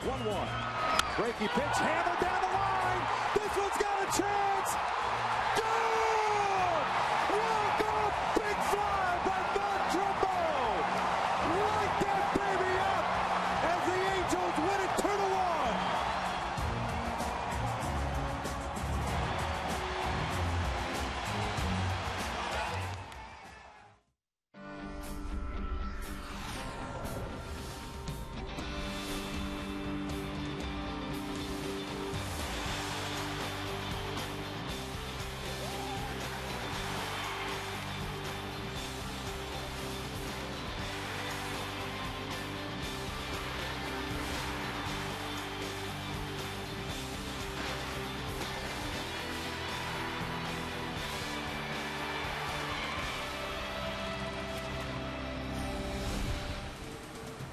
1-1. Breaky pitch, hammered down the line. This one's got a chance. Good! Welcome, big fly by Mark Trumbo. Light that baby up as the Angels win it 2-1.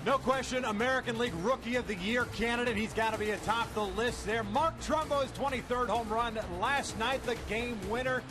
No question, American League Rookie of the Year candidate. He's got to be atop the list there. Mark Trumbo's 23rd home run last night, the game winner,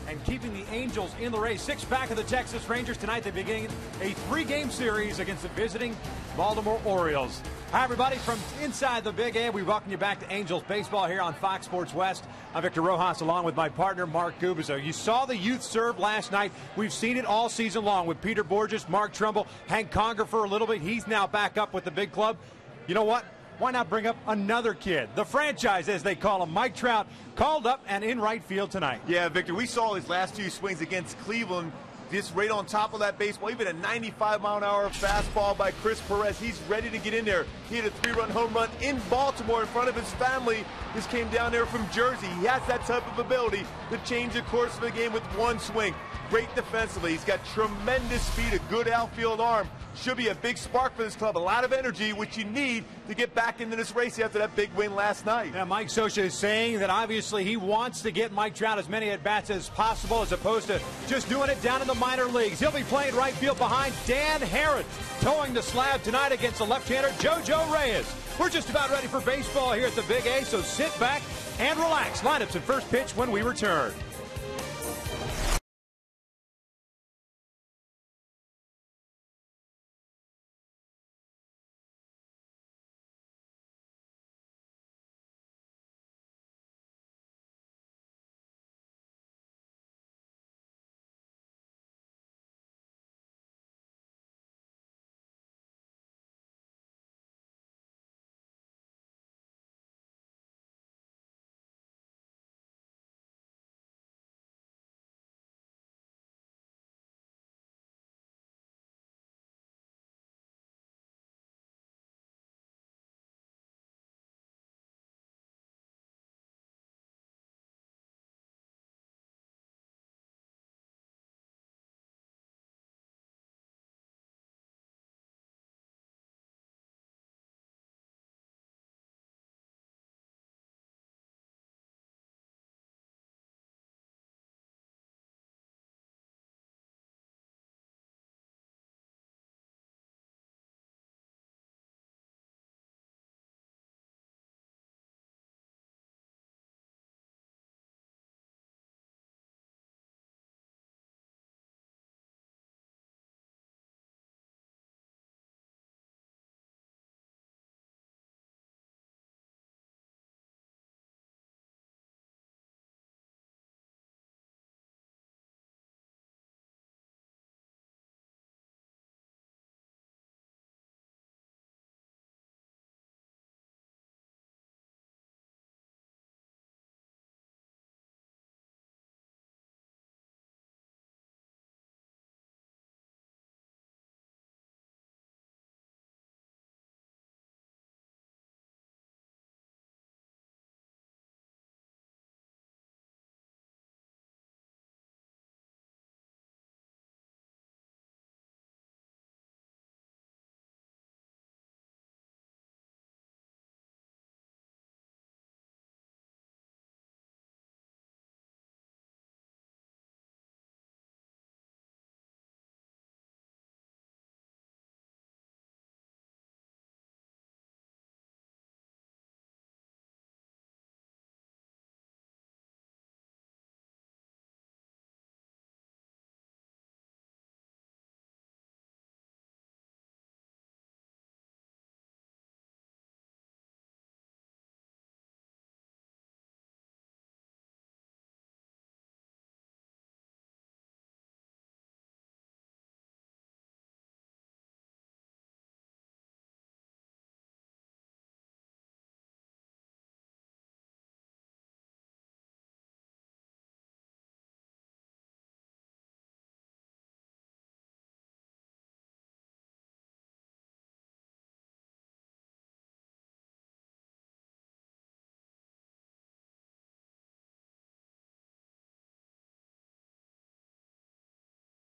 and keeping the Angels in the race. Six-pack of the Texas Rangers tonight. They begin a three-game series against the visiting Baltimore Orioles. Hi, everybody. From inside the Big A, we welcome you back to Angels baseball here on Fox Sports West. I'm Victor Rojas, along with my partner, Mark Gubizzo. You saw the youth serve last night. We've seen it all season long with Peter Borges, Mark Trumbo, Hank Conger for a little bit. He's now back up with the big club. You know what? Why not bring up another kid? The franchise, as they call him, Mike Trout, called up and in right field tonight. Yeah, Victor, we saw his last two swings against Cleveland. Just right on top of that baseball, even a 95-mile-an-hour fastball by Chris Perez. He's ready to get in there. He had a 3-run home run in Baltimore in front of his family. Just came down there from Jersey. He has that type of ability to change the course of the game with one swing. Great defensively. He's got tremendous speed, a good outfield arm. Should be a big spark for this club. A lot of energy, which you need to get back into this race after that big win last night. Yeah, Mike Scioscia is saying that obviously he wants to get Mike Trout as many at-bats as possible as opposed to just doing it down in the minor leagues. He'll be playing right field behind Dan Herron, towing the slab tonight against the left-hander JoJo Reyes. We're just about ready for baseball here at the Big A, so sit back and relax. Lineups and first pitch when we return.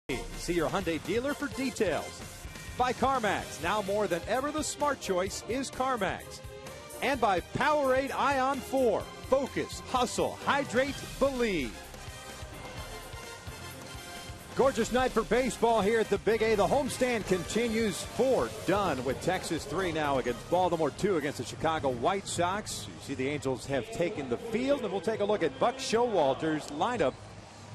See your Hyundai dealer for details. By CarMax, now more than ever the smart choice is CarMax. And by Powerade Ion 4, focus, hustle, hydrate, believe. Gorgeous night for baseball here at the Big A. The homestand continues. 4 done with Texas 3 now against Baltimore, 2 against the Chicago White Sox. You see the Angels have taken the field, and we'll take a look at Buck Showalter's lineup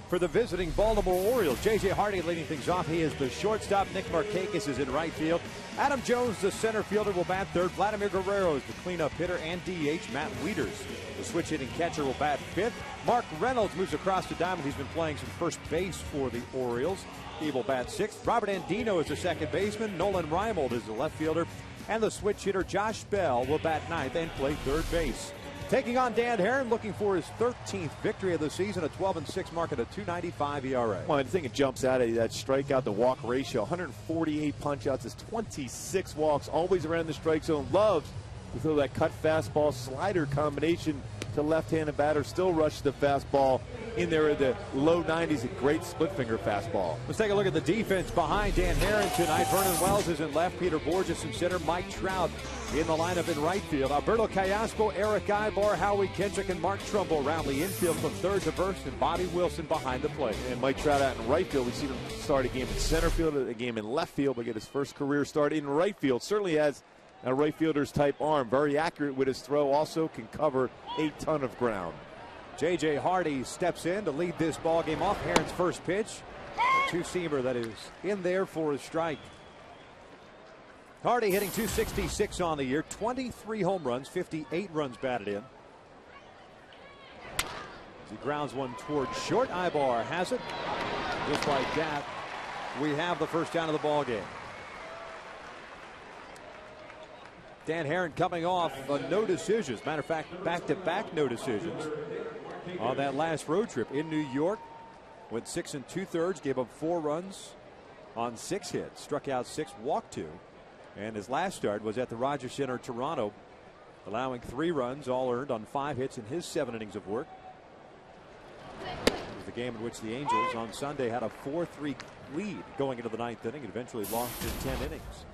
for the visiting Baltimore Orioles. J.J. Hardy leading things off. He is the shortstop. Nick Markakis is in right field. Adam Jones, the center fielder, will bat third. Vladimir Guerrero is the cleanup hitter, and DH Matt Wieters, the switch hitting catcher, will bat fifth. Mark Reynolds moves across the diamond. He's been playing some first base for the Orioles. He will bat sixth. Robert Andino is the second baseman. Nolan Reimold is the left fielder. And the switch hitter Josh Bell will bat ninth and play third base. Taking on Dan Herron, looking for his 13th victory of the season, a 12-6 mark at a 2.95 ERA. Well, I think it jumps out at you, that strikeout to walk ratio. 148 punch-outs is 26 walks, always around the strike zone. Loves to throw that cut fastball slider combination to left-handed batter. Still rushes the fastball in there at the low 90s. A great split-finger fastball. Let's take a look at the defense behind Dan Herron tonight. Vernon Wells is in left. Peter Borges in center. Mike Trout in the lineup in right field. Alberto Callaspo, Eric Ibar, Howie Kendrick, and Mark Trumbo around the infield from third to first, and Bobby Wilson behind the plate. And Mike Trout out in right field. We've seen him start a game in center field, a game in left field, but get his first career start in right field. Certainly has a right fielder's type arm. Very accurate with his throw. Also can cover a ton of ground. J.J. Hardy steps in to lead this ball game off. Herron's first pitch, a two-seamer that is in there for a strike. Hardy hitting .266 on the year, 23 home runs, 58 runs batted in. As he grounds one towards short, Ibar has it. Just like that, we have the first down of the ball game. Dan Herron coming off no decisions. Matter of fact, back-to-back no decisions on that last road trip in New York. Went 6 2/3, gave up 4 runs on 6 hits, struck out 6, walked 2. And his last start was at the Rogers Center, Toronto, allowing 3 runs, all earned on 5 hits in his 7 innings of work. It was the game in which the Angels on Sunday had a 4-3 lead going into the 9th inning and eventually lost in 10 innings.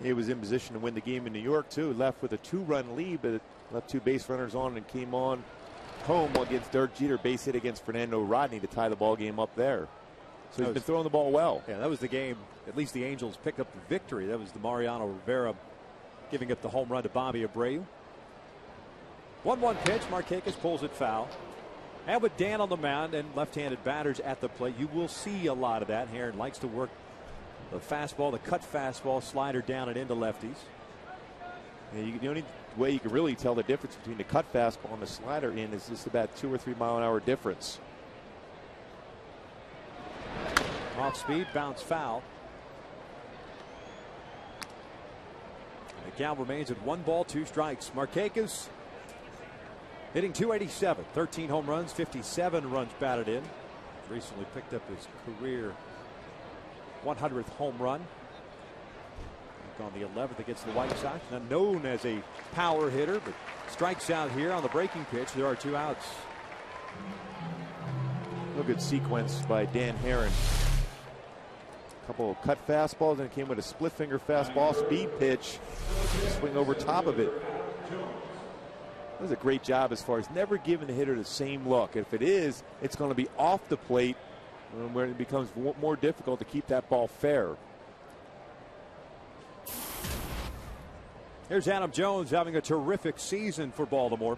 He was in position to win the game in New York, too. Left with a 2-run lead, but left 2 base runners on and came on home against Derek Jeter. Base hit against Fernando Rodney to tie the ball game up there. So he's been throwing the ball well. Yeah, that was the game. At least the Angels picked up the victory. That was the Mariano Rivera giving up the home run to Bobby Abreu. 1-1 pitch. Markakis pulls it foul. And with Dan on the mound and left-handed batters at the plate, you will see a lot of that. Herron likes to work the fastball, the cut fastball, slider down and into lefties. Yeah, the only way you can really tell the difference between the cut fastball and the slider in is just about 2 or 3 mile an hour difference. Off speed, bounce foul. The count remains at 1 ball, 2 strikes. Markakis hitting .287, 13 home runs, 57 runs batted in. Recently picked up his career 100th home run. On the 11th against the White Sox. Now known as a power hitter, but strikes out here on the breaking pitch. There are 2 outs. Real good sequence by Dan Herron. A couple of cut fastballs, and it came with a split finger fastball, speed pitch, swing over top of it. Does a great job as far as never giving the hitter the same look. If it is, it's going to be off the plate, where it becomes more difficult to keep that ball fair. Here's Adam Jones having a terrific season for Baltimore.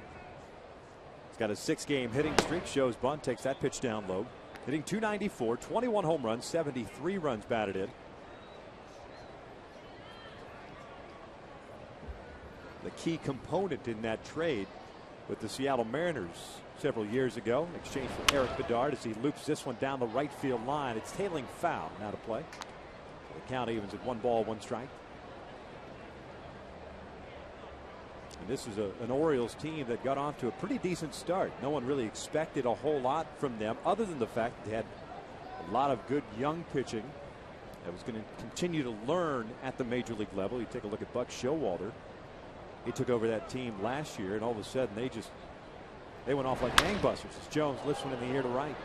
He's got a 6-game hitting streak. Shows bunt, takes that pitch down low. Hitting .294, 21 home runs, 73 runs batted in. The key component in that trade with the Seattle Mariners several years ago in exchange for Eric Bedard as he loops this one down the right field line. It's tailing foul. Now to play. The count evens at 1 ball, 1 strike. And this is an Orioles team that got off to a pretty decent start. No one really expected a whole lot from them other than the fact that they had a lot of good young pitching that was going to continue to learn at the major league level. You take a look at Buck Showalter. He took over that team last year, and all of a sudden they went off like gangbusters as Jones lifts one in the air to right.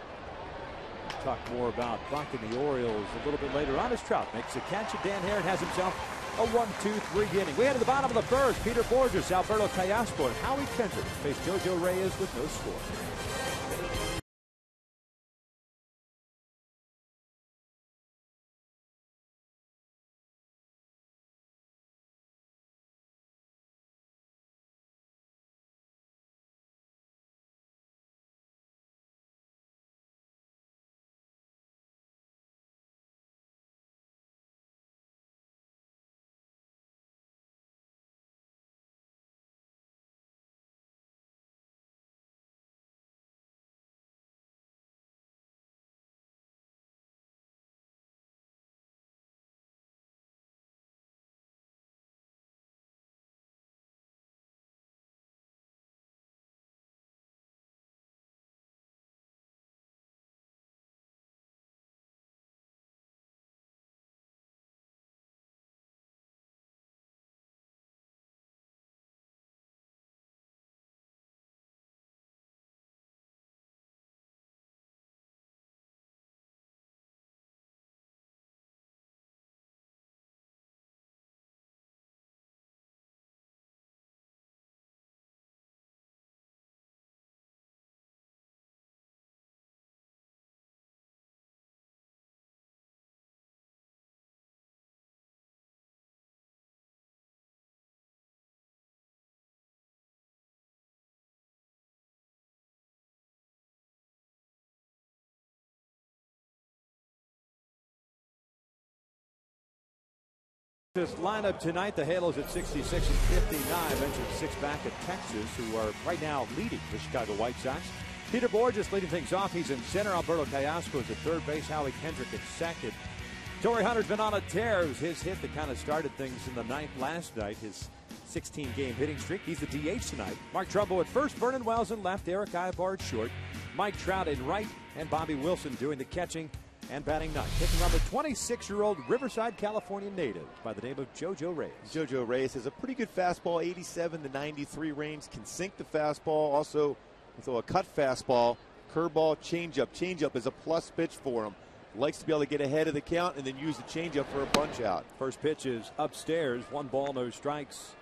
Talk more about Buck and the Orioles a little bit later on as Trout makes a catch, and Dan Hare has himself a 1-2-3 inning. We head to the bottom of the first. Peter Borges, Alberto Callaspo, and Howie Kendrick face JoJo Reyes with no score. This lineup tonight, the Halos at 66 and 59. I mentioned six back at Texas, who are right now leading the Chicago White Sox. Peter Borges leading things off. He's in center. Alberto Callaspo is at third base. Howie Kendrick at second. Torrey Hunter's been on a tear. It was his hit that kind of started things in the ninth last night. His 16-game hitting streak. He's the DH tonight. Mark Trumbo at first. Vernon Wells in left. Eric Ibar short. Mike Trout in right. And Bobby Wilson doing the catching and batting ninth. Taking on the 26-year-old Riverside, California native by the name of JoJo Reyes. JoJo Reyes has a pretty good fastball, 87 to 93 range, can sink the fastball, also throw a cut fastball, curveball, changeup. Changeup is a plus pitch for him. Likes to be able to get ahead of the count and then use the changeup for a punch out. First pitch is upstairs, 1 ball, no strikes.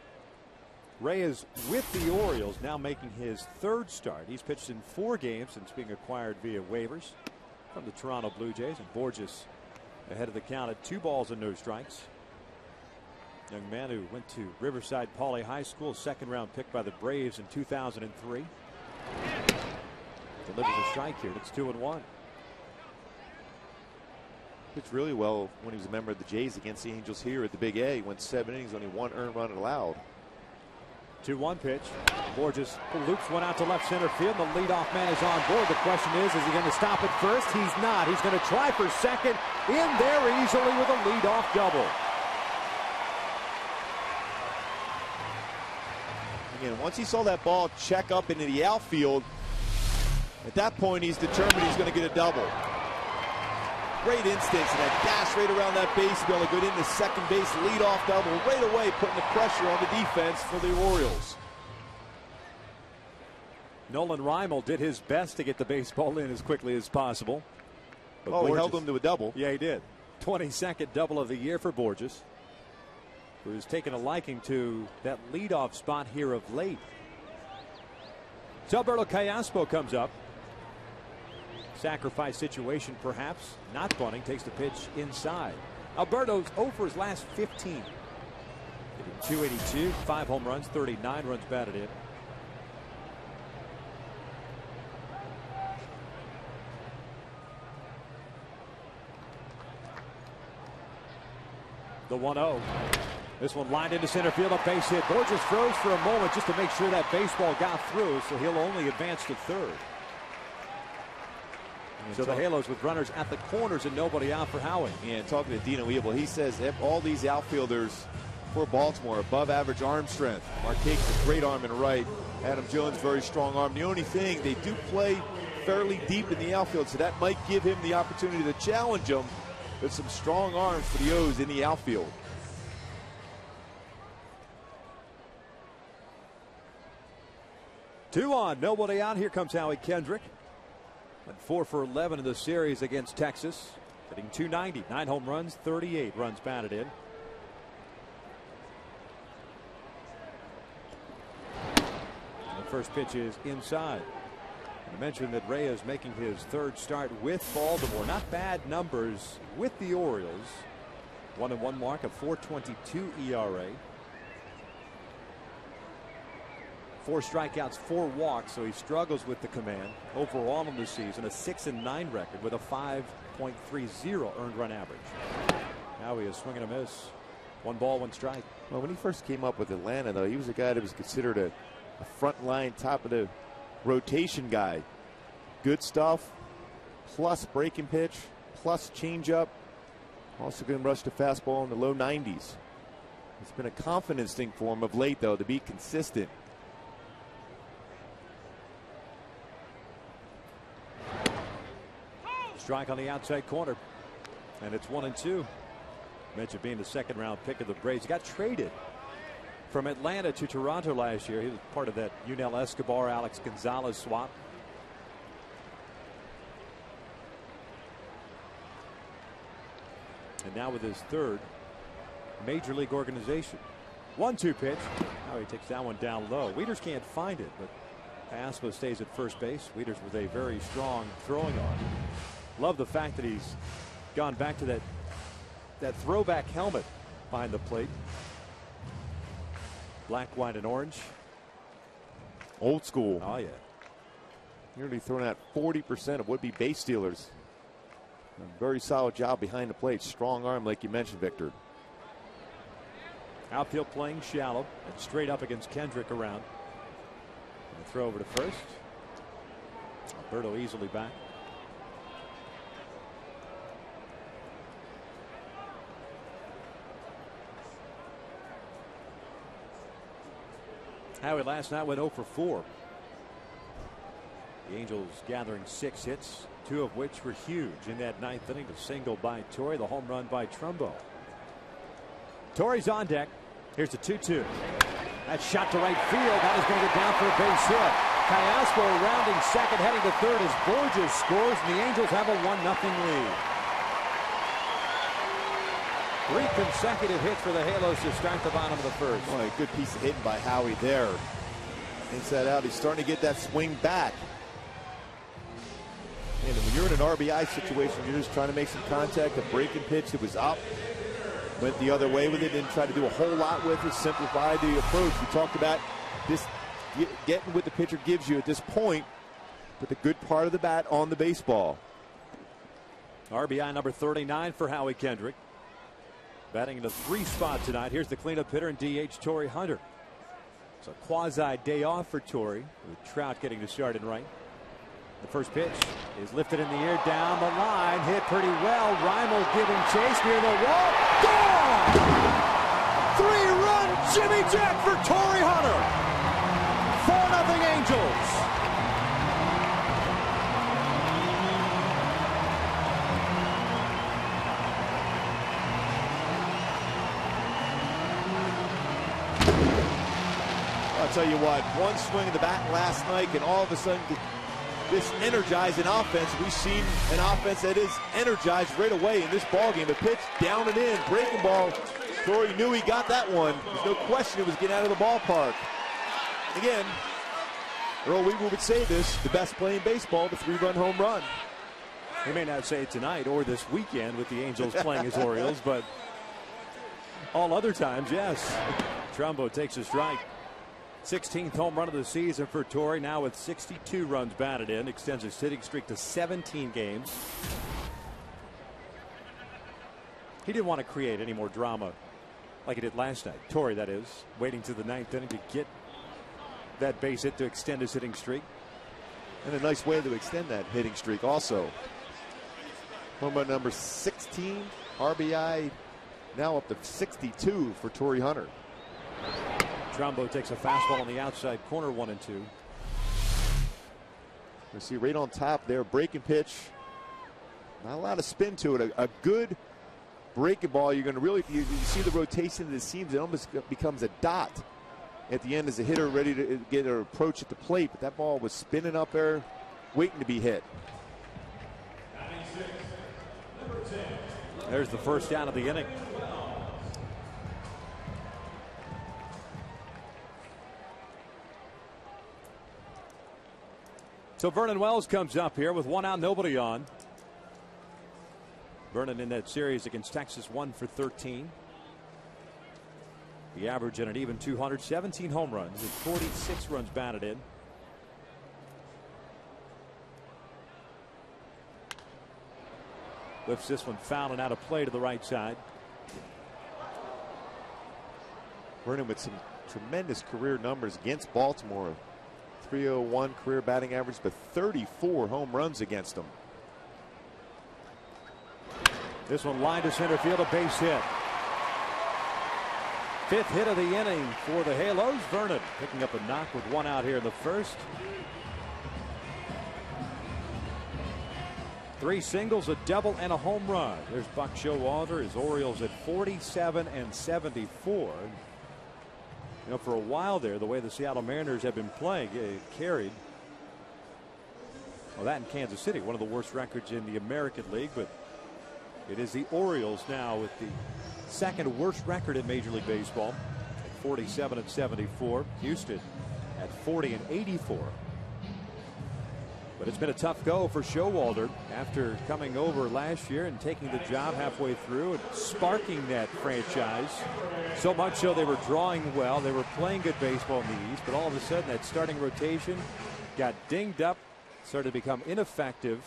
Reyes with the Orioles, now making his third start. He's pitched in 4 games since being acquired via waivers from the Toronto Blue Jays, and Borges ahead of the count at 2 balls and no strikes. Young man who went to Riverside Pauley High School, second-round pick by the Braves in 2003. Delivers a strike here. It's 2-1. Pitched really well when he was a member of the Jays against the Angels here at the Big A. He went 7 innings, only 1 earned run allowed. 2-1 pitch. Borges loops one out to left center field. The leadoff man is on board. The question is he going to stop at first? He's not. He's going to try for second. In there easily with a leadoff double. Again, once he saw that ball check up into the outfield, at that point he's determined he's going to get a double. Great instincts and that dash right around that base to be able to go into second base, leadoff double right away, putting the pressure on the defense for the Orioles. Nolan Reimel did his best to get the baseball in as quickly as possible. But Borges, he held him to a double. Yeah, he did. 22nd double of the year for Borges, who's taken a liking to that leadoff spot here of late. So Alberto Callaspo comes up. Sacrifice situation, perhaps. Not bunting. Takes the pitch inside. Alberto's 0 for his last 15. Hitting .282, 5 home runs, 39 runs batted in. The 1-0. This one lined into center field, a base hit. Borges froze for a moment just to make sure that baseball got through, so he'll only advance to third. So the Halos with runners at the corners and nobody out for Howie. And talking to Dino Ebel, he says all these outfielders for Baltimore above average arm strength. Marquette's a great arm in right. Adam Jones, very strong arm. The only thing, they do play fairly deep in the outfield, so that might give him the opportunity to challenge them with some strong arms for the O's in the outfield. Two on, nobody out. Here comes Howie Kendrick. Went 4 for 11 in the series against Texas, hitting .290, 9 home runs, 38 runs batted in. And the first pitch is inside. I mentioned that Reyes making his third start with Baltimore. Not bad numbers with the Orioles. 1-1 mark, a 4.22 ERA. 4 strikeouts, 4 walks, so he struggles with the command. Overall in the season, a 6-9 record with a 5.30 earned run average. Now he is swinging a miss. 1 ball, 1 strike. Well, when he first came up with Atlanta, though, he was a guy that was considered a front line, top of the rotation guy. Good stuff, plus breaking pitch, plus changeup. Also going to rush the fastball in the low 90s. It's been a confidence thing for him of late, though, to be consistent. Strike on the outside corner, and it's 1-2. Mentioned being the second-round pick of the Braves. He got traded from Atlanta to Toronto last year. He was part of that Yunel Escobar, Alex Gonzalez swap. And now with his third major league organization. 1-2 pitch. Now he takes that one down low. Wieters can't find it, but Aspo stays at first base. Wieters with a very strong throwing arm. Love the fact that he's gone back to that throwback helmet behind the plate. Black, white, and orange. Old school. Oh, yeah. Nearly throwing out 40% of would-be base stealers. A very solid job behind the plate. Strong arm, like you mentioned, Victor. Outfield playing shallow and straight up against Kendrick around. And throw over to first. Alberto easily back. Howie last night went 0 for 4. The Angels gathering 6 hits, 2 of which were huge in that 9th inning. The single by Torrey, the home run by Trumbo. Torrey's on deck. Here's the 2-2. That shot to right field. That is going to get down for a base hit. Callaspo rounding second, heading to third as Borges scores, and the Angels have a 1-0 lead. 3 consecutive hits for the Halos to start the bottom of the first. Oh, a good piece of hitting by Howie there. Inside out, he's starting to get that swing back. And when you're in an RBI situation, you're just trying to make some contact. A breaking pitch that was up, went the other way with it, didn't try to do a whole lot with it, simplify the approach. We talked about this, getting what the pitcher gives you at this point, but the good part of the bat on the baseball. RBI number 39 for Howie Kendrick. Batting in the 3 spot tonight. Here's the cleanup hitter and DH Torrey Hunter. It's a quasi day off for Torrey, with Trout getting to start in right. The first pitch is lifted in the air down the line, hit pretty well. Reimel giving chase near the wall. Gone! 3-run Jimmy Jack for Torrey Hunter. 4-0 Angels. I'll tell you what, one swing of the bat last night, and all of a sudden this energizing offense. We've seen an offense that is energized right away in this ballgame. A pitch down and in, breaking ball. Torrey knew he got that one. There's no question it was getting out of the ballpark. Again, Earl Weaver would say this, the best play in baseball, the 3-run home run. He may not say it tonight or this weekend with the Angels playing as Orioles, but all other times, yes. Trumbo takes a strike. 16th home run of the season for Torrey, now with 62 runs batted in, extends his hitting streak to 17 games. He didn't want to create any more drama like he did last night. Torrey, that is, waiting to the 9th inning to get that base hit to extend his hitting streak. And a nice way to extend that hitting streak also. Home run number 16, RBI now up to 62 for Torrey Hunter. Trumbo takes a fastball on the outside corner, 1-2. You see right on top there, breaking pitch. Not a lot of spin to it. A good breaking ball. You're going to really, you see the rotation of the seams. It almost becomes a dot at the end as a hitter ready to get an approach at the plate. But that ball was spinning up there, waiting to be hit. There's the first down of the inning. So Vernon Wells comes up here with 1 out, nobody on. Vernon in that series against Texas 1 for 13. The average at an even 217 home runs and 46 runs batted in. Lifts this one foul and out of play to the right side. Vernon with some tremendous career numbers against Baltimore. 301 career batting average, but 34 home runs against them. This one lined to center field, a base hit. 5th hit of the inning for the Halos. Vernon picking up a knock with 1 out here in the first. 3 singles, a double, and a home run. There's Buck Showalter. His Orioles at 47 and 74. You know, for a while there, the way the Seattle Mariners have been playing, it carried. Well, that in Kansas City, one of the worst records in the American League, but it is the Orioles now with the 2nd worst record in Major League Baseball at 47 and 74. Houston at 40 and 84. But it's been a tough go for Showalter after coming over last year and taking the job halfway through and sparking that franchise. So much so they were drawing well. They were playing good baseball in the East, but all of a sudden that starting rotation got dinged up, started to become ineffective.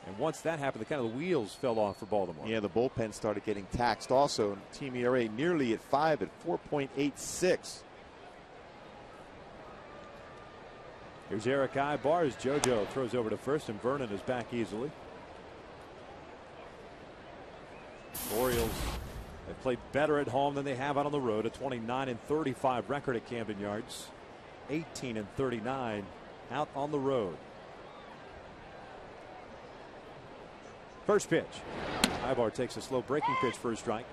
And once that happened, the wheels fell off for Baltimore. Yeah, the bullpen started getting taxed also. Team ERA nearly at 5 at 4.86. Here's Eric Ibar as JoJo throws over to first, and Vernon is back easily. Orioles have played better at home than they have out on the road. A 29 and 35 record at Camden Yards. 18 and 39 out on the road. First pitch. Ibar takes a slow breaking pitch for a strike.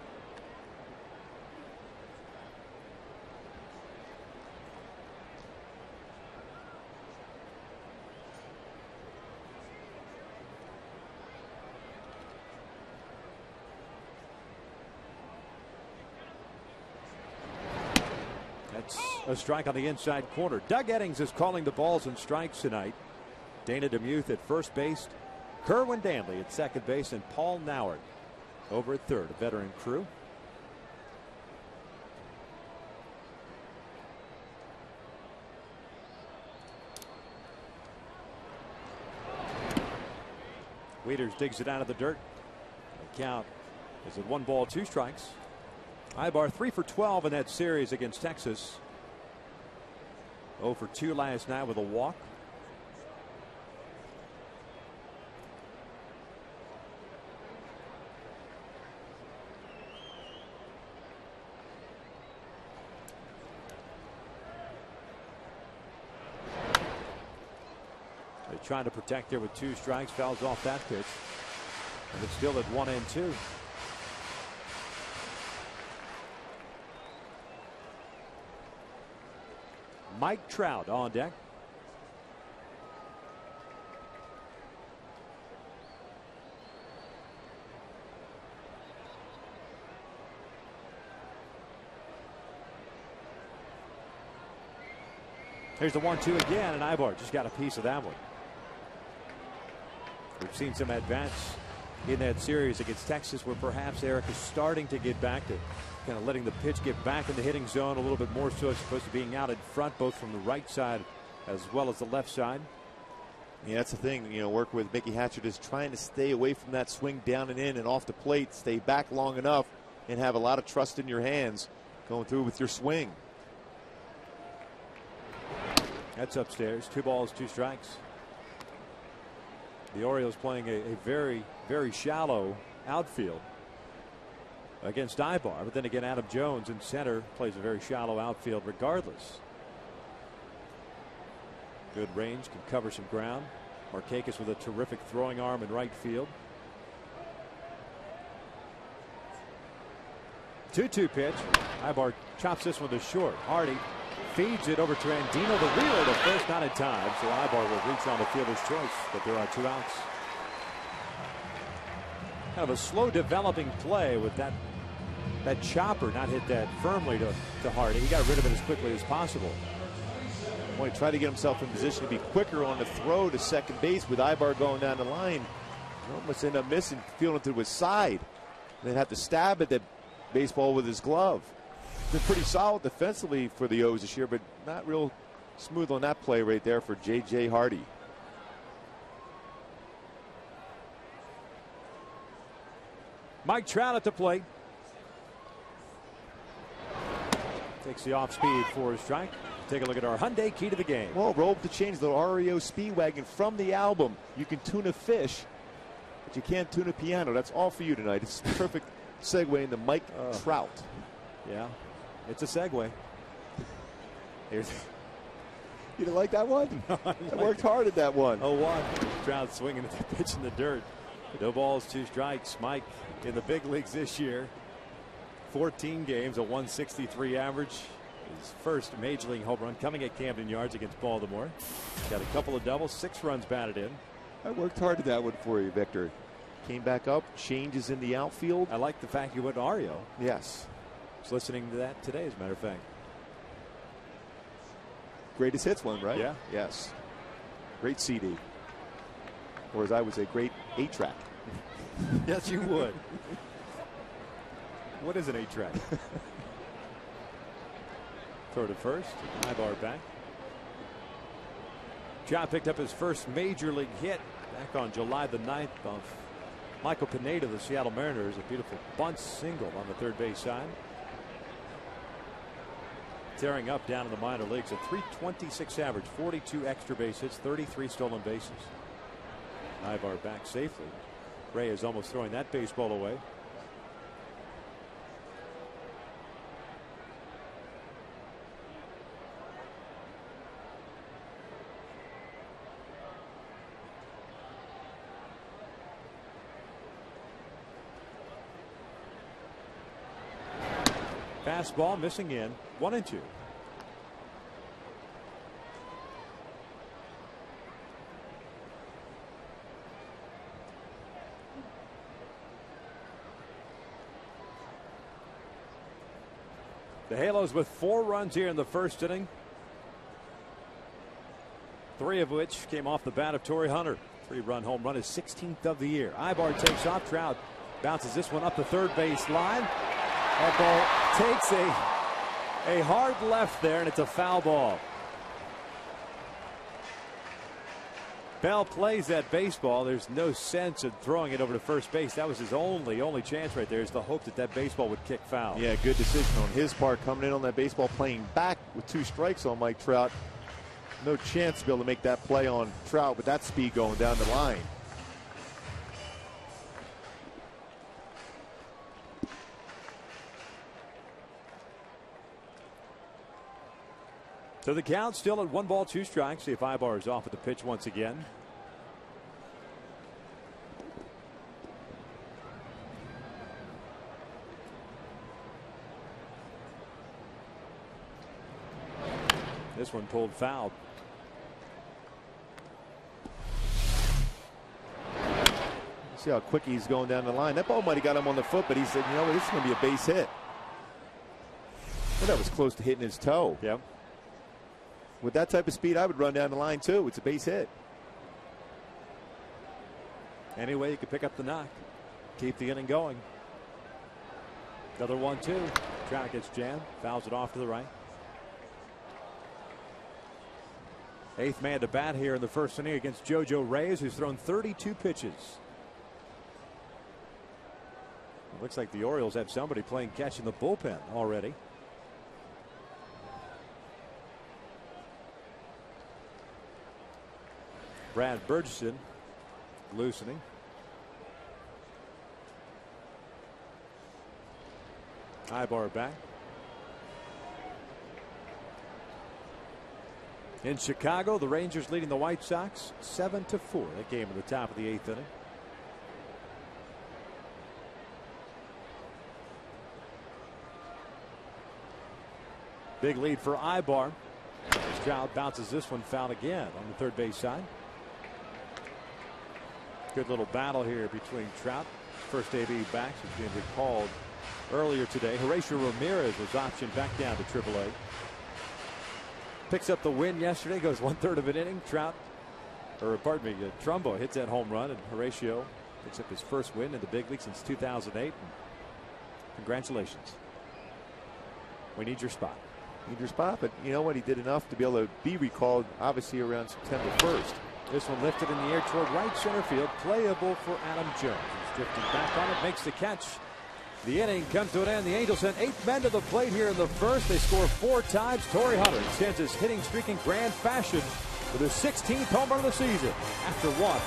That's a strike on the inside corner. Doug Eddings is calling the balls and strikes tonight. Dana DeMuth at first base. Kerwin Danley at second base, and Paul Nauert over at third, a veteran crew. Wieters digs it out of the dirt. The count is at 1 ball, 2 strikes. Ibar 3 for 12 in that series against Texas. 0 for 2 last night with a walk. Trying to protect there with 2 strikes, fouls off that pitch, and it's still at 1 and 2. Mike Trout on deck. Here's the 1-2 again, and Ibar just got a piece of that one. We've seen some advance in that series against Texas where perhaps Eric is starting to get back to kind of letting the pitch get back in the hitting zone a little bit more so as opposed to being out in front both from the right side as well as the left side. Yeah, that's the thing. You know, work with Mickey Hatcher is trying to stay away from that swing down and in and off the plate, stay back long enough and have a lot of trust in your hands going through with your swing. That's upstairs. 2 balls, 2 strikes. The Orioles playing a very, very shallow outfield against Ibar. But then again, Adam Jones in center plays a very shallow outfield regardless. Good range, can cover some ground. Markakis with a terrific throwing arm in right field. 2-2 pitch. Ibar chops this one to short. Hardy feeds it over to Andino, the wheeler to first, not in time. So Ibar will reach on the fielder's choice, but there are 2 outs. Kind of a slow developing play with that chopper not hit that firmly to Hardy. He got rid of it as quickly as possible. Well, he tried to get himself in position to be quicker on the throw to second base with Ibar going down the line. He almost ended up missing, feeling it to his side. Then had to stab at that baseball with his glove. Been pretty solid defensively for the O's this year, but not real smooth on that play right there for J.J. Hardy. Mike Trout at the plate. Takes the off speed for a strike. Take a look at our Hyundai key to the game. Well, roll up the change, the REO Speedwagon from the album. You can tune a fish, but you can't tune a piano. That's all for you tonight. It's a perfect segue into Mike Trout. Yeah, it's a segue. Here's You didn't like that one? No, I worked hard at that one. 0-1. Trout swinging at the pitch in the dirt. No balls, 2 strikes. Mike in the big leagues this year. 14 games, a 163 average. His first major league home run coming at Camden Yards against Baltimore. Got a couple of doubles, 6 runs batted in. I worked hard at that one for you, Victor. Came back up, changes in the outfield. I like the fact you went to Ario. Yes. I was listening to that today, as a matter of fact. Greatest hits one, right? Yeah. Yes. Great CD. Or as I would say, great 8-track. Yes, you would. What is an 8-track? Throw to first. Ibar back. Trout picked up his first major league hit back on July the 9th of Michael Pineda of the Seattle Mariners. A beautiful bunt single on the third base side. Tearing up down in the minor leagues. A 326 average, 42 extra base hits, 33 stolen bases. Ibar back safely. Ray is almost throwing that baseball away. Fastball missing in, 1-2. The Halos with 4 runs here in the first inning. 3 of which came off the bat of Torrey Hunter. 3-run home run, his 16th of the year. Ibar takes off. Trout bounces this one up the third base line. That ball takes a hard left there, and it's a foul ball. Bell plays that baseball. There's no sense of throwing it over to first base. That was his only chance right there, is the hope that that baseball would kick foul. Yeah, good decision on his part, coming in on that baseball, playing back with 2 strikes on Mike Trout. No chance to be able to make that play on Trout with that speed going down the line. So the count still at 1 ball, 2 strikes. See if Ibar is off at the pitch once again. This one pulled foul. See how quick he's going down the line. That ball might have got him on the foot, but he said, you know what, this is going to be a base hit. Well, that was close to hitting his toe. Yep. With that type of speed, I would run down the line too. It's a base hit. Any way you could pick up the knock, keep the inning going. Another 1-2. Trout gets jammed, fouls it off to the right. 8th man to bat here in the first inning against JoJo Reyes, who's thrown 32 pitches. It looks like the Orioles have somebody playing catch in the bullpen already. Brad Burgess loosening. Ibar back. In Chicago, the Rangers leading the White Sox 7-4. That game at the top of the 8th inning. Big lead for Ibar. Trout bounces this one foul again on the third base side. Good little battle here between Trout first AB backs has been recalled earlier today. Horatio Ramirez was optioned back down to AAA. Picks up the win yesterday, goes 1/3 of an inning. Trumbo hits that home run, and Horatio picks up his first win in the big league since 2008. Congratulations. We need your spot. Need your spot, but you know what? He did enough to be able to be recalled, obviously, around September 1st. This one lifted in the air toward right center field. Playable for Adam Jones. He's drifting back on it, makes the catch. The inning comes to an end. The Angels sent 8 men to the plate here in the first. They score 4 times. Torrey Hunter extends his hitting streak in grand fashion with his 16th home run of the season after 1.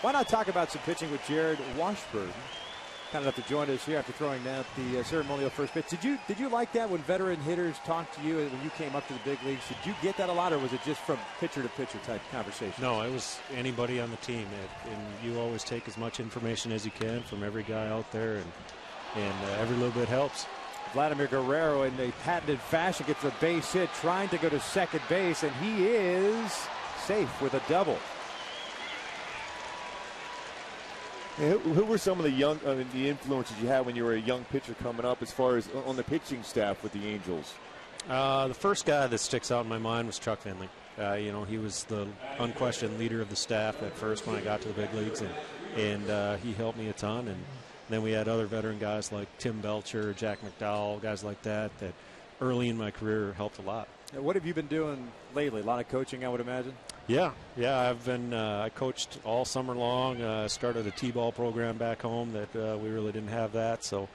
Why not talk about some pitching with Jared Washburn? Kind enough to join us here after throwing out the ceremonial first pitch. Did you like that when veteran hitters talked to you when you came up to the big leagues? Did you get that a lot, or was it just from pitcher to pitcher type conversation? No, it was anybody on the team, and you always take as much information as you can from every guy out there, and every little bit helps. Vladimir Guerrero in a patented fashion gets a base hit, trying to go to second base, and he is safe with a double. Who were some of the influences you had when you were a young pitcher coming up as far as on the pitching staff with the Angels? The first guy that sticks out in my mind was Chuck Finley. He was the unquestioned leader of the staff at first when I got to the big leagues, and he helped me a ton. And then we had other veteran guys like Tim Belcher, Jack McDowell, guys like that early in my career helped a lot. What have you been doing lately? A lot of coaching, I would imagine. Yeah, I've been. I coached all summer long. Started a T-ball program back home that we really didn't have that. So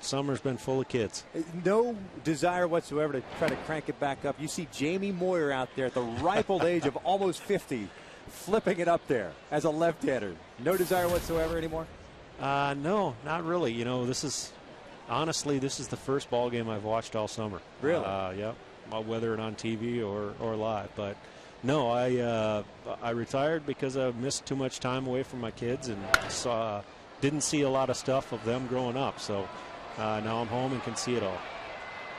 summer's been full of kids. No desire whatsoever to try to crank it back up. You see Jamie Moyer out there at the ripe old age of almost 50, flipping it up there as a left-hander. No desire whatsoever anymore. No, not really. This is the first ball game I've watched all summer. Really? Yep. Whether it on TV or live, but no, I retired because I missed too much time away from my kids and didn't see a lot of stuff of them growing up. So now I'm home and can see it all.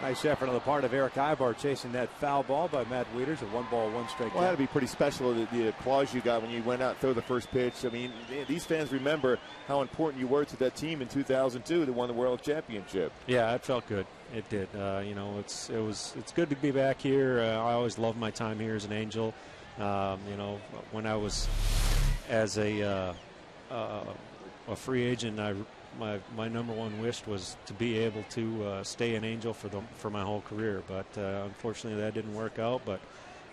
Nice effort on the part of Eric Ibar chasing that foul ball by Matt Wieters. A 1-ball, 1-strike. Well, that had to be pretty special, the applause you got when you went out and threw the first pitch. I mean, these fans remember how important you were to that team in 2002 that won the World Championship. Yeah, it felt good. It did. It's good to be back here. I always loved my time here as an Angel. When I was as a free agent, my number one wish was to be able to stay an Angel for my whole career. But unfortunately, that didn't work out. But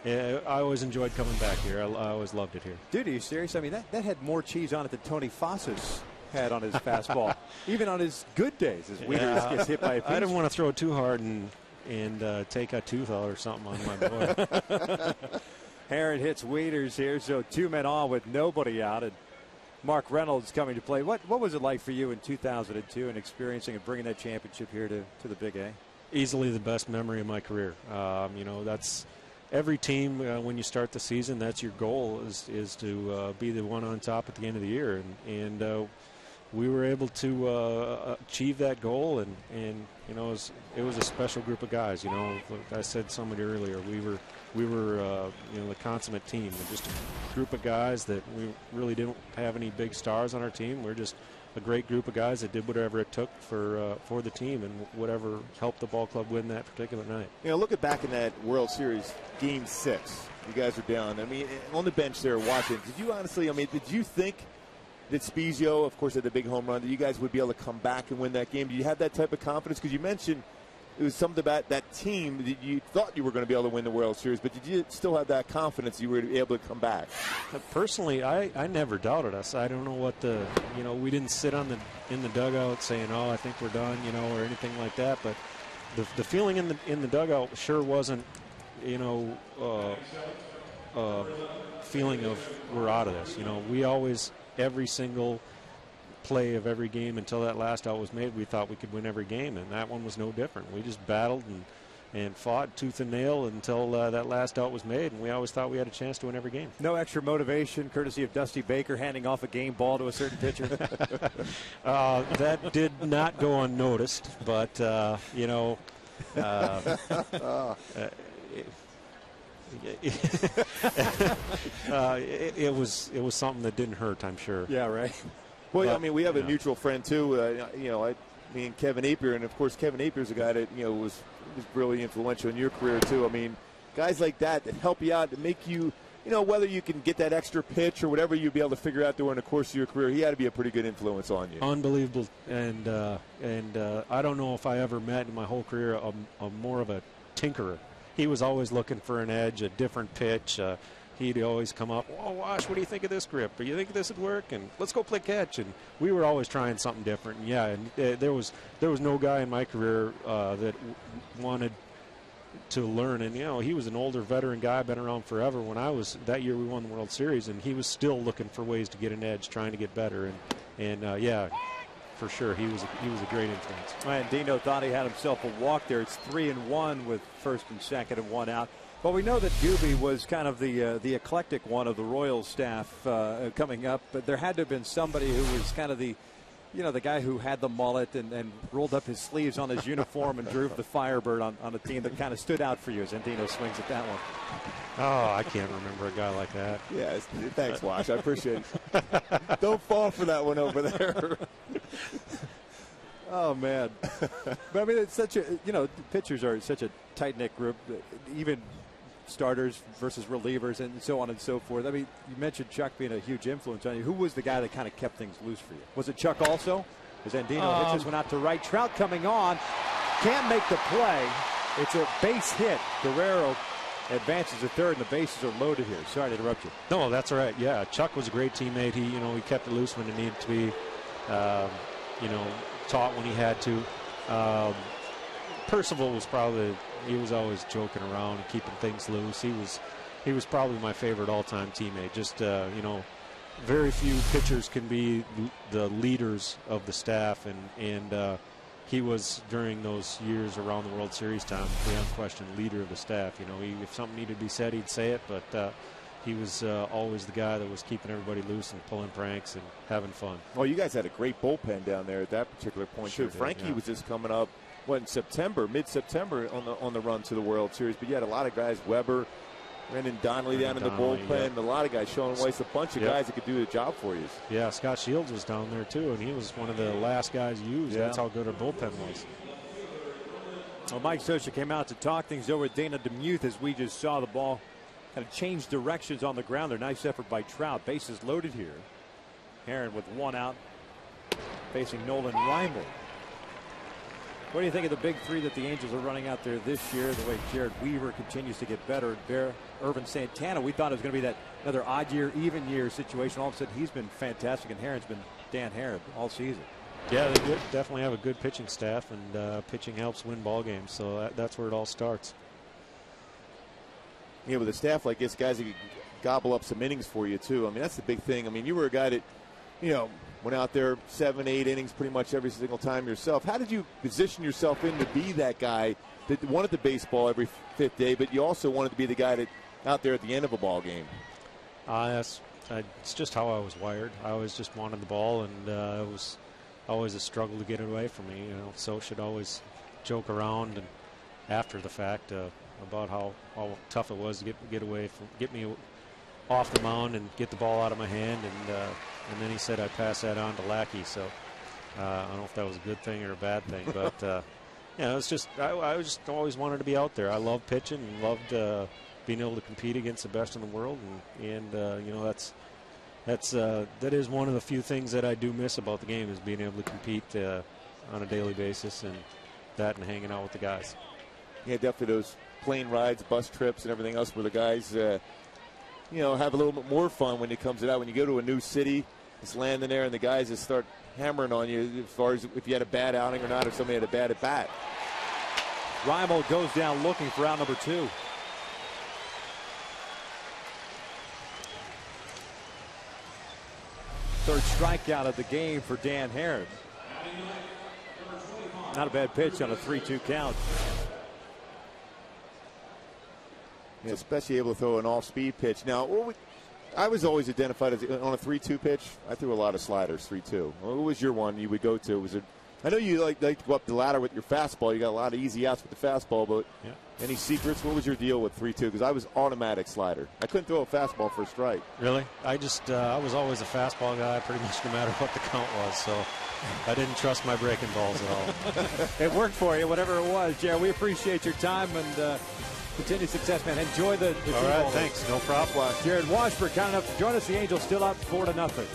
I always enjoyed coming back here. I always loved it here. Dude, are you serious? I mean, that had more cheese on it than Tony Foss's had on his fastball. Even on his good days, as Wieters gets hit by a pitch. I didn't want to throw too hard and take a tooth out or something on my boy. Herron hits Wieters here, so 2 men on with nobody out. And Mark Reynolds coming to play. What was it like for you in 2002 and experiencing and bringing that championship here to the Big A? Easily the best memory of my career. That's every team when you start the season. That's your goal is to be the one on top at the end of the year, and we were able to achieve that goal. And it was a special group of guys. Like I said somebody earlier, we were the consummate team, just a group of guys that we really didn't have any big stars on our team. We're just a great group of guys that did whatever it took for the team and whatever helped the ball club win that particular night. Looking back in that World Series, Game 6, you guys are down. On the bench there watching, did you honestly, did you think that Spezio, of course, had the big home run, that you guys would be able to come back and win that game? Do you have that type of confidence? Because you mentioned it was something about that team that you thought you were going to be able to win the World Series, but did you still have that confidence you were able to come back? Personally, I never doubted us. I don't know what we didn't sit in the dugout saying, "Oh, I think we're done," or anything like that. But the feeling in the dugout sure wasn't, feeling of we're out of this. We always, every single play of every game until that last out was made, we thought we could win every game, and that one was no different. We just battled and fought tooth and nail until that last out was made, and we always thought we had a chance to win every game. No extra motivation, courtesy of Dusty Baker handing off a game ball to a certain pitcher? That did not go unnoticed, but it was something that didn't hurt, I'm sure. Yeah, right. Well, we have a mutual friend too. Me and Kevin Apier, and of course Kevin Apier is a guy that was really influential in your career too. Guys like that help you out, to make you, whether you can get that extra pitch or whatever you'll be able to figure out during the course of your career. He had to be a pretty good influence on you. Unbelievable, and I don't know if I ever met in my whole career a more of a tinkerer. He was always looking for an edge, a different pitch. He'd always come up, "Oh, Wash, what do you think of this grip? Or you think this would work? And let's go play catch." And we were always trying something different. And yeah, and there was no guy in my career that wanted to learn. And he was an older veteran guy, been around forever. When I was that year, we won the World Series, and he was still looking for ways to get an edge, trying to get better. And yeah, for sure, he was a great influence. And Dino thought he had himself a walk there. It's 3-1 with first and second and one out. Well, we know that Doobie was kind of the eclectic one of the Royals staff coming up, but there had to have been somebody who was kind of the guy who had the mullet and rolled up his sleeves on his uniform and drove the Firebird on a team that kind of stood out for you as Dino swings at that one. Oh, I can't remember a guy like that. Yeah, thanks, Wash. I appreciate it. Don't fall for that one over there. Oh, man. But it's such a, pitchers are such a tight-knit group, even starters versus relievers and so on and so forth. You mentioned Chuck being a huge influence on you. Who was the guy that kind of kept things loose for you? Was it Chuck also? As Andino hits this one out to right. Trout coming on. Can't make the play. It's a base hit. Guerrero advances to third, and the bases are loaded here. Sorry to interrupt you. No, that's all right. Yeah, Chuck was a great teammate. He kept it loose when it needed to be, taught when he had to. Percival was he was always joking around and keeping things loose. He was probably my favorite all-time teammate. Just very few pitchers can be the leaders of the staff, and he was, during those years around the World Series time, the unquestioned leader of the staff. If something needed to be said, he'd say it, but he was always the guy that was keeping everybody loose and pulling pranks and having fun. Well, you guys had a great bullpen down there at that particular point. Sure too. Frankie was just coming up, in September, mid-September on the run to the World Series. But you had a lot of guys, Weber, Brendan Donnelly down in the bullpen, a lot of guys, Sean Weiss, a bunch of guys that could do the job for you. Yeah, Scott Shields was down there too, and he was one of the last guys used. That's how good our bullpen was. Well, Mike Scioscia came out to talk things over with Dana DeMuth as we just saw the ball kind of change directions on the ground. A nice effort by Trout. Bases loaded here. Herron with one out, facing Nolan Reimel. What do you think of the big three that the Angels are running out there this year? The way Jared Weaver continues to get better. Irvin Santana, we thought it was going to be that another odd year, even year situation. All of a sudden, he's been fantastic, and Herron's been Dan Herron all season. Yeah, they definitely have a good pitching staff, and pitching helps win ball games. So that's where it all starts. Yeah, with a staff like this, guys that can gobble up some innings for you too. That's the big thing. You were a guy that went out there 7, 8 innings pretty much every single time yourself. How did you position yourself in to be that guy that wanted the baseball every 5th day, but you also wanted to be the guy that out there at the end of a ball game? It's just how I was wired. I always just wanted the ball, and it was always a struggle to get it away from me. So should always joke around and after the fact about how tough it was to get me off the mound and get the ball out of my hand, and then he said I pass that on to Lackey. So I don't know if that was a good thing or a bad thing, but it's just I just always wanted to be out there. I loved pitching and loved being able to compete against the best in the world, and that is one of the few things that I do miss about the game, is being able to compete on a daily basis, and hanging out with the guys. Yeah, definitely those plane rides, bus trips, and everything else where the guys have a little bit more fun when it comes to that. When you go to a new city, just landing there, and the guys just start hammering on you as far as if you had a bad outing or not, if somebody had a bad at bat. Reimel goes down looking for out number 2. Third strikeout of the game for Dan Harris. Not a bad pitch on a 3-2 count. Yeah, especially able to throw an off-speed pitch. Now, I was always identified as on a 3-2 pitch. I threw a lot of sliders, 3-2. What was your one you would go to? Was it? I know you like to go up the ladder with your fastball. You got a lot of easy outs with the fastball, but any secrets? What was your deal with 3-2? Because I was automatic slider. I couldn't throw a fastball for a strike. Really? I was always a fastball guy, pretty much no matter what the count was. So I didn't trust my breaking balls at all. It worked for you, whatever it was. Jared, we appreciate your time and continued success, man. Enjoy the all right, thanks. No problem. Jared Washburn kind enough to join us. The Angels still up 4-0.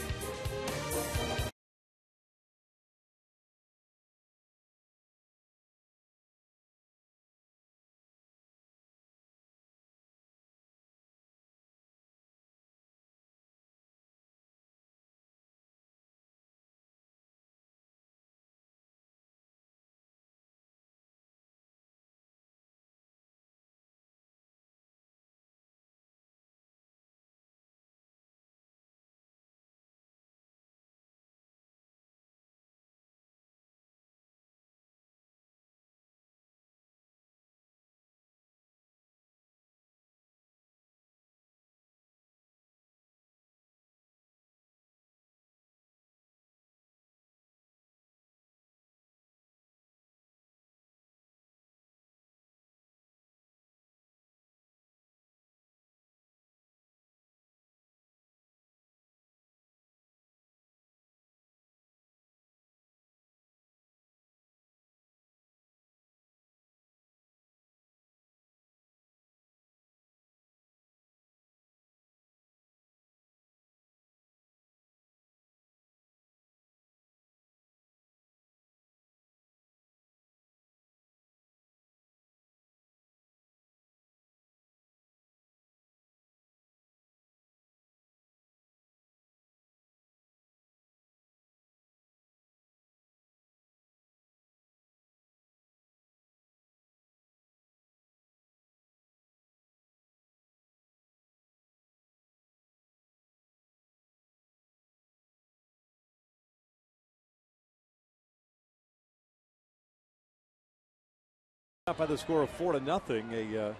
Up by the score of 4-0. A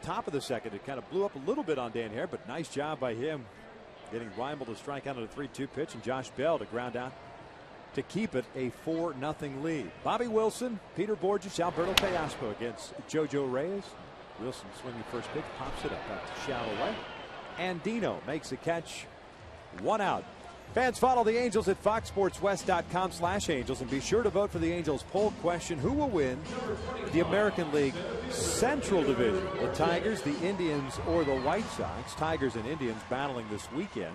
top of the second. It kind of blew up a little bit on Dan Hare, but nice job by him getting Reimel to strike out on a 3-2 pitch and Josh Bell to ground out to keep it a 4-0 lead. Bobby Wilson, Peter Borges, Alberto Teoscar against Jojo Reyes. Wilson swinging first pitch, pops it up out to shallow right. Andino makes a catch. 1 out. Fans, follow the Angels at foxsportswest.com/Angels and be sure to vote for the Angels poll question: who will win the American League Central Division? The Tigers, the Indians, or the White Sox? Tigers and Indians battling this weekend.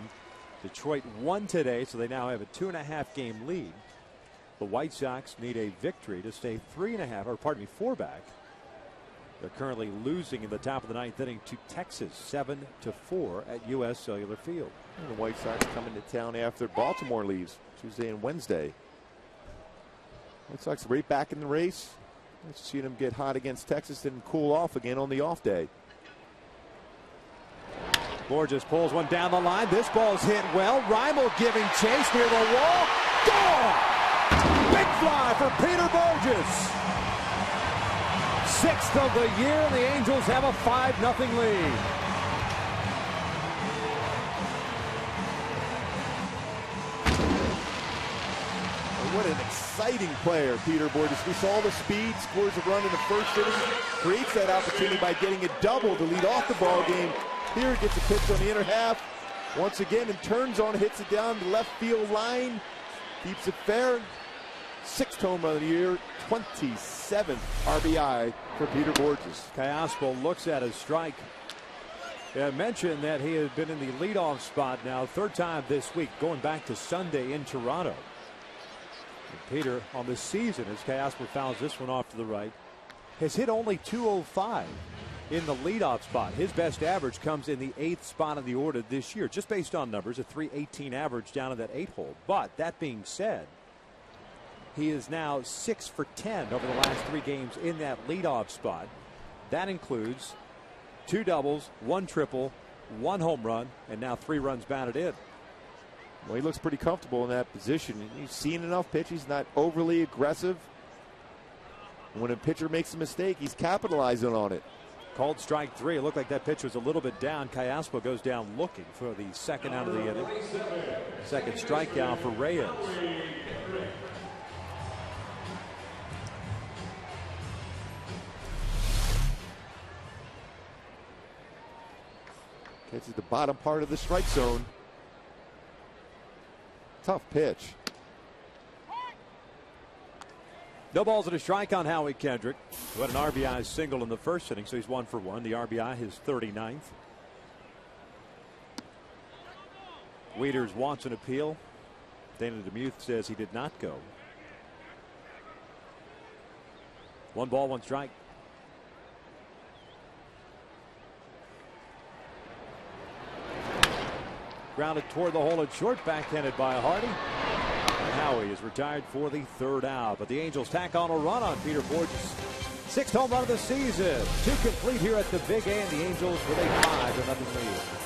Detroit won today, so they now have a 2.5 game lead. The White Sox need a victory to stay 4 back. They're currently losing in the top of the 9th inning to Texas 7-4 at U.S. Cellular Field. And the White Sox coming to town after Baltimore leaves Tuesday and Wednesday. White Sox right back in the race. Let's see them get hot against Texas and cool off again on the off day. Borges pulls one down the line. This ball's hit well. Reimel giving chase near the wall. Gone! Big fly for Peter Borges. Sixth of the year, and the Angels have a 5-0 lead. What an exciting player, Peter Borges. We saw the speed, scores a run in the first inning, creates that opportunity by getting a double to lead off the ball game. Here gets a pitch on the inner half, once again, and turns on, hits it down the left field line, keeps it fair. 6th home run of the year, 27th RBI for Peter Borges. Callaspo looks at his strike. I mentioned that he has been in the leadoff spot now, 3rd time this week, going back to Sunday in Toronto. Peter, on the season, as Callaspo fouls this one off to the right, has hit only .205 in the leadoff spot. His best average comes in the 8th spot of the order this year, just based on numbers, a .318 average down in that 8-hole. But that being said, he is now 6 for 10 over the last 3 games in that leadoff spot. That includes 2 doubles, 1 triple, 1 home run, and now 3 runs batted in. Well, he looks pretty comfortable in that position. He's seen enough pitches, not overly aggressive. When a pitcher makes a mistake, he's capitalizing on it. Called strike 3. It looked like that pitch was a little bit down. Callaspo goes down looking for the second out of the inning. Second strikeout for Reyes. Catches the bottom part of the strike zone. Tough pitch. No balls and a strike on Howie Kendrick, who had an RBI single in the first inning, so he's 1 for 1. The RBI, his 39th. Wieters wants an appeal. Dana DeMuth says he did not go. 1 ball, 1 strike. Grounded toward the hole at short, backhanded by Hardy. And Howie is retired for the 3rd out. But the Angels tack on a run on Peter Borges. 6th home run of the season. 2 complete here at the Big A, and the Angels with a 5-0 lead.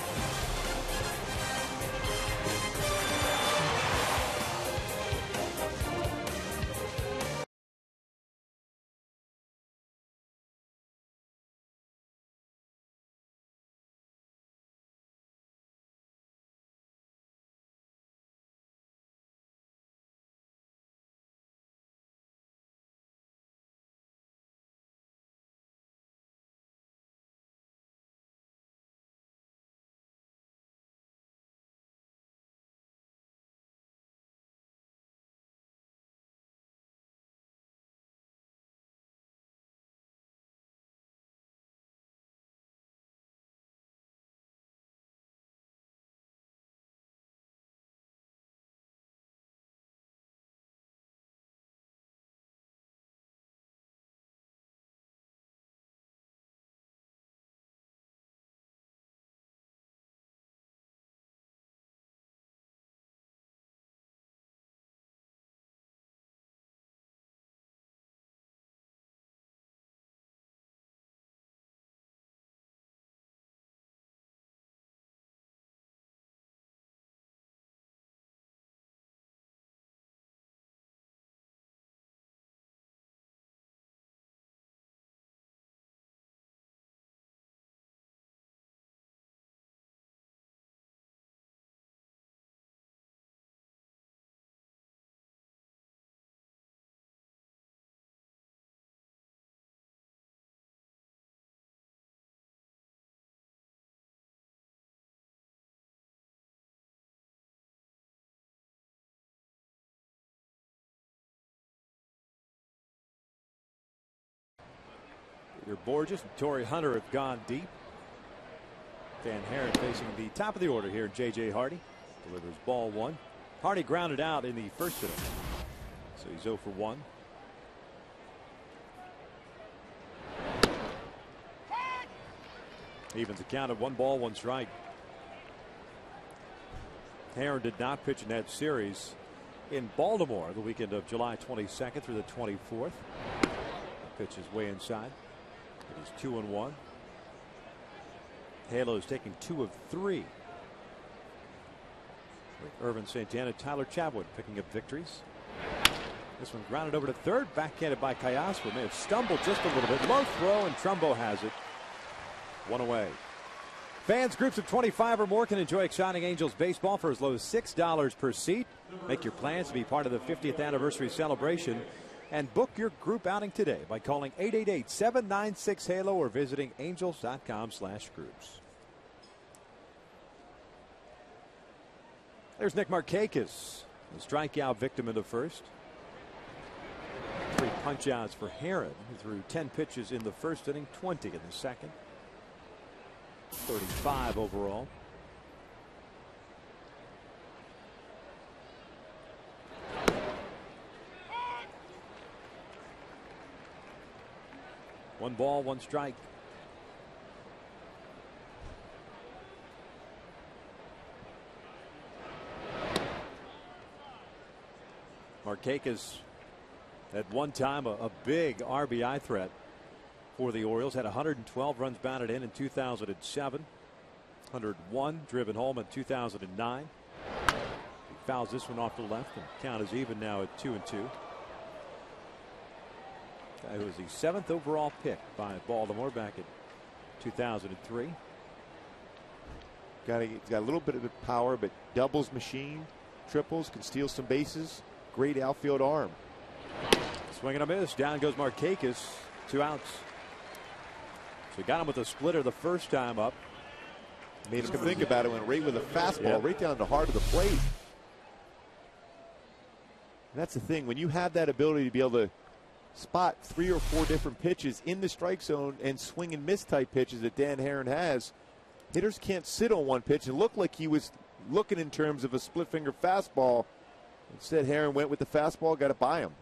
Peter Borges and Torrey Hunter have gone deep. Van Herren facing the top of the order here. J.J. Hardy delivers ball 1. Hardy grounded out in the first inning, so he's 0 for 1. Evens the count at 1 ball, 1 strike. Herren did not pitch in that series in Baltimore the weekend of July 22nd through the 24th. Pitch is way inside. It is 2-1. Halos taking 2 of 3. With Irvin Santana, Tyler Chatwood picking up victories. This one grounded over to third, backhanded by Kayaswa. May have stumbled just a little bit. Low throw, and Trumbo has it. 1 away. Fans, groups of 25 or more can enjoy exciting Angels baseball for as low as $6 per seat. Make your plans to be part of the 50th anniversary celebration and book your group outing today by calling 888-796-HALO or visiting angels.com/groups. There's Nick Markakis, the strikeout victim in the first. 3 punch-outs for Herron, who threw 10 pitches in the first inning, 20 in the second. 35 overall. One ball, 1 strike. Markakis at one time a big RBI threat for the Orioles. Had 112 runs batted in 2007. 101 driven home in 2009. He fouls this one off the left, and count is even now at 2-2. Guy who was the 7th overall pick by Baltimore back in 2003. He's got a little bit of power, but doubles machine, triples, can steal some bases. Great outfield arm. Swing and a miss. Down goes Markakis. 2 outs. So he got him with a splitter the first time up. Made him think about it. Went right with a fastball, right down the heart of the plate. And that's the thing. When you have that ability to be able to spot 3 or 4 different pitches in the strike zone and swing and miss type pitches that Dan Herron has, hitters can't sit on one pitch. It looked like he was looking in terms of a split finger fastball. Instead, Herron went with the fastball, got it by him.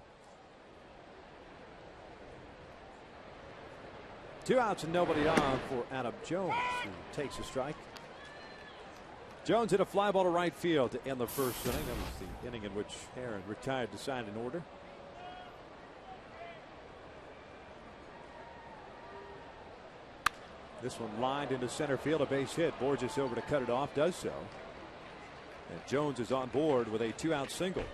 2 outs and nobody on for Adam Jones, who takes a strike. Jones hit a fly ball to right field to end the first inning. That was the inning in which Herron retired to sign an order. This one lined into center field, a base hit. Borges over to cut it off, does so. And Jones is on board with a 2-out single.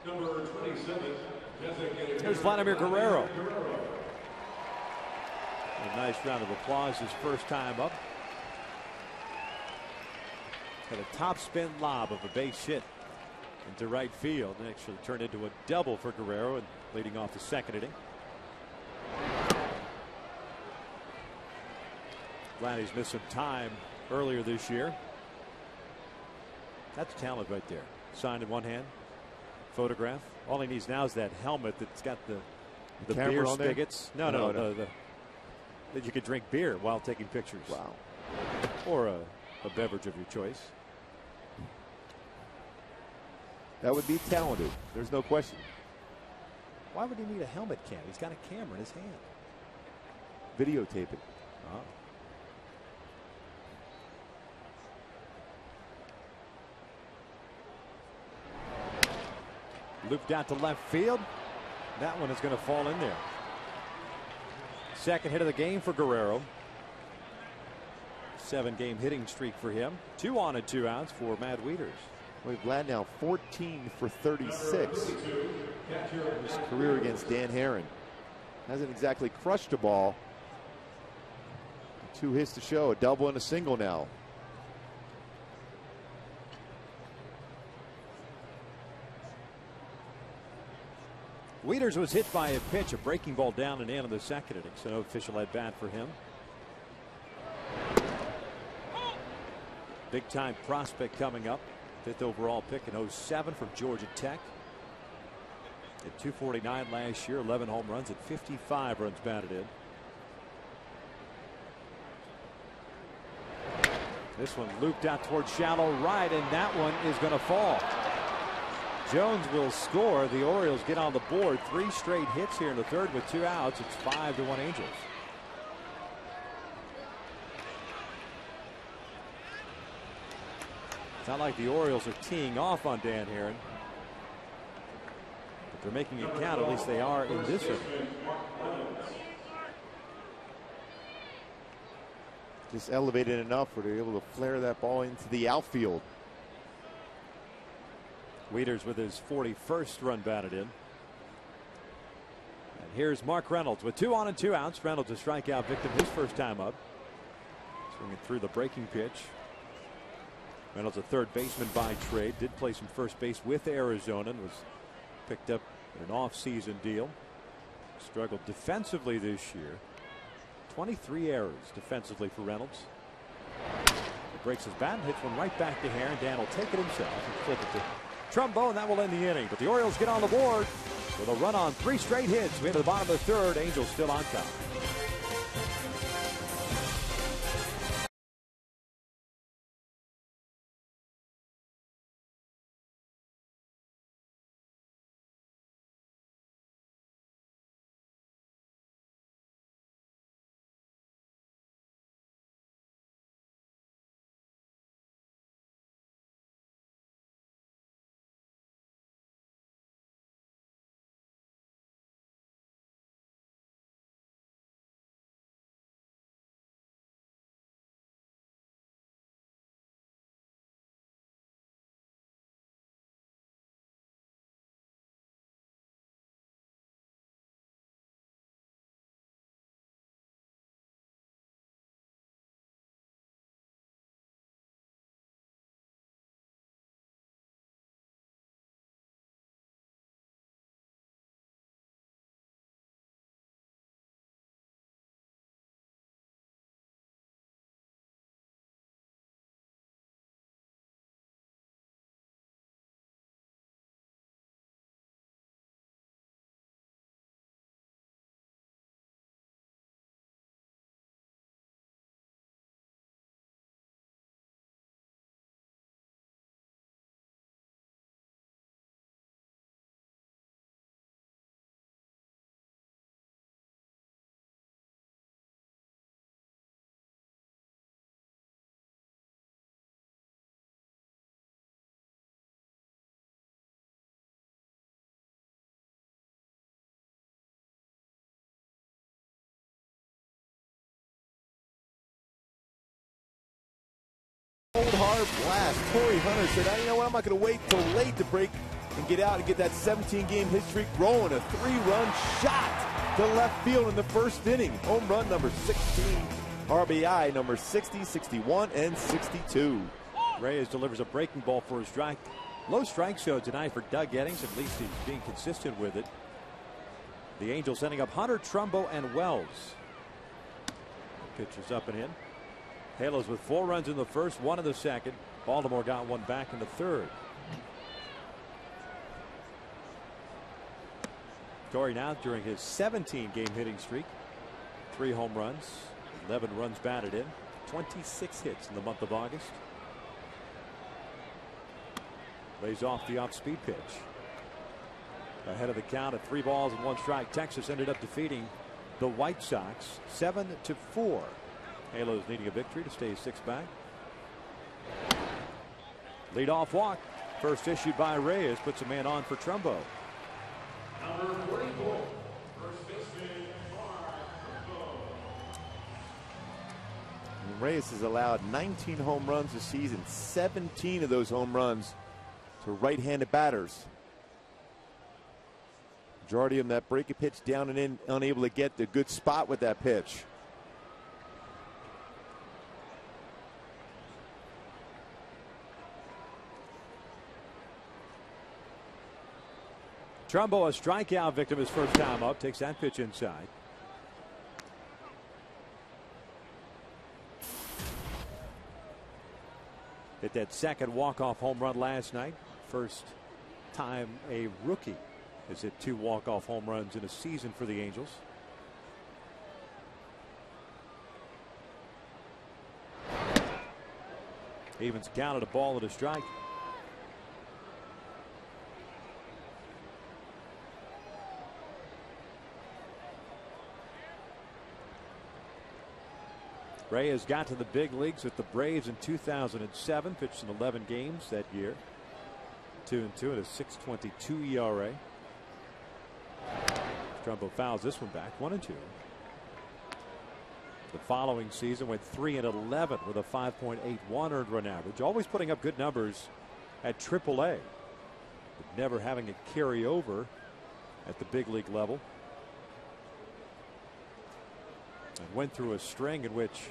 Number 27, Here's Vladimir Guerrero. A nice round of applause his first time up. Had a top spin lob of a base hit into right field, and actually turned into a double for Guerrero and leading off the second inning. Vladdy's missed some time earlier this year. That's talent right there. Signed in one hand. Photograph. All he needs now is that helmet that's got the beer spigots. No. That you could drink beer while taking pictures. Wow. Or a beverage of your choice. That would be talented. There's no question. Why would he need a helmet cam? He's got a camera in his hand. Videotape it. Oh. Looped out to left field. That one is going to fall in there. Second hit of the game for Guerrero. 7-game hitting streak for him. 2 on and 2 outs for Matt Wieters. Vlad now 14 for 36. His career against Dan Herron. Hasn't exactly crushed a ball. 2 hits to show, a double and a single now. Wieters was hit by a pitch, a breaking ball down and in the second inning, so no official at bat for him. Big time prospect coming up. 5th overall pick in 07 from Georgia Tech. At 249 last year, 11 home runs at 55 runs batted in. This one looped out towards shallow right, and that one is going to fall. Jones will score. The Orioles get on the board. 3 straight hits here in the third with 2 outs. It's 5-1 Angels. It's not like the Orioles are teeing off on Dan Herron. If they're making it count, at least they are in this inning. Just elevated enough where they're able to flare that ball into the outfield. Wieters with his 41st run batted in. And here's Mark Reynolds with 2 on and 2 outs. Reynolds a strikeout victim his first time up. Swinging through the breaking pitch. Reynolds a third baseman by trade. Did play some first base with Arizona and was picked up in an off-season deal. Struggled defensively this year. 23 errors defensively for Reynolds. He breaks his bat and hits one right back to Herron. Dan will take it himself and flip it to Trumbo, and that will end the inning. But the Orioles get on the board with a run on 3 straight hits. We into the bottom of the third. Angels still on top. Cold hard blast. Corey Hunter said, you know what, I'm not going to wait till late to break and get out and get that 17-game hit streak rolling. A 3-run shot to left field in the first inning. Home run number 16, RBI number 60, 61, and 62. Reyes delivers a breaking ball for a strike. Low strike zone tonight for Doug Eddings. At least he's being consistent with it. The Angels sending up Hunter, Trumbo, and Wells. Pitch is up and in. Halos with 4 runs in the first, 1 in the second. Baltimore got 1 back in the third. Torrey now during his 17-game hitting streak. 3 home runs, 11 runs batted in, 26 hits in the month of August. Lays off the off-speed pitch. Ahead of the count at 3 balls and 1 strike. Texas ended up defeating the White Sox 7-4. Halos needing a victory to stay 6 back. Lead-off walk. First issued by Reyes. Puts a man on for Trumbo. Number 44, first baseman, Reyes has allowed 19 home runs this season. 17 of those home runs to right-handed batters. Majority of them that break a pitch down and in, unable to get the good spot with that pitch. Trumbo, a strikeout victim his first time up, takes that pitch inside. Hit that second walk-off home run last night. First time a rookie has hit 2 walk-off home runs in a season for the Angels. Evans counted a ball and a strike. Reyes got to the big leagues with the Braves in 2007. Pitched in 11 games that year. 2-2 at a 6.22 ERA. Trumbo fouls this one back, 1-2. The following season went 3-11 with a 5.81 earned run average, always putting up good numbers at AAA, but never having it carry over at the big league level. And went through a string in which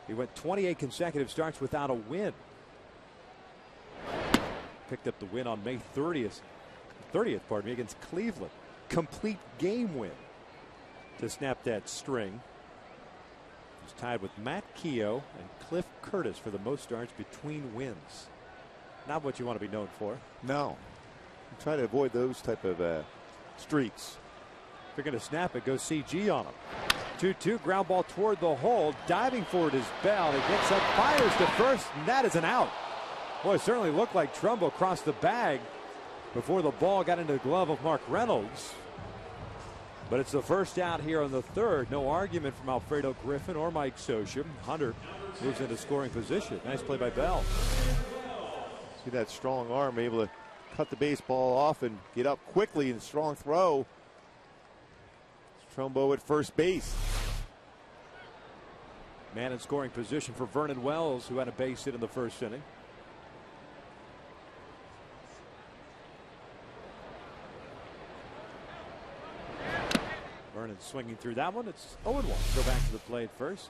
he went 28 consecutive starts without a win. Picked up the win on May 30th, against Cleveland. Complete game win to snap that string. He's tied with Matt Keogh and Cliff Curtis for the most starts between wins. Not what you want to be known for. No. You try to avoid those type of streaks. If you're going to snap it, go CG on him. 2-2, ground ball toward the hole. Diving for it is Bell. He gets up, fires to first, and that is an out. Boy, it certainly looked like Trumbo crossed the bag before the ball got into the glove of Mark Reynolds. But it's the first out here on the third. No argument from Alfredo Griffin or Mike Socia. Hunter moves into scoring position. Nice play by Bell. See that strong arm, able to cut the baseball off and get up quickly in strong throw. Trumbo at first base. Man in scoring position for Vernon Wells, who had a base hit in the first inning. Vernon swinging through that one. It's 0-1. Go back to the plate first.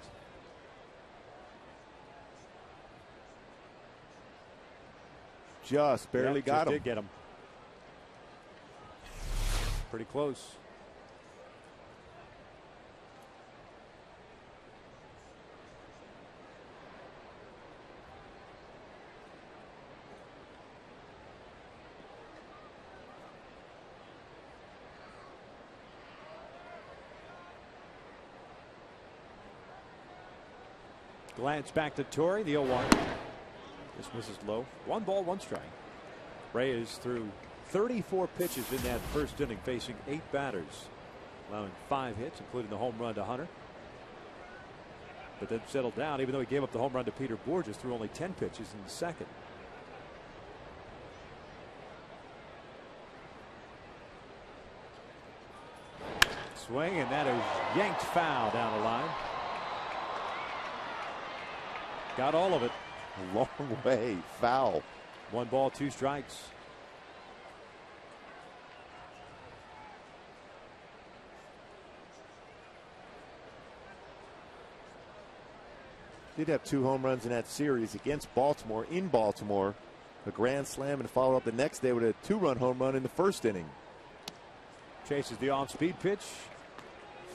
Just barely got him. Did get him. Pretty close. Glance back to Torrey, the 0-1. This misses low. 1 ball, 1 strike. Reyes threw 34 pitches in that first inning, facing 8 batters, allowing 5 hits, including the home run to Hunter. But then settled down, even though he gave up the home run to Peter Borges, threw only 10 pitches in the second. Swing, and that is yanked foul down the line. Got all of it. Long way. Foul. 1 ball, 2 strikes. Did have 2 home runs in that series against Baltimore, in Baltimore. A grand slam and followed up the next day with a 2-run home run in the first inning. Chases the off-speed pitch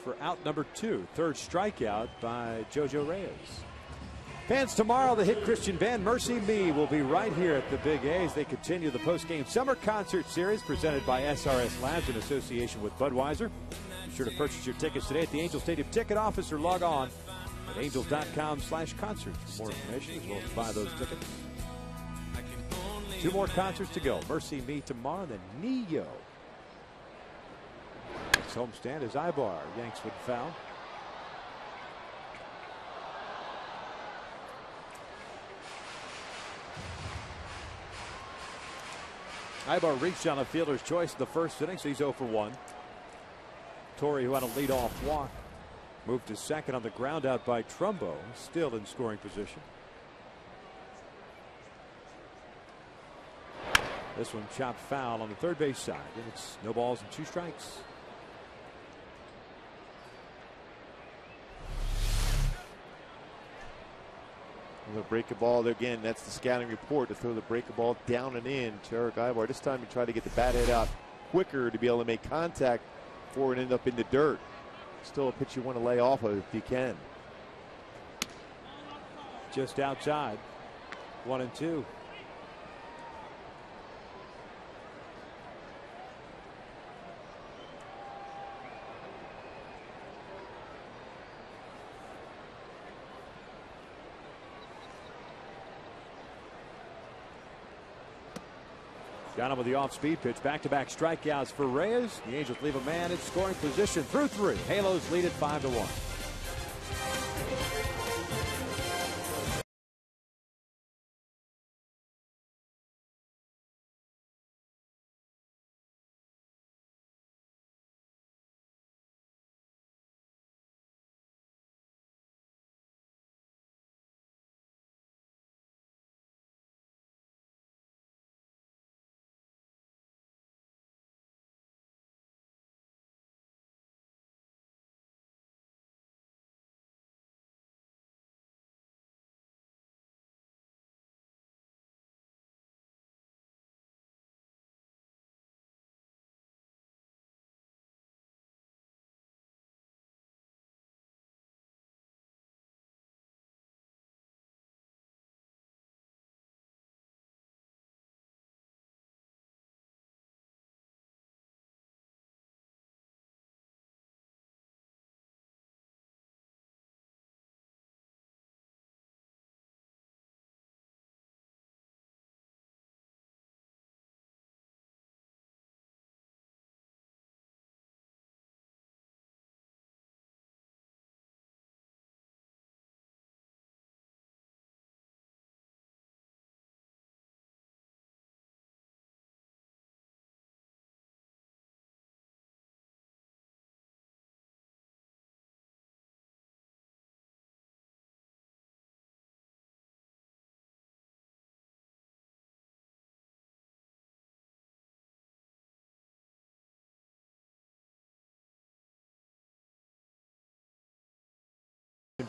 for out number 2. 3rd strikeout by Jojo Reyes. Fans, tomorrow the hit Christian band Mercy Me will be right here at the Big A as they continue the post-game summer concert series presented by SRS Labs in association with Budweiser. Be sure to purchase your tickets today at the Angel Stadium ticket office or log on at angels.com/concerts for more information as well as buy those tickets. 2 more concerts to go. Mercy Me tomorrow, then Neo. His homestand is Ibar. Yanks would foul. Ibar reached on a fielder's choice in the first inning, so he's 0 for 1. Torrey, who had a leadoff walk, moved to second on the ground out by Trumbo, still in scoring position. This one chopped foul on the third base side, and it's no balls and 2 strikes. The breaking ball again. That's the scouting report, to throw the breaking ball down and in to Eric Ibar. This time he tried to get the bat head out quicker to be able to make contact before it ended up in the dirt. Still a pitch you want to lay off of if you can. Just outside. 1-2. Got him with the off-speed pitch. Back-to-back strikeouts for Reyes. The Angels leave a man in scoring position through 3. Halos lead it 5-1.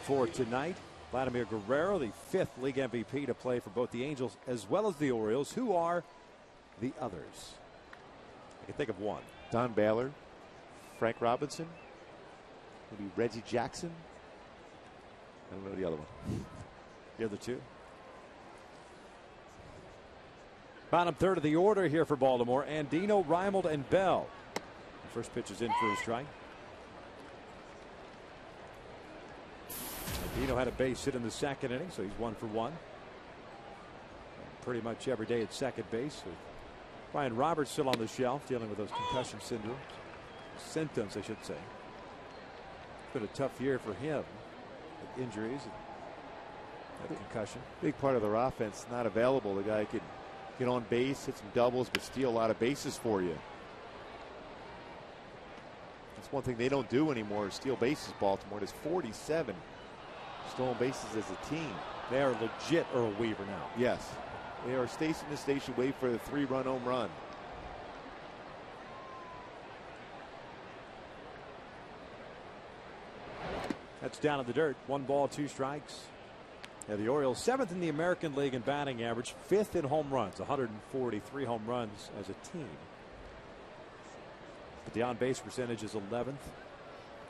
For tonight, Vladimir Guerrero, the 5th league MVP to play for both the Angels as well as the Orioles. Who are the others? I can think of one. Don Baylor, Frank Robinson, maybe Reggie Jackson. I don't know the other one. The other two. Bottom third of the order here for Baltimore. Andino, Reimold, and Bell. The first pitch is in for a strike. Andino had a base hit in the second inning, so he's 1 for 1. Pretty much every day at second base. So Brian Roberts still on the shelf, dealing with those concussion symptoms, I should say. It's been a tough year for him. With injuries and concussion. Big part of their offense not available. The guy could get on base, hit some doubles, but steal a lot of bases for you. That's one thing they don't do anymore, is steal bases. Baltimore has 47 stolen bases as a team. They are legit Earl Weaver now. Yes. They are station to station, wait for the 3-run home run. That's down in the dirt. 1 ball, 2 strikes. Now the Orioles 7th in the American League in batting average, 5th in home runs, 143 home runs as a team. But the on-base percentage is 11th.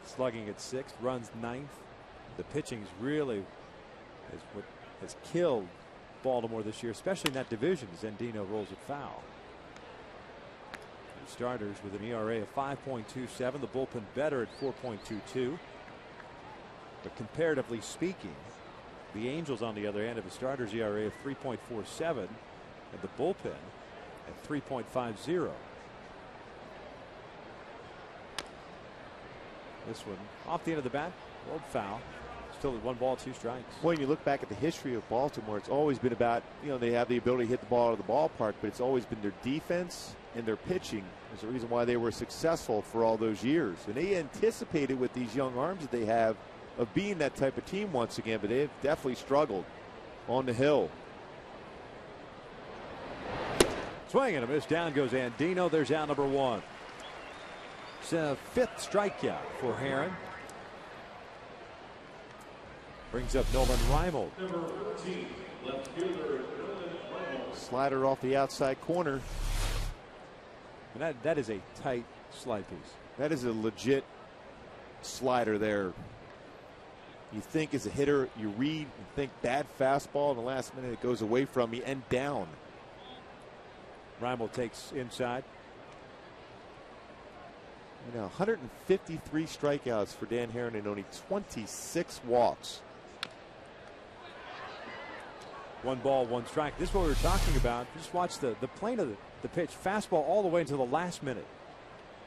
Slugging at 6th, runs 9th. The pitching is really what has killed Baltimore this year, especially in that division, as Andino rolls it foul. The starters with an ERA of 5.27, the bullpen better at 4.22. But comparatively speaking, the Angels, on the other hand, have a starter's ERA of 3.47 and the bullpen at 3.50. This one off the end of the bat, rolled foul. Still at 1 ball, 2 strikes. When you look back at the history of Baltimore, it's always been about, they have the ability to hit the ball out of the ballpark, but it's always been their defense and their pitching is the reason why they were successful for all those years. And they anticipated with these young arms that they have of being that type of team once again, but they've definitely struggled on the hill. Swing and a miss. Down goes Andino. There's out number 1. It's a 5th strikeout for Heron. Brings up Nolan Reimold. Number 13, left fielder Nolan Reimold. Slider off the outside corner. And that is a tight slide piece. That is a legit slider there. You think as a hitter, you read and think bad fastball, in the last minute it goes away from you and down. Reimold takes inside. 153 strikeouts for Dan Heron and only 26 walks. 1 ball, 1 strike. This is what we were talking about. Just watch the plane of the pitch. Fastball all the way until the last minute.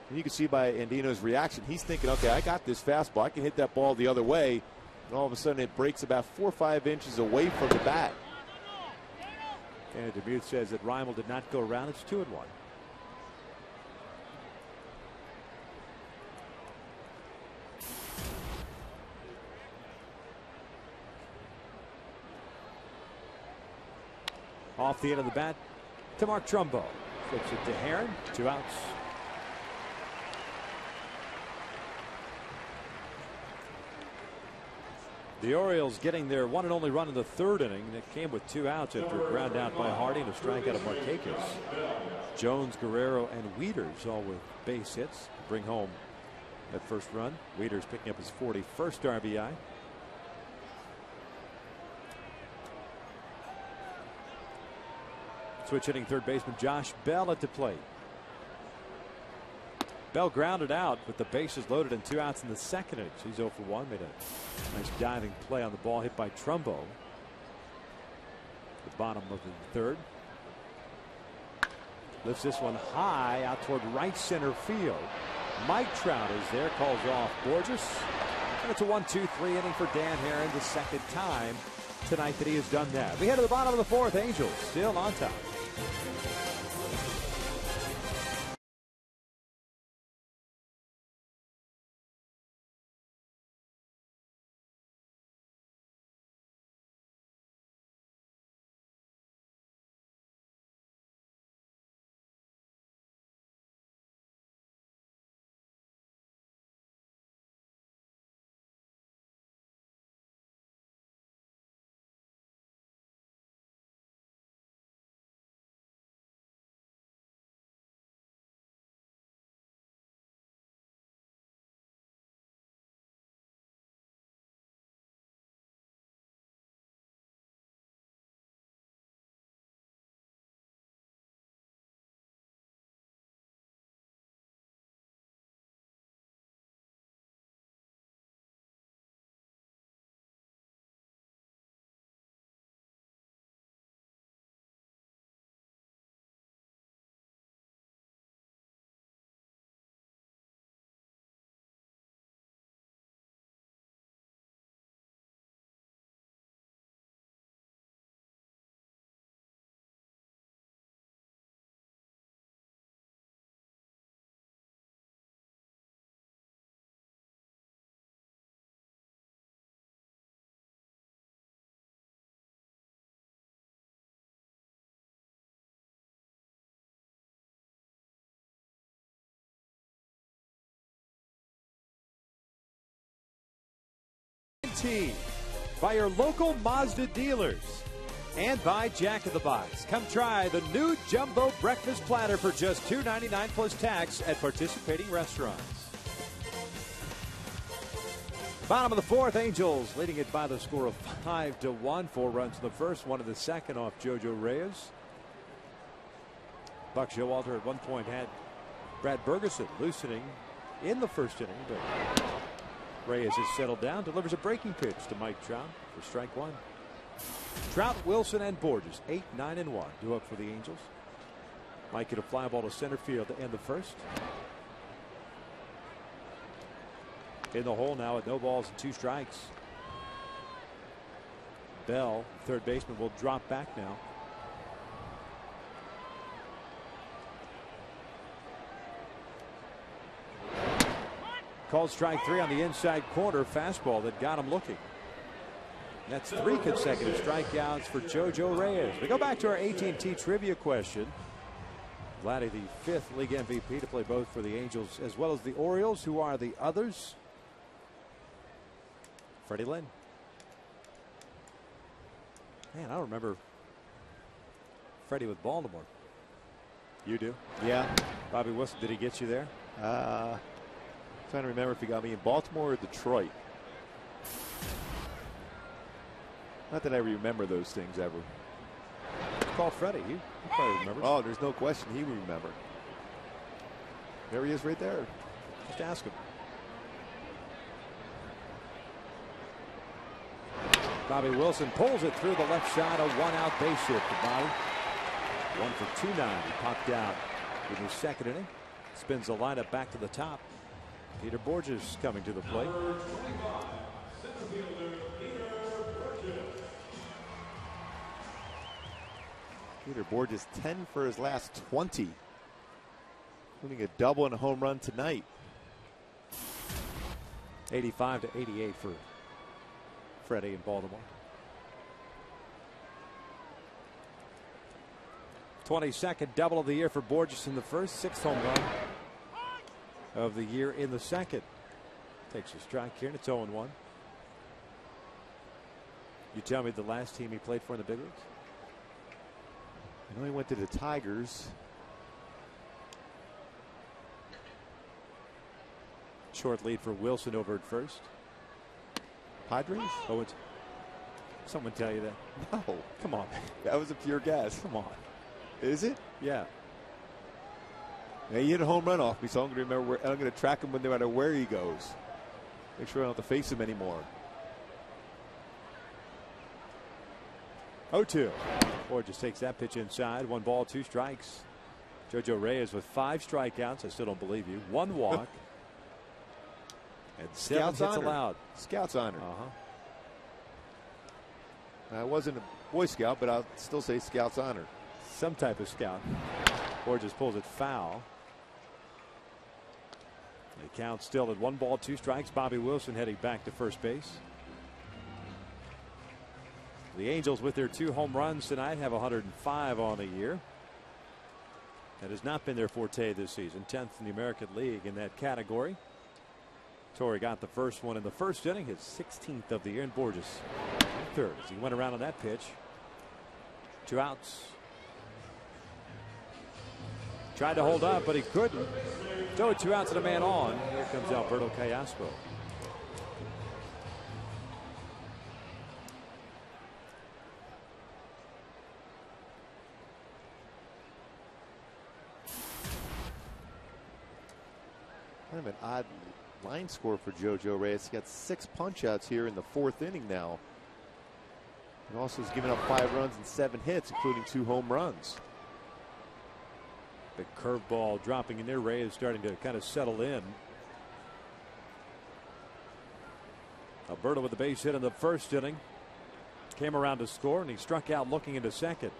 And you can see by Andino's reaction, he's thinking, okay, I got this fastball. I can hit that ball the other way. And all of a sudden it breaks about 4 or 5 inches away from the bat. And Demuth says that Reimold did not go around. It's 2-1. Off the end of the bat to Mark Trumbo. Flips it to Heron. 2 outs. The Orioles getting their one and only run in the 3rd inning. That came with 2 outs after a ground out by Hardy and a strikeout of Markakis. Jones, Guerrero, and Wieters all with base hits to bring home that first run. Wieters picking up his 41st RBI. Switch hitting third baseman Josh Bell at the plate. Bell grounded out with the bases loaded and 2 outs in the second inning. He's 0 for 1. Made a nice diving play on the ball hit by Trumbo. The bottom of the 3rd. Lifts this one high out toward right center field. Mike Trout is there, calls off Borges. And it's a 1-2-3 inning for Dan Heron, the 2nd time tonight that he has done that. We head to the bottom of the 4th. Angels still on top. AT&T, by your local Mazda dealers, and by Jack in the Box. Come try the new Jumbo Breakfast Platter for just $2.99 plus tax at participating restaurants. Bottom of the fourth, Angels leading it by the score of 5-1. 4 runs in the first, 1 in the second off Jojo Reyes. Buck Showalter at one point had Brad Bergeson loosening in the first inning, but Reyes has settled down, delivers a breaking pitch to Mike Trout for strike one. Trout, Wilson, and Borges, 8, 9, and 1, due up for the Angels. Mike hit a fly ball to center field to end the first. In the hole now with no balls and 2 strikes. Bell, third baseman, will drop back now. Called strike 3 on the inside corner fastball that got him looking. That's 3 consecutive strikeouts for Jojo Reyes. We go back to our AT&T trivia question. Vladdy, the 5th league MVP, to play both for the Angels as well as the Orioles. Who are the others? Freddie Lynn. Man, I don't remember Freddie with Baltimore. You do? Yeah. Bobby Wilson, did he get you there? Trying to remember if he got me in Baltimore or Detroit. Not that I remember those things ever. Call Freddie. You probably remember. Oh, there's no question he would remember. There he is right there. Just ask him. Bobby Wilson pulls it through the left side. A 1-out base hit for Bobby. 1 for 2 now. He popped out in the second inning. Spins the lineup back to the top. Peter Borges coming to the plate. Peter Borges 10 for his last 20, including a double and a home run tonight. 85-88 for Freddie in Baltimore. 22nd double of the year for Borges in the first, 6th home run of the year in the second. Takes a strike here, and it's 0-1. You tell me the last team he played for in the big leagues? I know he went to the Tigers. Short lead for Wilson over at first. Padres? Oh, it's someone tell you that? No. Come on. That was a pure guess. Come on. Is it? Yeah. Yeah, he hit a home run off me, so I'm going to remember where, I'm going to track him no matter where he goes. Make sure I don't have to face him anymore. 0-2. Borges takes that pitch inside. 1 ball, 2 strikes. Jojo Reyes with 5 strikeouts. I still don't believe you. 1 walk. And 7 Scout's hits honor. allowed. Scout's honor. Uh-huh. I wasn't a Boy Scout, but I'll still say Scout's honor. Some type of scout. Borges pulls it foul. The count still at 1 ball, 2 strikes. Bobby Wilson heading back to first base. The Angels, with their 2 home runs tonight, have 105 on the year. That has not been their forte this season. 10th in the American League in that category. Torrey got the first one in the first inning, his 16th of the year, and Borges third as he went around on that pitch. 2 outs. Tried to hold up, but he couldn't. So 2 outs and a man on. Here comes Alberto Callaspo. Kind of an odd line score for Jojo Reyes. He got 6 punch-outs here in the 4th inning now. And also has given up 5 runs and 7 hits, including 2 home runs. Big curveball dropping in there. Reyes starting to kind of settle in. Alberto with the base hit in the first inning. Came around to score, and he struck out looking into second.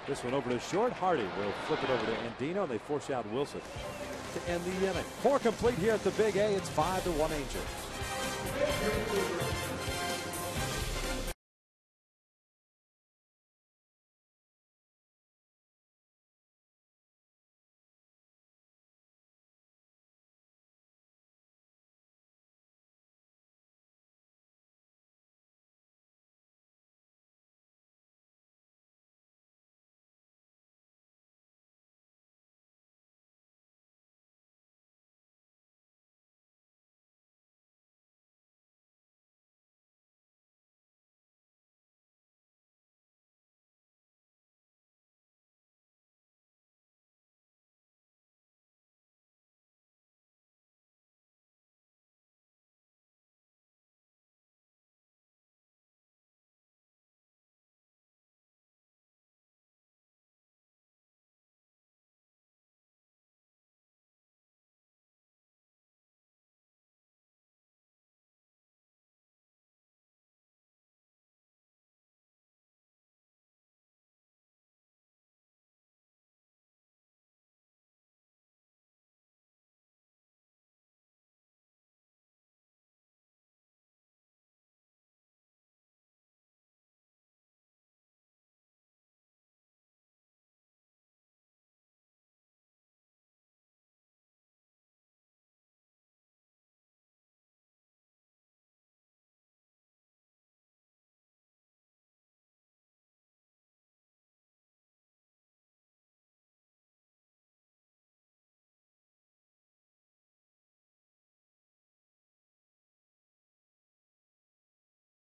This one over to short. Hardy will flip it over to Andino, and they force out Wilson to end the inning. 4 complete here at the Big A. It's 5-1 Angels.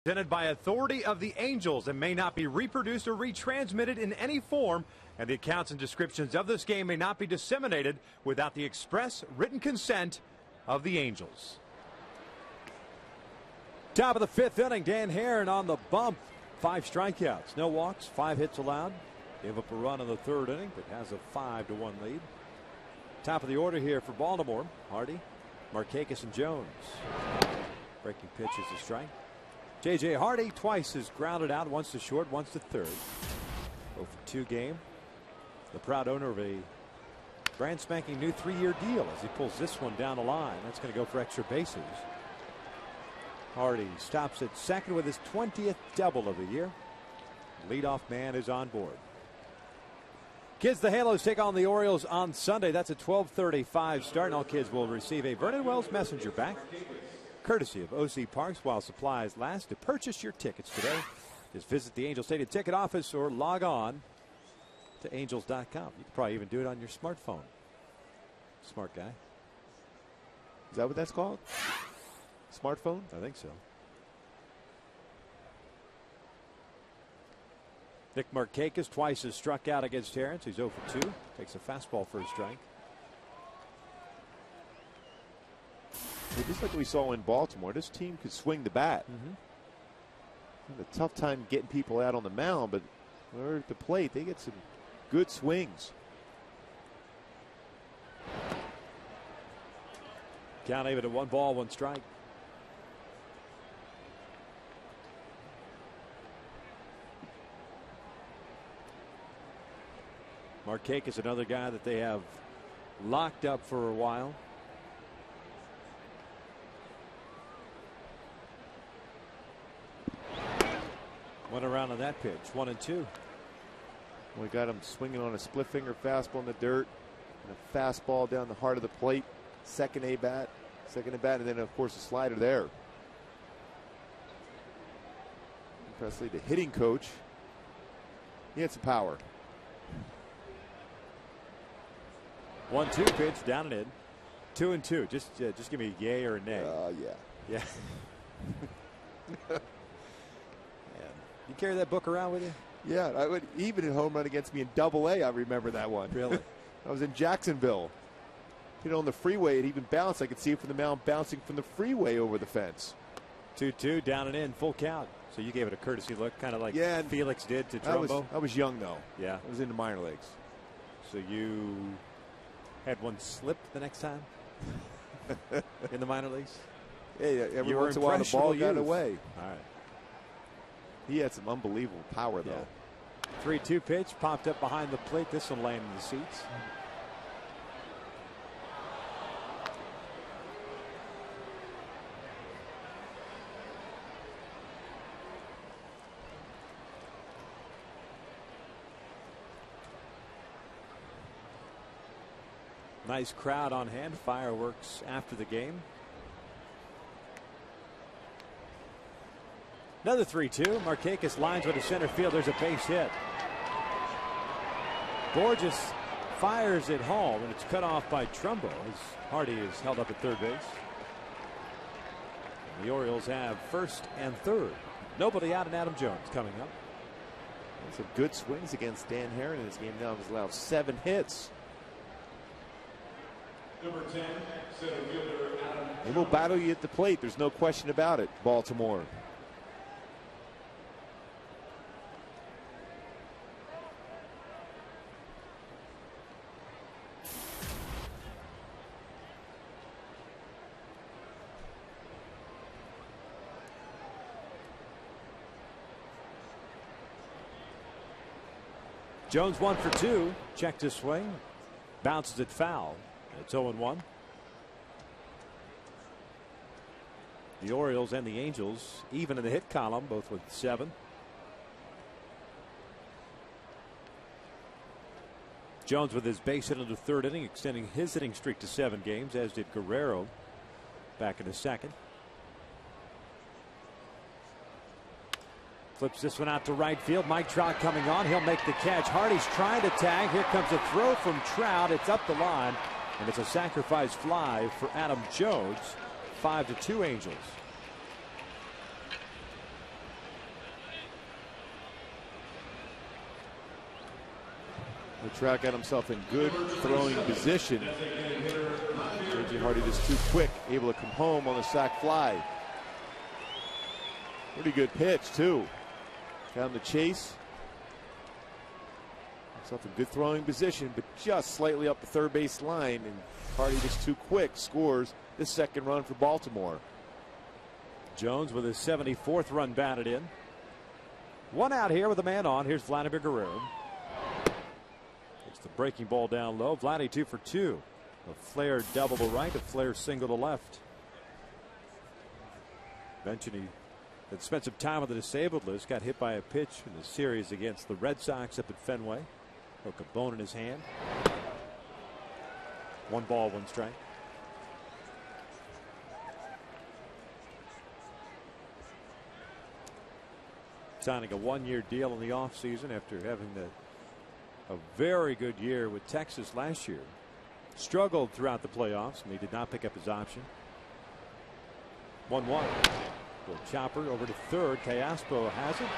Presented by authority of the Angels and may not be reproduced or retransmitted in any form, and the accounts and descriptions of this game may not be disseminated without the express written consent of the Angels. Top of the fifth inning, Dan Herron on the bump. 5 strikeouts, no walks, 5 hits allowed. Gave up a run in the third inning, but has a 5-1 lead. Top of the order here for Baltimore. Hardy, Markakis, and Jones. Breaking pitch is a strike. J.J. Hardy twice is grounded out, once to short, once to third. 0 for 2 game. The proud owner of a brand spanking new 3-year deal as he pulls this one down the line. That's going to go for extra bases. Hardy stops at second with his 20th double of the year. Leadoff man is on board. Kids, the Halos take on the Orioles on Sunday. That's a 12:35 start, and all kids will receive a Vernon Wells Messenger bag, courtesy of OC Parks while supplies last. To purchase your tickets today, just visit the Angel Stadium ticket office or log on to angels.com. You could probably even do it on your smartphone. Smart guy. Is that what that's called? Smartphone? I think so. Nick Markakis twice has struck out against Terrence. He's 0 for 2. Takes a fastball for a strike. Well, just like we saw in Baltimore, this team could swing the bat. Had a tough time getting people out on the mound, but when they're at the plate, they get some good swings. Count even at 1 ball, 1 strike. Markakis, another guy that they have locked up for a while. Went around on that pitch, 1-2. We got him swinging on a split finger fastball in the dirt and a fastball down the heart of the plate. Second at bat, and then of course a slider there. Presley, the hitting coach, he had some power. 1-2 pitch, down and in. 2-2. Just give me a yay or a nay. Yeah. Man. You carry that book around with you? Yeah, I would, even a home run against me in Double-A. I remember that one. Really? I was in Jacksonville. Hit on the freeway. It even bounced. I could see it from the mound bouncing from the freeway over the fence. 2-2, down and in, full count. So you gave it a courtesy look, kind of like Felix did to Trumbo. I was young though. Yeah, I was in the minor leagues. So you had one slip the next time in the minor leagues. Hey, every once in a while the ball got away. All right. He had some unbelievable power though. 3-2 pitch popped up behind the plate. This will land in the seats. Nice crowd on hand. Fireworks after the game. Another 3-2. Markakis lines with a center field. There's a base hit. Borges fires it home, and it's cut off by Trumbo as Hardy is held up at third base. The Orioles have first and third. Nobody out, and Adam Jones coming up. Some good swings against Dan Herron in this game. Now he's allowed 7 hits. Number 10, center fielder Adam. They will battle you at the plate. There's no question about it, Baltimore. Jones 1 for 2. Checked his swing. Bounces it foul. It's 0-1. The Orioles and the Angels even in the hit column, both with 7. Jones with his base hit in the third inning, extending his hitting streak to 7 games, as did Guerrero back in the second. Flips this one out to right field. Mike Trout coming on. He'll make the catch. Hardy's trying to tag. Here comes a throw from Trout. It's up the line, and it's a sacrifice fly for Adam Jones. 5-2 Angels. The Trout got himself in good throwing position. J.J. Hardy just too quick, able to come home on the sac fly. Pretty good pitch, too. Down the chase. Himself in good throwing position, but just slightly up the third base line. And Hardy just too quick scores the second run for Baltimore. Jones with his 74th run batted in. One out here with a man on. Here's Vladimir Guerrero. It's the breaking ball down low. Vladdy 2 for 2. A flare double to right, a flare single to left. Mentioned he had spent some time on the disabled list. Got hit by a pitch in the series against the Red Sox up at Fenway. Broke a bone in his hand. 1 ball, 1 strike. Signing a 1-year deal in the offseason after having a very good year with Texas last year. Struggled throughout the playoffs, and he did not pick up his option. 1-1. Little chopper over to third. Callaspo has it.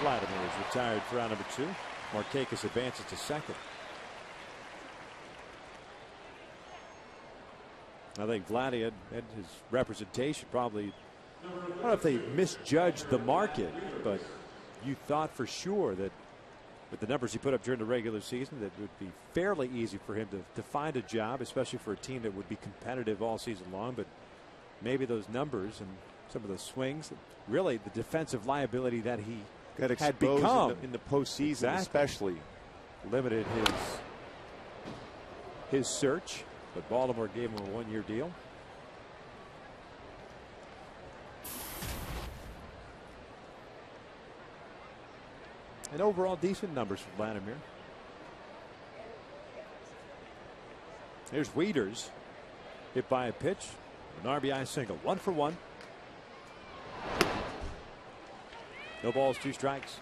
Vladimir is retired for round number 2. Markakis advances to second. I think Vladdy had his representation probably. I don't know if they misjudged the market, but you thought for sure that with the numbers he put up during the regular season, that it would be fairly easy for him to find a job, especially for a team that would be competitive all season long. But maybe those numbers and some of the swings, really the defensive liability that he got had become in the postseason, especially limited his search. But Baltimore gave him a 1-year deal. And overall decent numbers for Vladimir. Here's Wieters, hit by a pitch, an RBI single. 1 for 1. No balls, 2 strikes.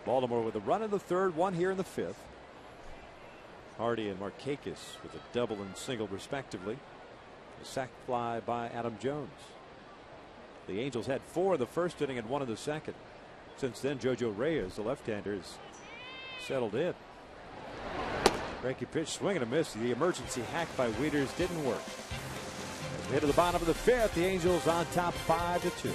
Baltimore with a run in the third, 1 here in the 5th. Hardy and Markakis with a double and single respectively. A sac fly by Adam Jones. The Angels had 4 in the first inning and 1 in the second. Since then, JoJo Reyes, the left-hander, has settled in. Breaking pitch, swing and a miss. The emergency hack by Wieters didn't work. As we hit to the bottom of the 5th, the Angels on top 5-2.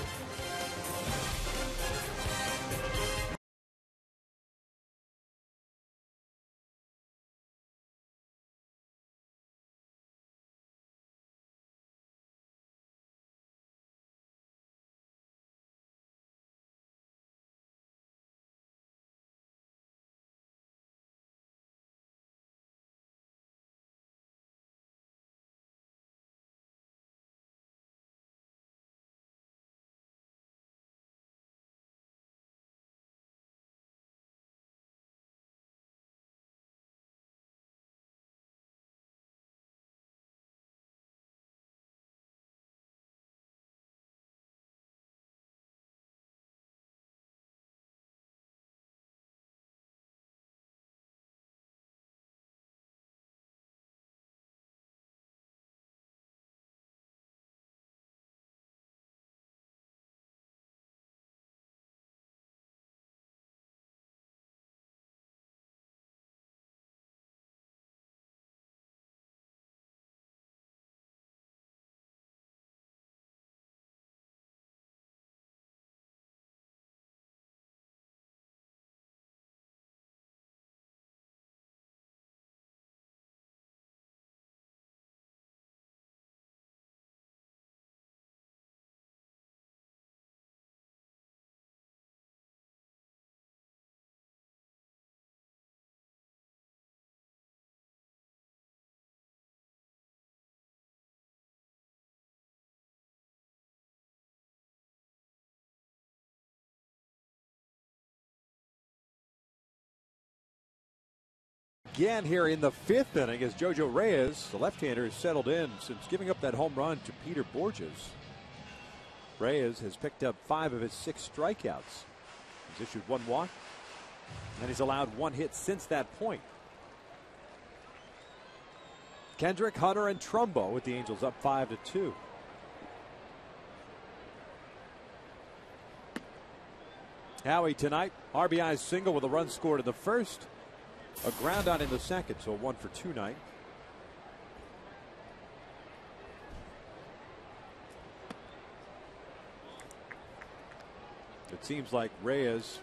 Again here in the 5th inning as JoJo Reyes, the left-hander, has settled in since giving up that home run to Peter Borges. Reyes has picked up 5 of his 6 strikeouts. He's issued 1 walk, and he's allowed 1 hit since that point. Kendrick, Hunter, and Trumbo with the Angels up 5-2. Howie tonight, RBI single with a run scored in the first. A ground out in the second, so 1 for 2 night. It seems like Reyes,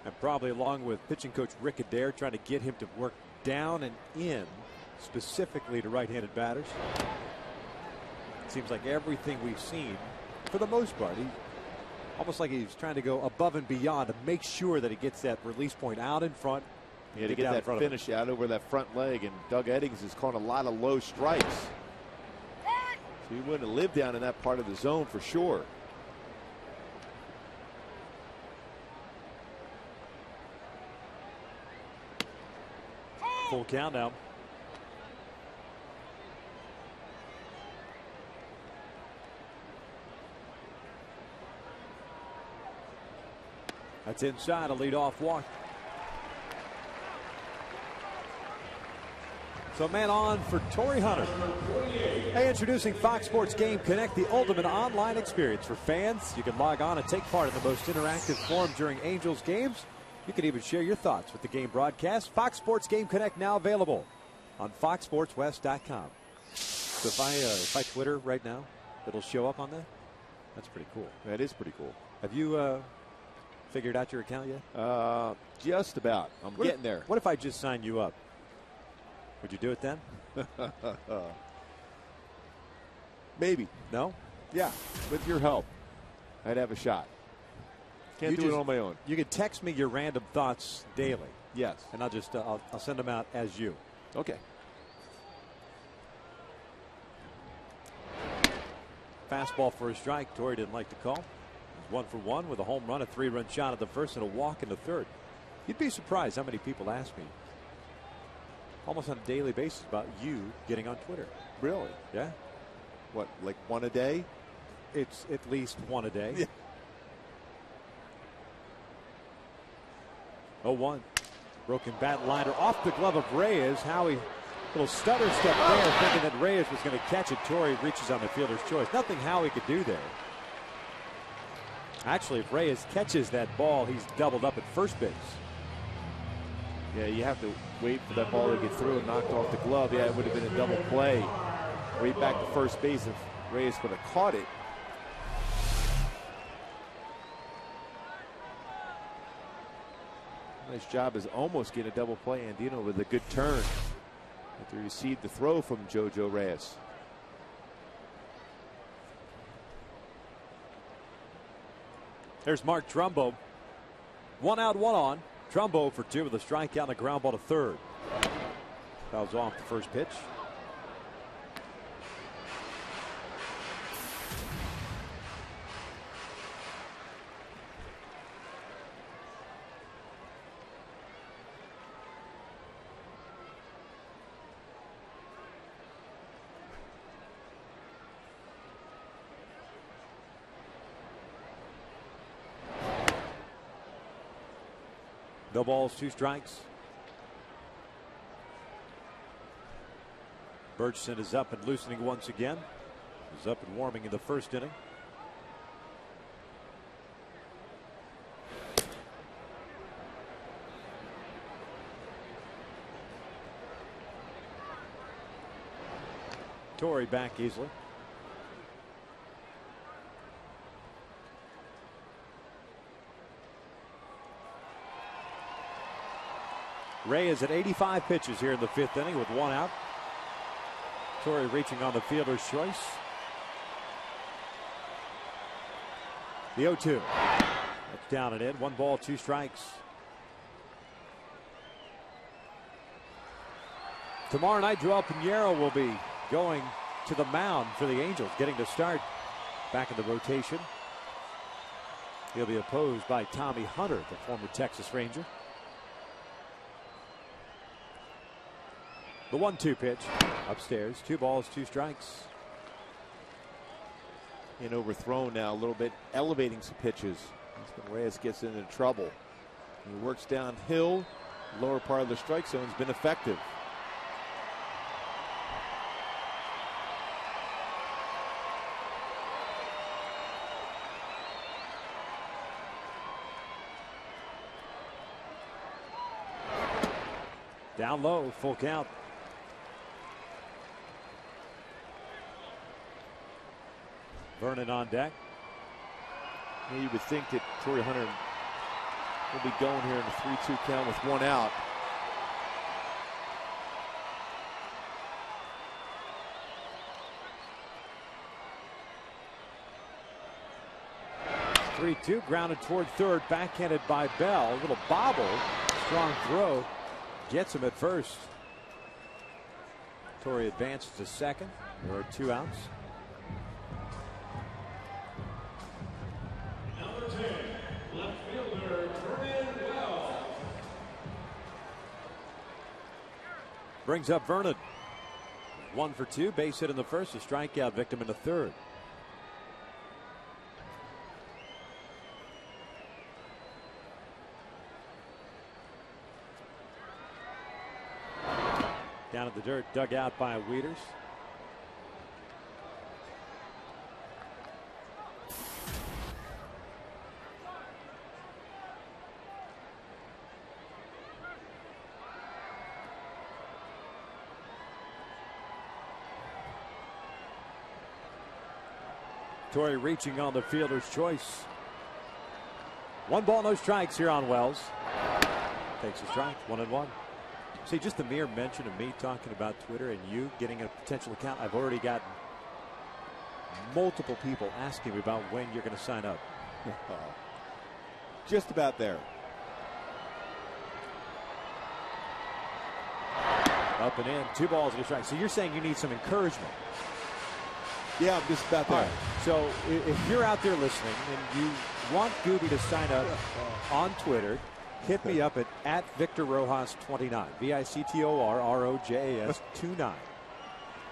and probably along with pitching coach Rick Adair, trying to get him to work down and in specifically to right-handed batters. It seems like everything we've seen, for the most part, almost like he's trying to go above and beyond to make sure that he gets that release point out in front. Yeah, to get that finish out over that front leg, and Doug Eddings has caught a lot of low strikes. So he wouldn't have lived down in that part of the zone for sure. Full count now. That's inside, a leadoff walk. So man on for Torrey Hunter. Hey, introducing Fox Sports Game Connect, the ultimate online experience for fans. You can log on and take part in the most interactive forum during Angels games. You can even share your thoughts with the game broadcast. Fox Sports Game Connect now available on foxsportswest.com. So if I Twitter right now, it'll show up on that? That's pretty cool. That is pretty cool. Have you figured out your account yet? Just about. I'm getting there. What if I just sign you up? Would you do it then? Maybe. No? Yeah, with your help, I'd have a shot. Can't do it on my own. You can text me your random thoughts daily. Yes. And I'll just I'll send them out as you. Okay. Fastball for a strike. Torrey didn't like the call. He's 1 for 1 with a home run, a 3-run shot at the first, and a walk in the third. You'd be surprised how many people ask me almost on a daily basis about you getting on Twitter. Really? Yeah. What, like one a day? It's at least one a day. Yeah. 0-1. Broken bat liner off the glove of Reyes. Howie, little stutter step there, thinking that Reyes was going to catch it. Torrey reaches on the fielder's choice. Nothing Howie could do there. Actually, if Reyes catches that ball, he's doubled up at first base. Yeah, you have to wait for that ball to get through and knocked off the glove. Yeah, it would have been a double play. Right back to first base if Reyes would have caught it. Nice job is almost getting a double play. Andino with a good turn after he received the throw from JoJo Reyes. There's Mark Trumbo. 1 out, 1 on. Trumbo for 2 with a strikeout and a ground ball to third. Fouls off the first pitch. No balls, 2 strikes. Birchson is up and loosening once again. He was up and warming in the first inning. Torrey back easily. Reyes at 85 pitches here in the 5th inning with 1 out. Torrey reaching on the fielder's choice. The 0-2. That's down and in. 1 ball, 2 strikes. Tomorrow night, Joel Pinheiro will be going to the mound for the Angels, getting to start back in the rotation. He'll be opposed by Tommy Hunter, the former Texas Ranger. The 1-2 pitch upstairs. 2 balls, 2 strikes. And overthrown now a little bit, elevating some pitches. That's when Reyes gets into trouble. He works downhill. Lower part of the strike zone has been effective. Down low, full count. Vernon on deck. Yeah, you would think that Torrey Hunter will be going here in a 3-2 count with one out. Three-two, grounded toward third, backhanded by Bell. A little bobble, strong throw, gets him at first. Torrey advances to second. There are 2 outs. Number 10, left fielder, Vernon. Brings up Vernon. 1 for 2, base hit in the first, a strikeout victim in the third. Down at the dirt, dug out by Wieters. Torrey reaching on the fielder's choice. 1 ball, no strikes here on Wells. Takes a strike, 1-1. See, just the mere mention of me talking about Twitter and you getting a potential account, I've already gotten multiple people asking me about when you're going to sign up. Just about there. Up and in, 2 balls and a strike. So you're saying you need some encouragement. Yeah, I'm just about there. Right. So if you're out there listening and you want Gooby to sign up on Twitter, hit me up at Victor Rojas 29, VICTORROJAS 29,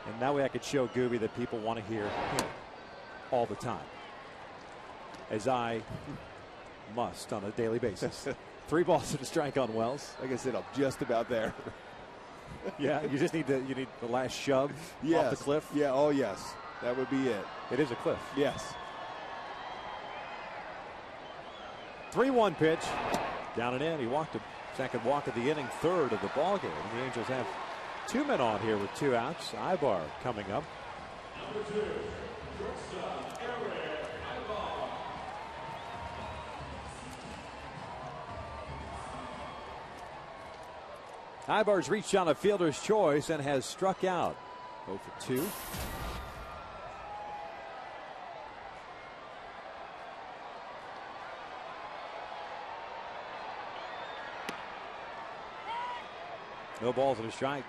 and that way I could show Gooby that people want to hear him all the time, as I must on a daily basis. 3 balls and a strike on Wells. Like I said, I'm just about there. Yeah, you just need the last shove off the cliff. Yeah. Oh yes, that would be it. It is a cliff. Yes. 3-1 pitch. Down and in. He walked a second walk of the inning, third of the ball game. And the Angels have 2 men on here with 2 outs. Ibar coming up. Number 2, shortstop, Jared Washburn. Ibar's reached on a fielder's choice and has struck out. 0 for 2. No balls and a strike.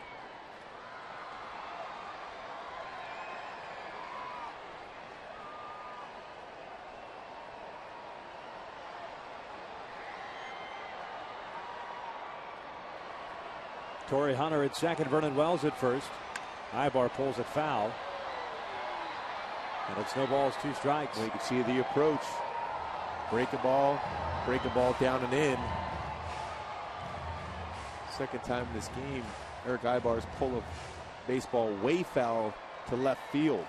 Torrey Hunter at second, Vernon Wells at first. Ibar pulls it foul. And it's no balls, 2 strikes. Well, you can see the approach. Break the ball down and in. Second time in this game, Eric Ibar's pull a baseball way foul to left field.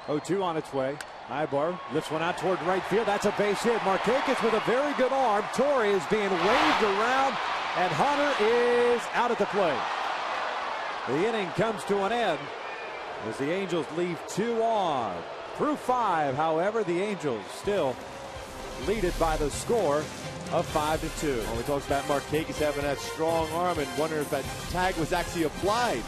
Oh, 2 on its way. Ibar lifts one out toward right field. That's a base hit. Markakis with a very good arm. Torrey is being waved around, and Hunter is out at the plate. The inning comes to an end as the Angels leave 2 on. Through 5, however, the Angels still lead it by the score of 5-2. Well, we talked about Markakis having that strong arm and wondering if that tag was actually applied.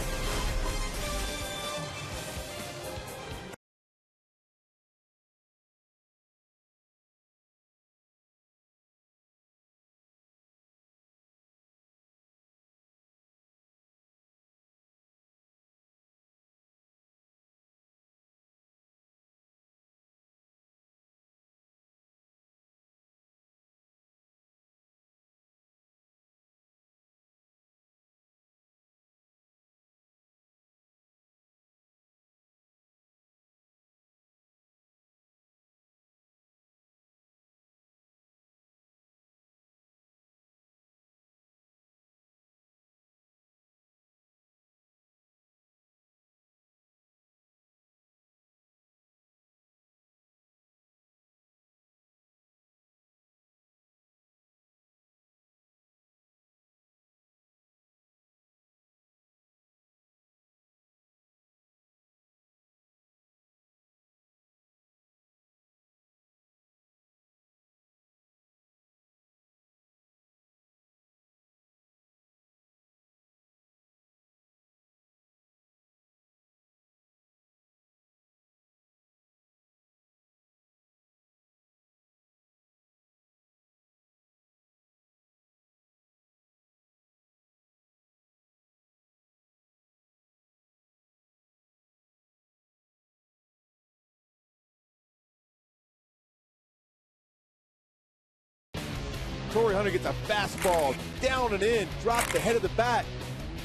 Torrey Hunter gets a fastball down and in, drop the head of the bat.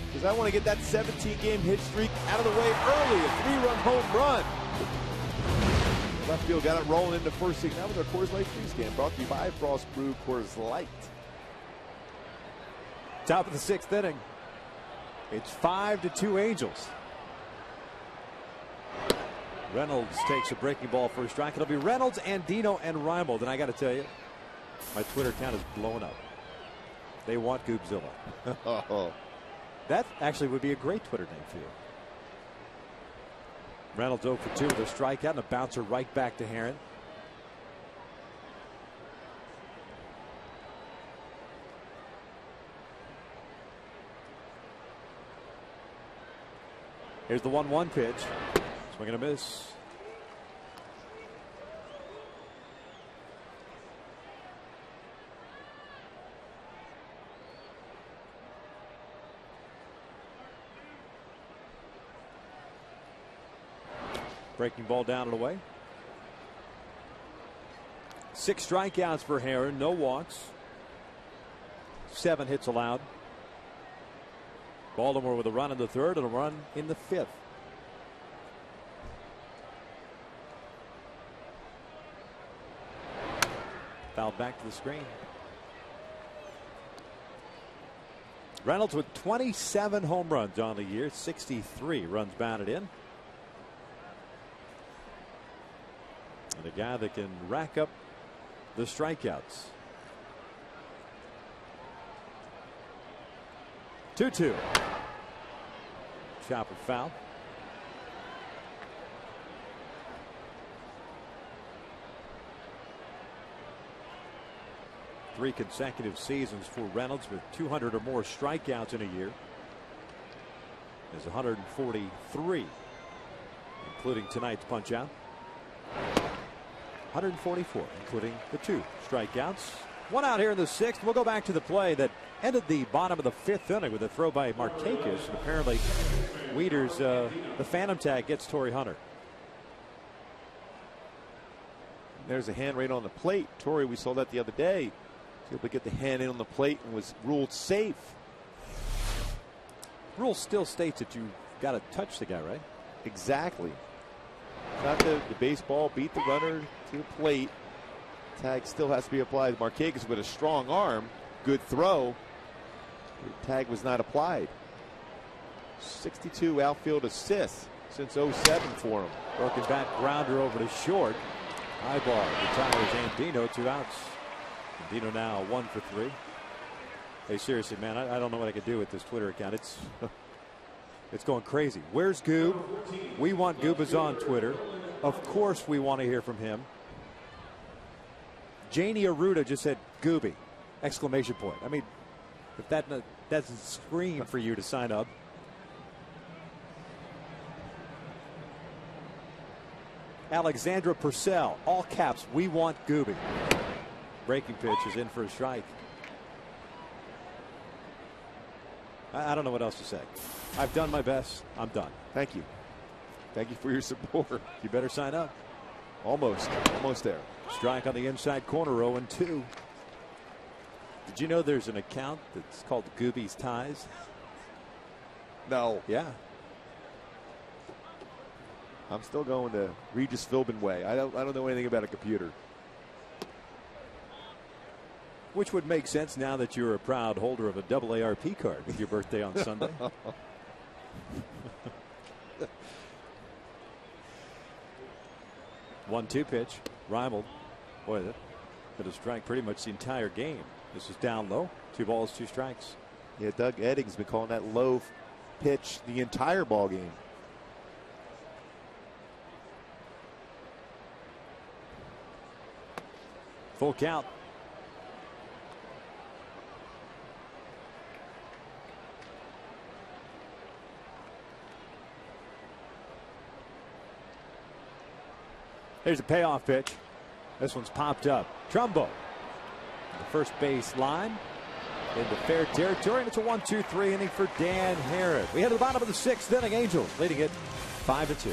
Because I want to get that 17-game hit streak out of the way early. A 3-run home run. Left field got it rolling into first inning. That was our Coors Light pregame, brought to you by Frost Brew Coors Light. Top of the 6th inning. It's 5-2 Angels. Reynolds takes a breaking ball for a strike. It'll be Reynolds, Andino, and Reimold. And I got to tell you, my Twitter account is blowing up. They want Goobzilla. That actually would be a great Twitter name for you. Reynolds 0 for 2 with a strikeout and a bouncer right back to Herron. Here's the 1-1 pitch. Swing and a miss. Breaking ball down and away. 6 strikeouts for Herron, no walks. 7 hits allowed. Baltimore with a run in the 3rd and a run in the 5th. Fouled back to the screen. Reynolds with 27 home runs on the year, 63 runs batted in. And a guy that can rack up the strikeouts. 2-2. Chopper foul. Three consecutive seasons for Reynolds with 200 or more strikeouts in a year. There's 143, including tonight's punch out. 144, including the 2 strikeouts. 1 out here in the 6th. We'll go back to the play that ended the bottom of the 5th inning with a throw by Markakis. And apparently, Wieters, the phantom tag gets Torrey Hunter. There's a hand right on the plate. Torrey, we saw that the other day. Was able to get the hand in on the plate and was ruled safe. Rule still states that you got to touch the guy, right? Exactly. Not the baseball beat the runner to the plate. Tag still has to be applied. Markakis with a strong arm. Good throw. The tag was not applied. 62 outfield assists since 07 for him. Broken back grounder over to short. High ball retires Andino, 2 outs. Andino now 1 for 3. Hey, seriously, man, I don't know what I could do with this Twitter account. It's going crazy. Where's Goob? We want Goob is on Twitter. Of course we want to hear from him. Janie Aruda just said Gooby! Exclamation point. I mean, if that doesn't scream for you to sign up. Alexandra Purcell, all caps, we want Gooby. Breaking pitch is in for a strike. I don't know what else to say. I've done my best. I'm done. Thank you. Thank you for your support. You better sign up. Almost there. Strike on the inside corner, 0-2. Did you know there's an account that's called Gooby's Ties? No. Yeah. I'm still going the Regis Philbin way. I don't know anything about a computer. Which would make sense now that you're a proud holder of a AARP card with your birthday on Sunday. 1-2 pitch. Reimold. Boy, that could have strike pretty much the entire game. This is down low. 2 balls, 2 strikes. Yeah, Doug Eddings been calling that low pitch the entire ball game. Full count. Here's a payoff pitch. This one's popped up. Trumbo. The first base line into fair territory, and it's a 1-2-3 inning for Dan Herron. We head to the bottom of the 6th inning. Angels leading it 5-2.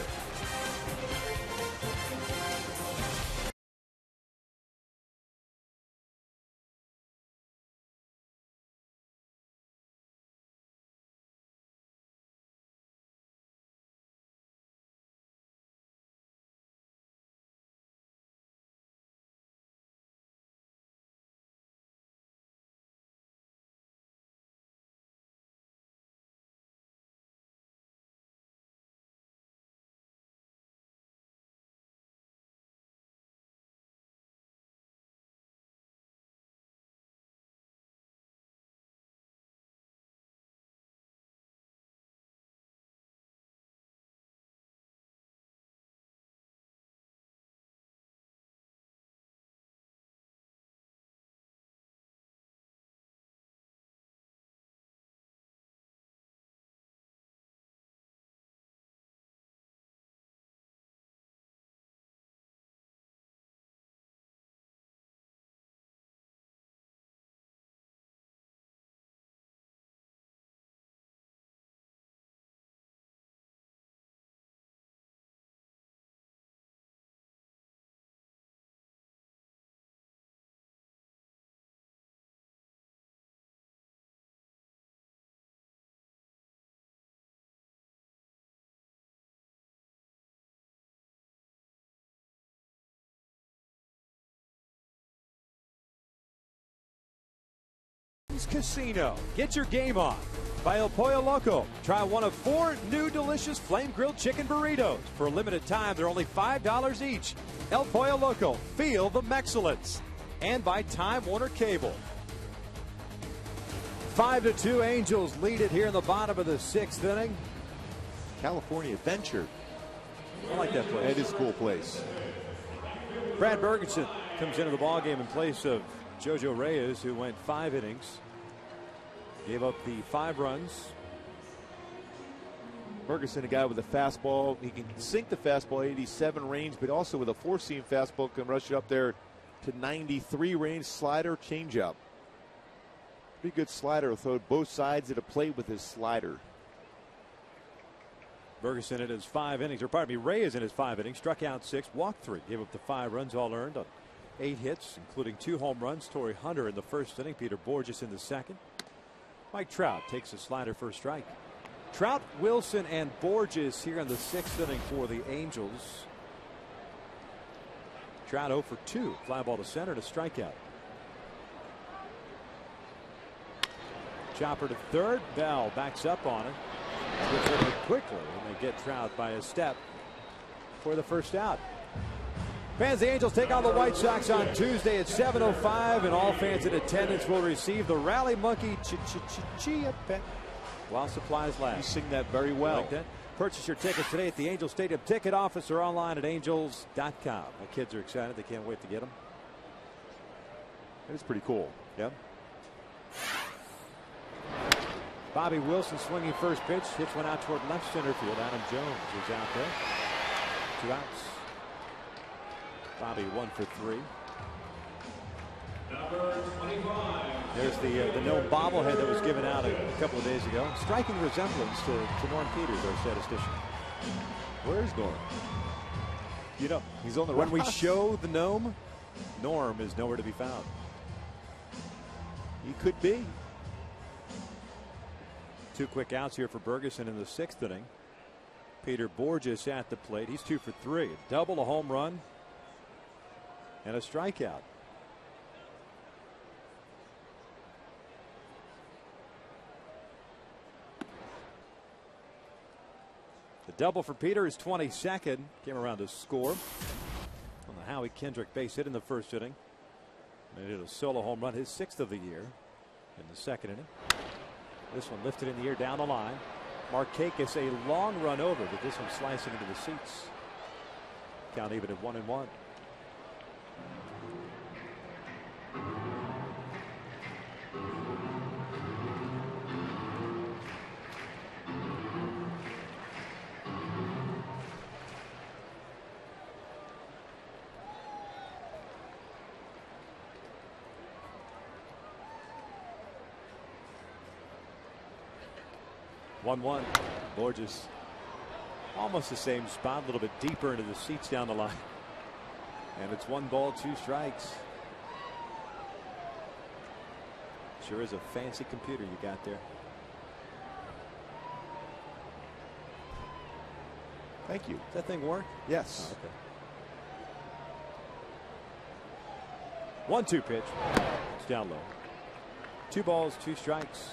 Kings Casino. Get your game on by El Pollo Loco. Try one of 4 new delicious flame-grilled chicken burritos. For a limited time, they're only $5 each. El Pollo Loco. Feel the Mexcellence. And by Time Warner Cable. 5-2 Angels lead it here in the bottom of the 6th inning. California Adventure. I like that place. It is a cool place. Brad Bergenson comes into the ballgame in place of Jojo Reyes, who went 5 innings. Gave up the 5 runs. Ferguson, a guy with a fastball. He can sink the fastball 87 range, but also with a 4-seam fastball can rush it up there to 93 range. Slider, changeup. Pretty good slider. Will throw both sides of the plate with his slider. Ferguson in his 5 innings, or pardon me, Reyes in his 5 innings, struck out 6, walked 3, gave up the 5 runs, all earned on 8 hits, including 2 home runs. Torrey Hunter in the 1st inning, Peter Borges in the 2nd. Mike Trout takes a slider for a strike. Trout, Wilson, and Borges here in the 6th inning for the Angels. Trout 0 for 2, fly ball to center, and a strikeout. Chopper to 3rd, Bell backs up on it. Gets it quickly, and they get Trout by a step for the 1st out. Fans, the Angels take on the White Sox on Tuesday at 7:05, and all fans in attendance will receive the Rally Monkey Chia Pet while supplies last. You sing that very well. Like that? Purchase your tickets today at the Angel Stadium ticket office or online at angels.com. My kids are excited. They can't wait to get them. It's pretty cool. Yep. Bobby Wilson swinging first pitch. Hits one out toward left center field. Adam Jones is out there. 2 outs. Bobby 1 for 3. Number 25. There's the no bobblehead that was given out a couple of days ago. Striking resemblance to Norm Peters, our statistician. Where's Norm? You know, he's on the when we Rocks. show the gnome, Norm is nowhere to be found. He could be. 2 quick outs here for Bergeson in the 6th inning. Peter Borges at the plate. He's 2 for 3. A double, a home run, and a strikeout. The double for Peter is 22nd. Came around to score on the Howie Kendrick base hit in the 1st inning. And he did a solo home run, his 6th of the year, in the 2nd inning. This one lifted in the air down the line. Markakis a long run over, but this one slicing into the seats. Count even at 1-1. One. Borges almost the same spot, a little bit deeper into the seats down the line. And it's 1 ball, 2 strikes. Sure is a fancy computer you got there. Thank you. Does that thing work? Yes. Oh, okay. 1-2 pitch. It's down low. 2 balls, 2 strikes.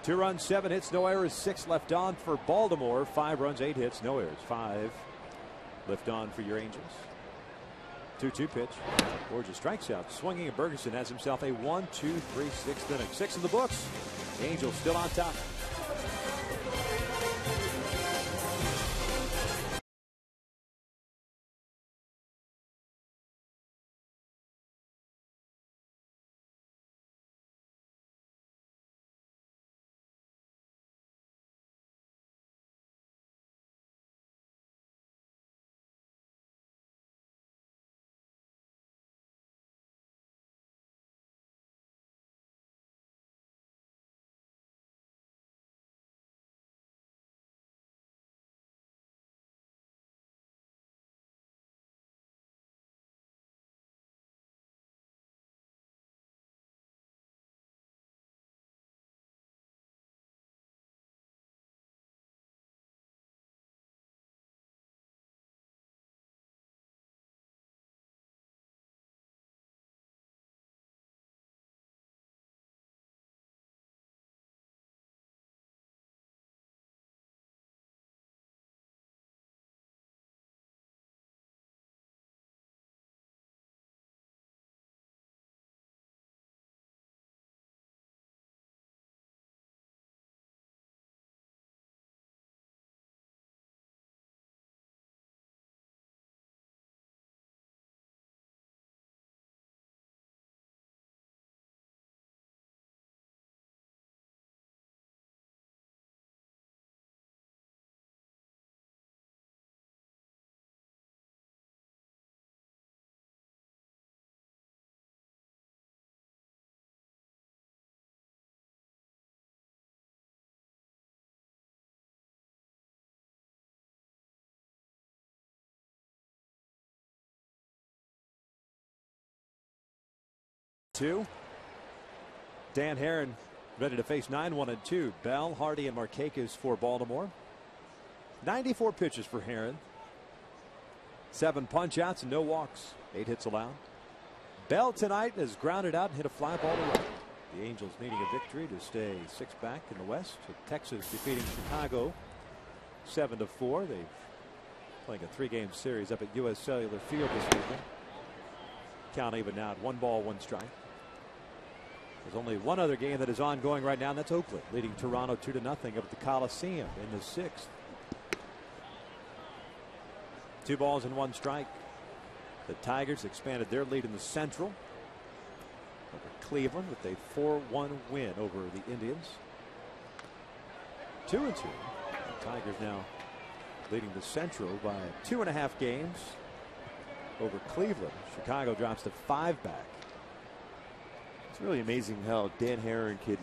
Two runs, 7 hits, no errors, 6 left on for Baltimore. 5 runs, 8 hits, no errors. 5 left on for your Angels. 2-2 pitch. Borges strikes out. Swinging, and Bergeson has himself a 1-2-3 6th inning. 6 in the books. The Angels still on top. 2. Dan Herron ready to face 9-1-2. Bell, Hardy, and Markakis for Baltimore. 94 pitches for Herron. 7 punch outs and no walks. 8 hits allowed. Bell tonight has grounded out and hit a fly ball to right. The Angels needing a victory to stay 6 back in the West, with Texas defeating Chicago 7-4. They've playing a 3-game series up at U.S. Cellular Field this weekend. Count even now at 1 ball, 1 strike. There's only one other game that is ongoing right now, and that's Oakland leading Toronto 2-0 up at the Coliseum in the 6th. 2 balls and 1 strike. The Tigers expanded their lead in the Central over Cleveland with a 4-1 win over the Indians. 2-2. The Tigers now leading the Central by 2.5 games over Cleveland. Chicago drops to 5 back. It's really amazing how Dan Herron could,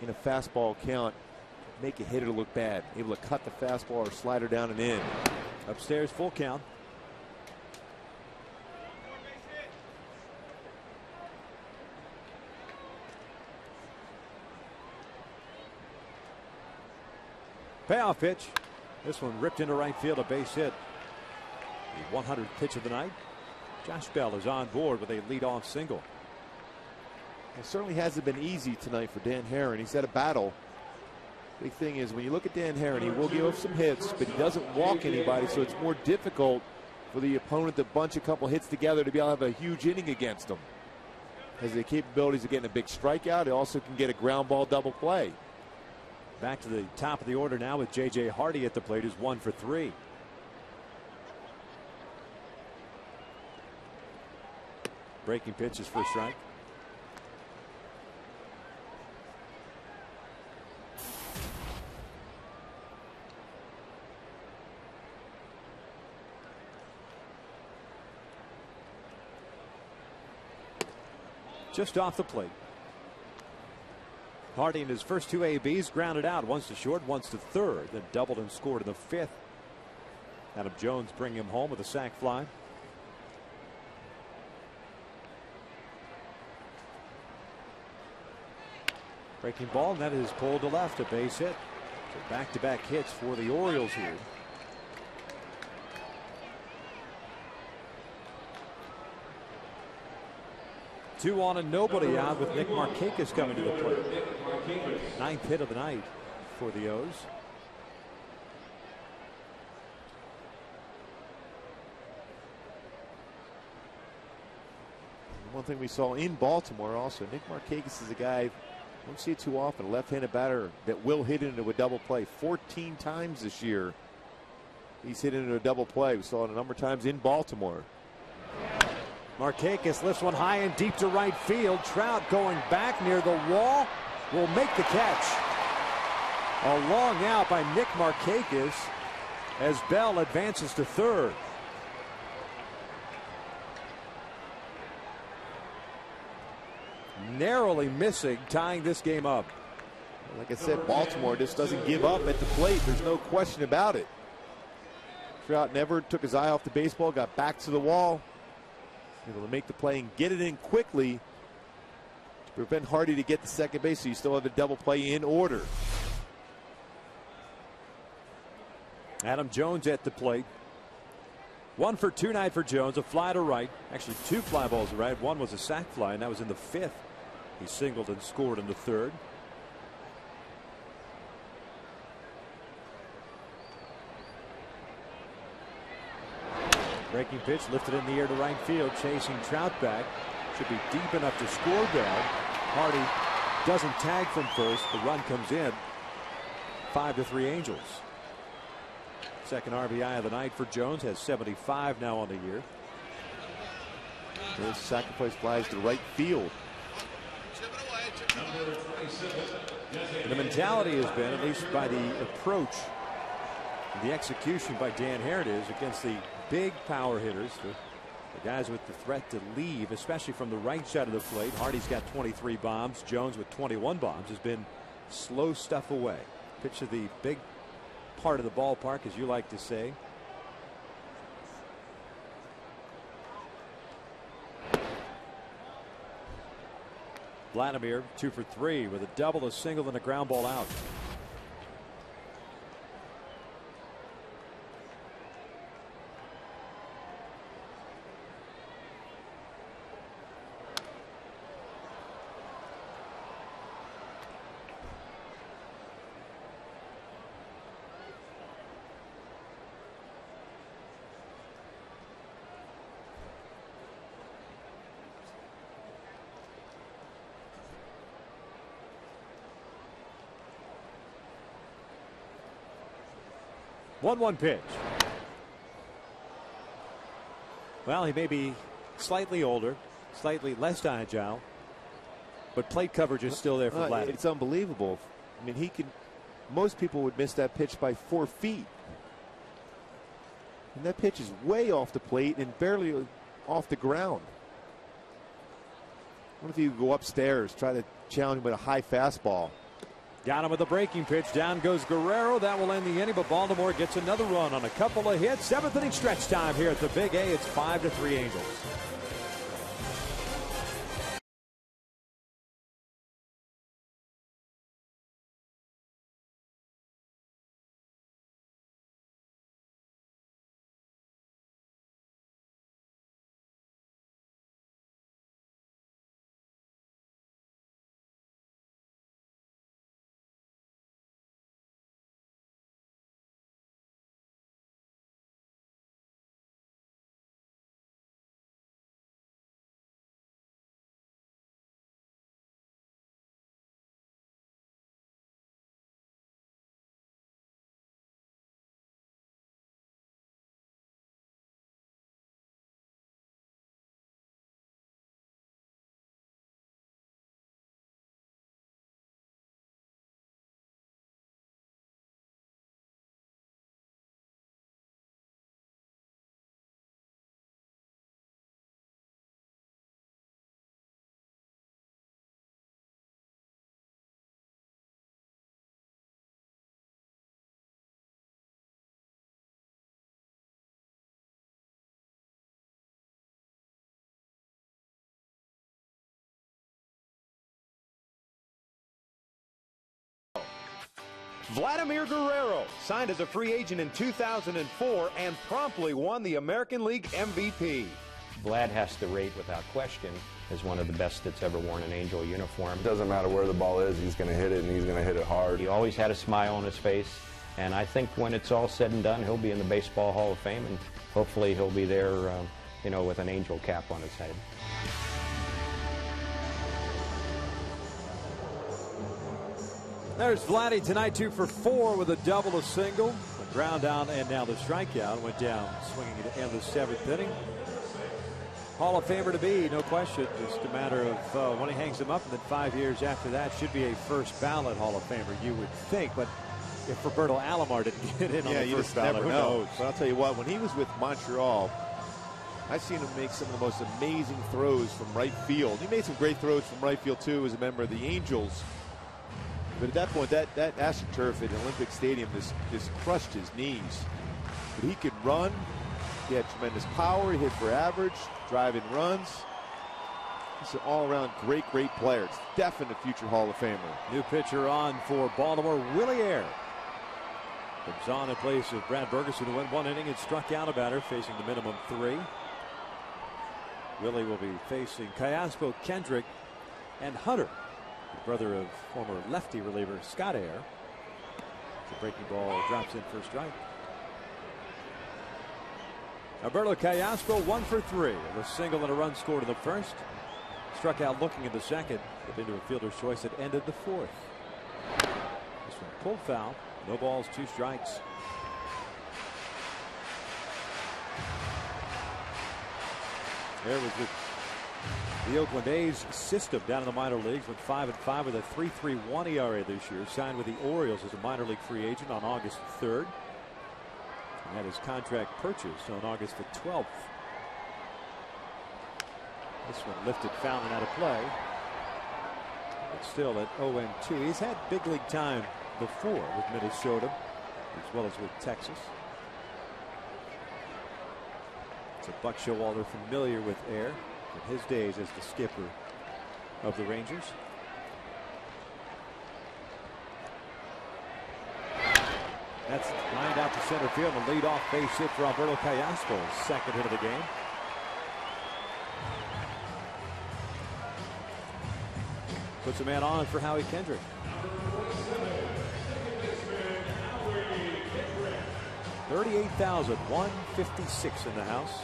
in a fastball count, make a hitter look bad. Able to cut the fastball or slide her down and in. Upstairs, full count. Payoff pitch. This one ripped into right field, a base hit. The 100th pitch of the night. Josh Bell is on board with a leadoff single. It certainly hasn't been easy tonight for Dan Herron. He's had a battle. Big thing is, when you look at Dan Herron, he will give up some hits, but he doesn't walk anybody, so it's more difficult for the opponent to bunch a couple hits together to be able to have a huge inning against him. Has the capabilities of getting a big strikeout. He also can get a ground ball double play. Back to the top of the order now with J.J. Hardy at the plate, who's 1 for 3. Breaking pitch is for a strike. Just off the plate. Hardy in his first 2 ABs grounded out, once to short, once to third, then doubled and scored in the 5th. Adam Jones bringing him home with a sac fly. Breaking ball, and that is pulled to left, a base hit. So back-to-back hits for the Orioles here. Two on and nobody out with Nick Markakis coming to the plate. 9th hit of the night for the O's. One thing we saw in Baltimore also, Nick Markakis is a guy, don't see it too often, a left-handed batter that will hit into a double play. 14 times this year he's hit into a double play. We saw it a number of times in Baltimore. Markakis lifts one high and deep to right field. Trout going back near the wall will make the catch. A long out by Nick Markakis as Bell advances to third. Narrowly missing, tying this game up. Like I said, Baltimore just doesn't give up at the plate. There's no question about it. Trout never took his eye off the baseball, got back to the wall. Able to make the play and get it in quickly to prevent Hardy to get to second base, so you still have a double play in order. Adam Jones at the plate. 1 for 2 night for Jones, a fly to right. Actually 2 fly balls to right. One was a sac fly, and that was in the 5th. He singled and scored in the 3rd. Breaking pitch lifted in the air to right field, chasing Trout back. Should be deep enough to score Bell. Hardy doesn't tag from first. The run comes in. 5-3 Angels. Second RBI of the night for Jones, has 75 now on the year. Those sacrifice flies to right field. The mentality has been, at least by the approach, the execution by Dan Herron is against the big power hitters, the guys with the threat to leave, especially from the right side of the plate. Hardy's got 23 bombs. Jones with 21 bombs has been slow stuff away. Pitch to the big part of the ballpark, as you like to say. Vladimir 2 for 3 with a double, a single, and a ground ball out. One pitch. Well, he may be slightly older, slightly less agile, but plate coverage is still there for Vlad. It's unbelievable. I mean, he can. Most people would miss that pitch by 4 feet, and that pitch is way off the plate and barely off the ground. What if you go upstairs, try to challenge him with a high fastball? Got him with a breaking pitch. Down goes Guerrero. That will end the inning, but Baltimore gets another run on a couple of hits. 7th inning stretch time here at the Big A. It's 5-3 Angels. Vladimir Guerrero signed as a free agent in 2004 and promptly won the American League MVP. Vlad has to rate without question as one of the best that's ever worn an Angel uniform. It doesn't matter where the ball is, he's going to hit it, and he's going to hit it hard. He always had a smile on his face, and I think when it's all said and done, he'll be in the Baseball Hall of Fame, and hopefully he'll be there, with an Angel cap on his head. There's Vladdy tonight, 2 for 4 with a double, a single, a ground out, and now the strikeout. Went down swinging at the end of the 7th inning. Hall of Famer to be, no question. Just a matter of when he hangs him up, and then 5 years after that should be a first ballot Hall of Famer, you would think. But if Roberto Alomar didn't get in on the first ballot, who knows? But I'll tell you what, when he was with Montreal, I've seen him make some of the most amazing throws from right field. He made some great throws from right field, too, as a member of the Angels. But at that point, that AstroTurf at Olympic Stadium just crushed his knees. But he could run. He had tremendous power. He hit for average, driving runs. He's an all-around great player. It's definite future Hall of Famer. New pitcher on for Baltimore, Willie Air. Comes on in place of Brad Bergeson, who went 1 inning and struck out a batter, facing the minimum 3. Willie will be facing Cayaspo, Kendrick, and Hunter, the brother of former lefty reliever Scott Air. The breaking ball drops in for a strike. Alberto Cayaspo 1 for 3 with a single and a run scored in the first. Struck out looking in the second, but into a fielder's choice that ended the 4th. This one pulled foul. No balls, 2 strikes. There was the Oakland A's system down in the minor leagues. Went 5-5 with a 3.31 ERA this year. Signed with the Orioles as a minor league free agent on August 3rd. And had his contract purchased on August the 12th. This one lifted foul and out of play. But still at 0-2. He's had big league time before with Minnesota as well as with Texas. So Buck Showalter familiar with Air from his days as the skipper of the Rangers. That's lined out to center field. A leadoff base hit for Alberto Callaspo's second hit of the game. Puts a man on for Howie Kendrick. 38,156 in the house.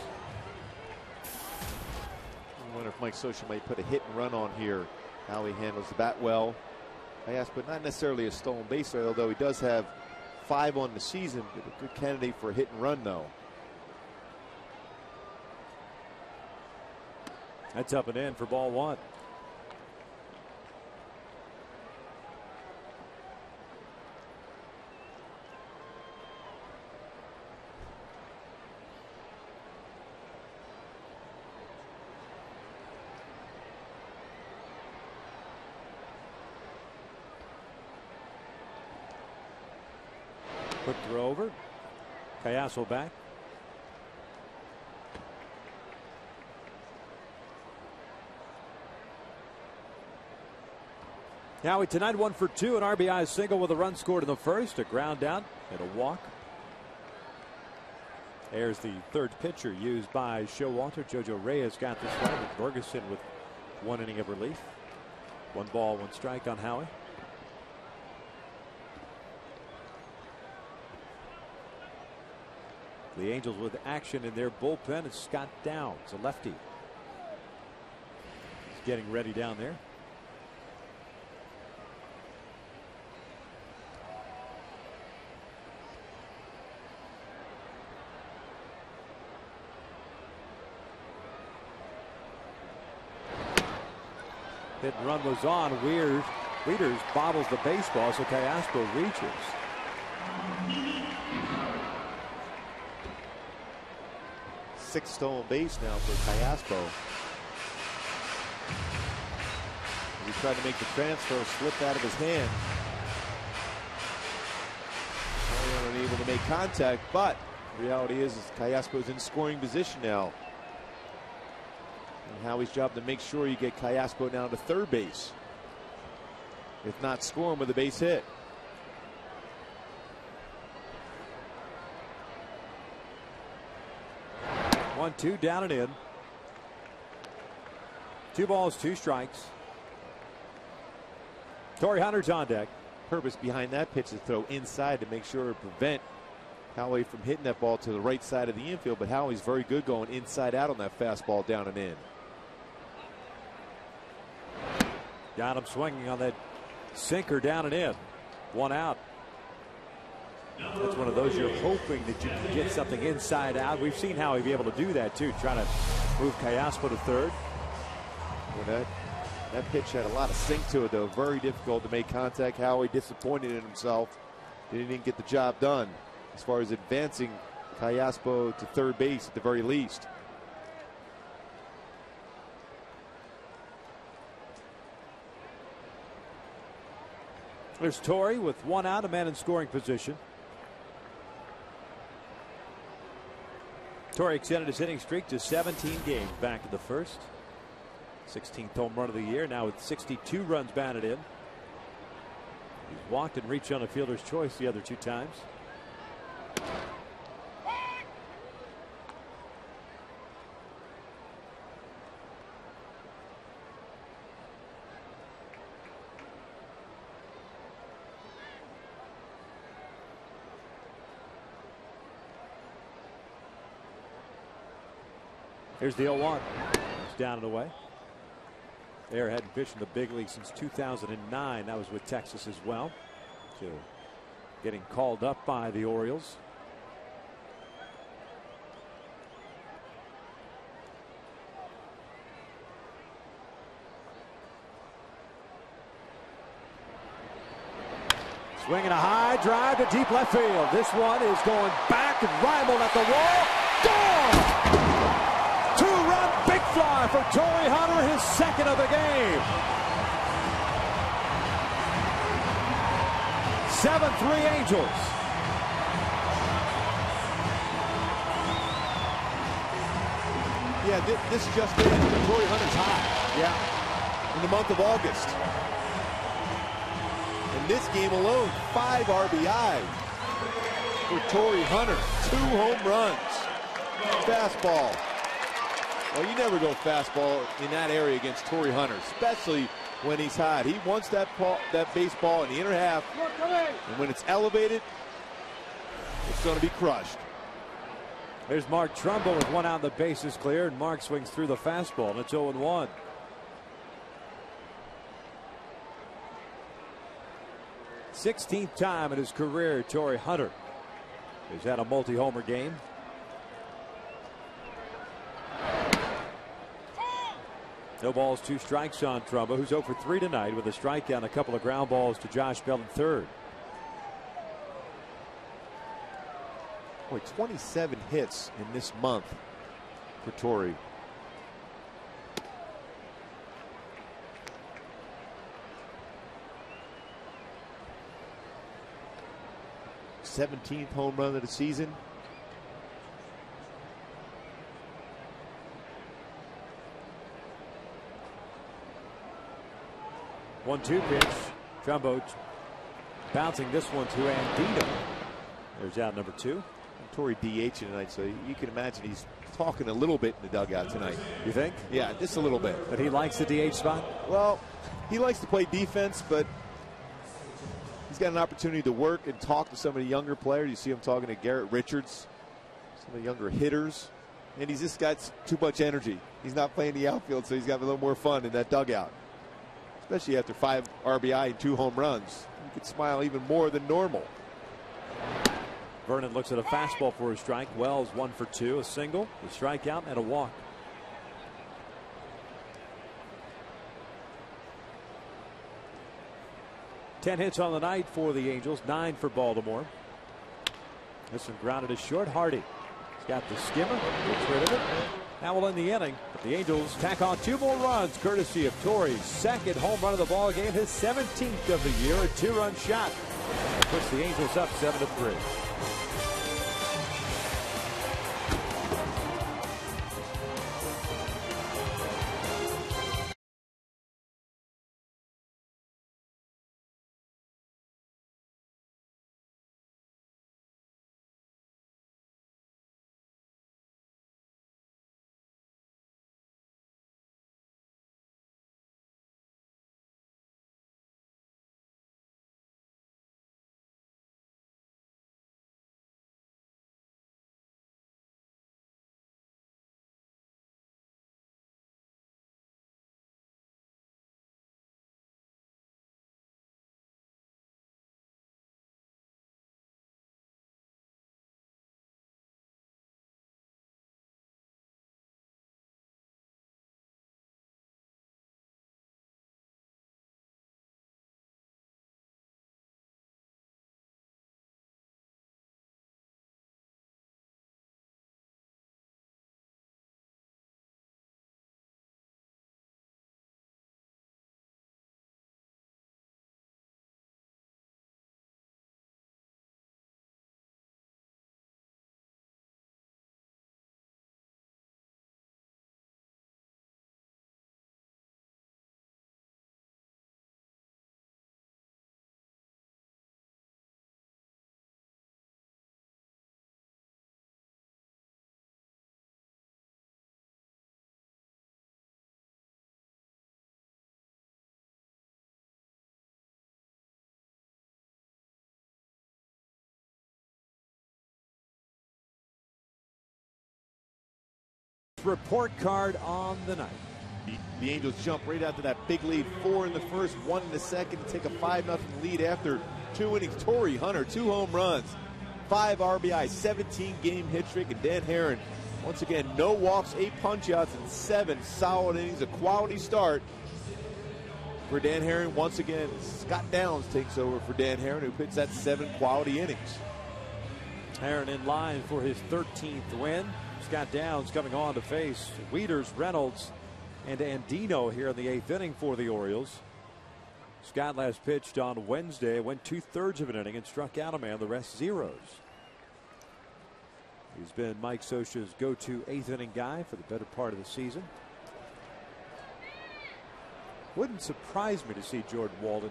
I wonder if Mike Scioscia might put a hit and run on here. Howie handles the bat well. But not necessarily a stolen base, although he does have 5 on the season. But a good candidate for a hit and run, though. That's up and in for ball 1. Quick throw over. Callaso back. Howie tonight 1 for 2, an RBI single with a run scored in the first, a ground out and a walk. There's the third pitcher used by Showalter. Jojo Reyes got this one with Ferguson with 1 inning of relief. 1 ball, 1 strike on Howie. The Angels with action in their bullpen. It's Scott Downs, a lefty. He's getting ready down there. Hit and run was on. Wieters bobbles the baseball, so Callaspo reaches. Sixth stolen base now for Callaspo. He tried to make the transfer, slipped out of his hand. Unable to make contact, but the reality is Callaspo's in scoring position now. And Howie's job to make sure you get Callaspo down to third base, if not score him with a base hit. 1-2 down and in. 2 balls, 2 strikes. Torrey Hunter's on deck. Purpose behind that pitch is throw inside to make sure to prevent Howie from hitting that ball to the right side of the infield, but Howie's very good going inside out on that fastball down and in. Got him swinging on that sinker down and in. 1 out. That's one of those you're hoping that you can get something inside out. We've seen Howie be able to do that too, trying to move Callaspo to third. Well, that pitch had a lot of sink to it, though. Very difficult to make contact. Howie disappointed in himself. Didn't get the job done as far as advancing Callaspo to third base at the very least. There's Torrey with 1 out, a man in scoring position. Torrey extended his hitting streak to 17 games back in the first. 16th home run of the year, now with 62 runs batted in. He's walked and reached on a fielder's choice the other 2 times. Here's the 0-1. It's down and away. Air hadn't pitched in the big league since 2009. That was with Texas as well. So getting called up by the Orioles. Swinging a high drive to deep left field. This one is going back and rifled at the wall. Gone! 2-run big fly for Torrey Hunter, his second of the game. 7-3 Angels. Yeah, this just in. Torrey Hunter's hot. Yeah. in the month of August. In this game alone, 5 RBI for Torrey Hunter. 2 home runs. Fastball. Well, you never go fastball in that area against Torrey Hunter, especially when he's hot. He wants that baseball in the inner half, and when it's elevated, it's going to be crushed. There's Mark Trumbo with 1 out, the base is clear, and Mark swings through the fastball, and it's 0-1. Sixteenth time in his career, Torrey Hunter has had a multi-homer game. No balls, 2 strikes on Trumbo, who's 0 for 3 tonight with a strikeout and a couple of ground balls to Josh Bell in third. Boy, 27 hits in this month for Torrey. '17th home run of the season. One-two pitch. Trumbo bouncing this one to Andino. There's out number 2. Torrey DH tonight, so you can imagine he's talking a little bit in the dugout tonight. You think? Yeah, just a little bit. But he likes the DH spot? Well, he likes to play defense, but he's got an opportunity to work and talk to some of the younger players. You see him talking to Garrett Richards, some of the younger hitters, and he's just got too much energy. He's not playing the outfield, so he's got a little more fun in that dugout. Especially after 5 RBI and 2 home runs. You could smile even more than normal. Vernon looks at a fastball for a strike. Wells 1 for 2, a single, a strikeout, and a walk. Ten hits on the night for the Angels, 9 for Baltimore. This one grounded as short. Hardy. He's got the skimmer, gets rid of it. Now we'll end the inning. But the Angels tack on 2 more runs, courtesy of Torrey's 2nd home run of the ball game, his 17th of the year, a 2-run shot. Puts the Angels up 7-3. Report card on the night. The Angels jump right after that big lead. 4 in the first, 1 in the second to take a 5-0 lead after 2 innings. Torrey Hunter, 2 home runs, 5 RBI, 17-game hit streak, and Dan Herron, once again, no walks, 8 punch-outs, and 7 solid innings. A quality start for Dan Herron. Once again, Scott Downs takes over for Dan Herron, who pitched that 7 quality innings. Herron in line for his 13th win. Scott Downs coming on to face Wieters, Reynolds, and Andino here in the 8th inning for the Orioles. Scott last pitched on Wednesday, went 2/3 of an inning and struck out a man, the rest zeros. He's been Mike Scioscia's go-to 8th inning guy for the better part of the season. Wouldn't surprise me to see Jordan Walden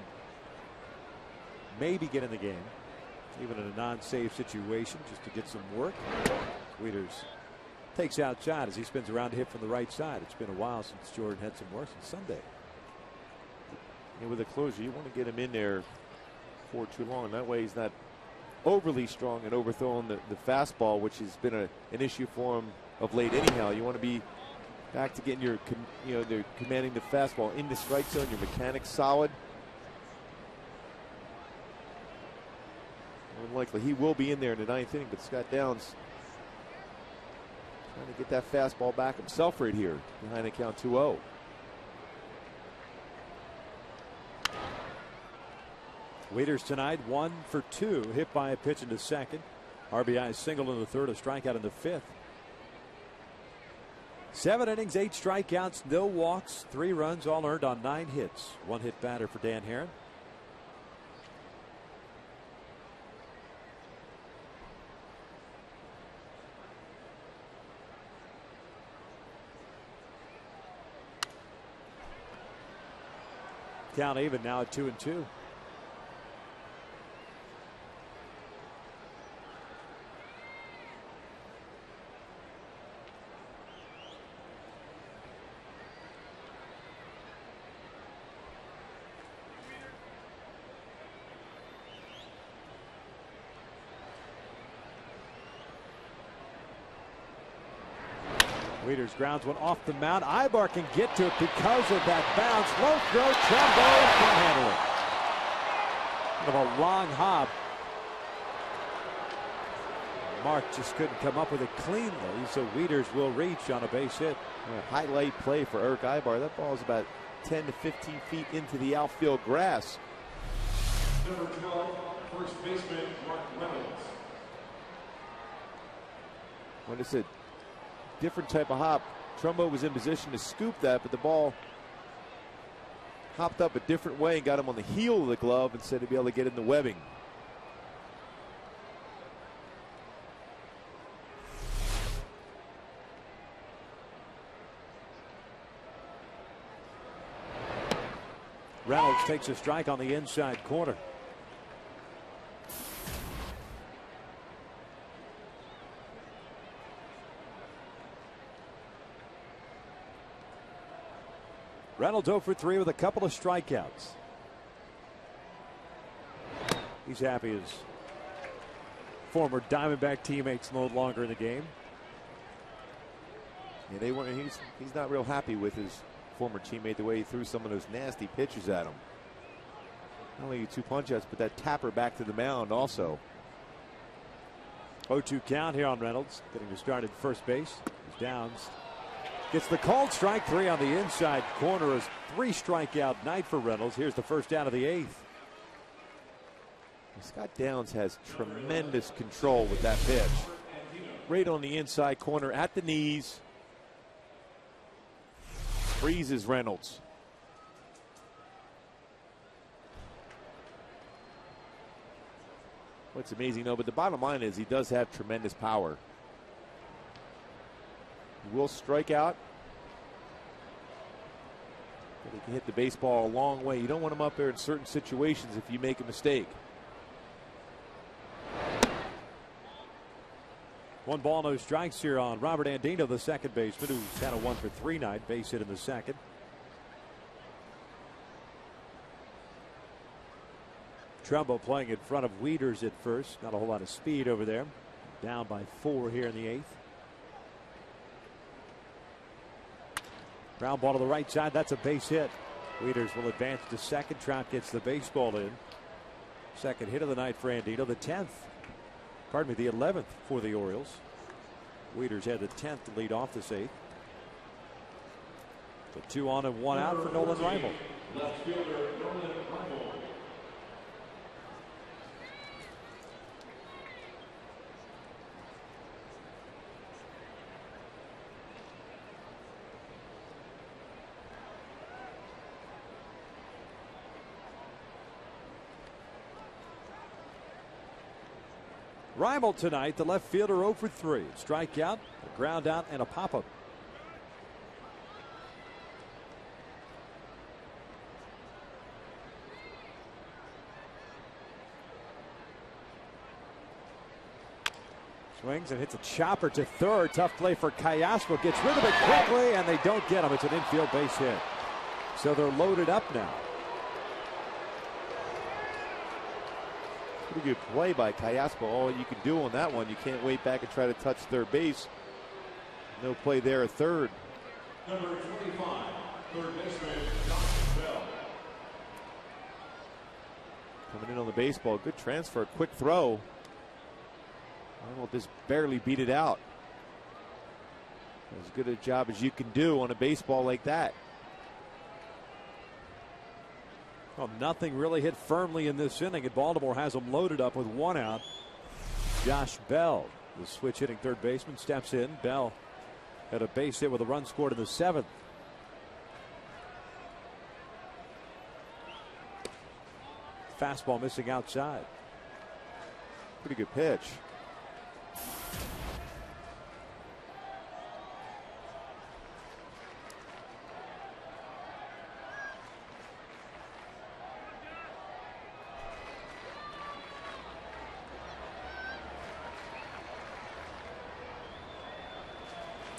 maybe get in the game, even in a non-save situation, just to get some work. Wieters takes outside as he spins around to hit from the right side. It's been a while since Jordan had some work since Sunday. And with a closer, you want to get him in there for too long. That way he's not overly strong and overthrowing the fastball, which has been an issue for him of late anyhow. You want to be back to getting your, they're commanding the fastball in the strike zone, your mechanics solid. Unlikely he will be in there in the ninth inning, but Scott Downs trying to get that fastball back himself right here behind the count 2-0. Wieters tonight 1 for 2, hit by a pitch into second. RBI single in the third, a strikeout in the fifth. 7 innings, 8 strikeouts, no walks, 3 runs, all earned on 9 hits. 1 hit batter for Dan Herron. Count even now at 2-2. Wieters grounds one off the mound. Ibar can get to it because of that bounce. Low throw, Trumbo can't handle it. Kind of a long hop. Mark just couldn't come up with it cleanly, so Wieters will reach on a base hit. Highlight play for Eric Ibar. That ball is about 10 to 15 feet into the outfield grass. Number 12, first baseman, Mark Reynolds. When it's a different type of hop, Trumbo was in position to scoop that, but the ball hopped up a different way and got him on the heel of the glove instead of be able to get in the webbing. Reynolds takes a strike on the inside corner. Reynolds 0 for 3 with a couple of strikeouts. He's happy his former Diamondback teammates no longer in the game. Yeah, they weren't. He's not real happy with his former teammate, the way he threw some of those nasty pitches at him. Not only 2 punch outs, but that tapper back to the mound also. 0-2 count here on Reynolds, getting to start at first base. He's Downs gets the called strike, 3 on the inside corner. Is 3 strikeout night for Reynolds. Here's the first out of the 8th. Scott Downs has tremendous control with that pitch. Right on the inside corner at the knees. Freezes Reynolds. What's amazing, though, but the bottom line is he does have tremendous power. He will strike out. But he can hit the baseball a long way. You don't want him up there in certain situations if you make a mistake. 1 ball, no strikes here on Robert Andino, the second baseman, who's had a 1 for 3 night, base hit in the second. Trumbo playing in front of Wieters at first. Not a whole lot of speed over there. Down by 4 here in the 8th. Ground ball to the right side. That's a base hit. Wieters will advance to second. Trout gets the baseball in. Second hit of the night for Andino. The 10th. Pardon me, the 11th for the Orioles. Wieters had the 10th to lead off this 8th. So 2 on and 1 out for Nolan Reimel. Left fielder, Nolan Reimel. Reimel tonight, the left fielder 0 for 3. Strikeout, a ground out, and a pop-up. Swings and hits a chopper to third. Tough play for Carrasco. Gets rid of it quickly, and they don't get him. It's an infield base hit. So they're loaded up now. Pretty good play by Carrasco. All you can do on that one, you can't wait back and try to touch third base. No play there at third. Number 25, third baseman, Bell. Coming in on the baseball. Good transfer. Quick throw. Arnold just barely beat it out. As good a job as you can do on a baseball like that. Well, nothing really hit firmly in this inning, and Baltimore has them loaded up with one out. Josh Bell, the switch hitting third baseman, steps in. Bell had a base hit with a run scored in the seventh. Fastball missing outside. Pretty good pitch.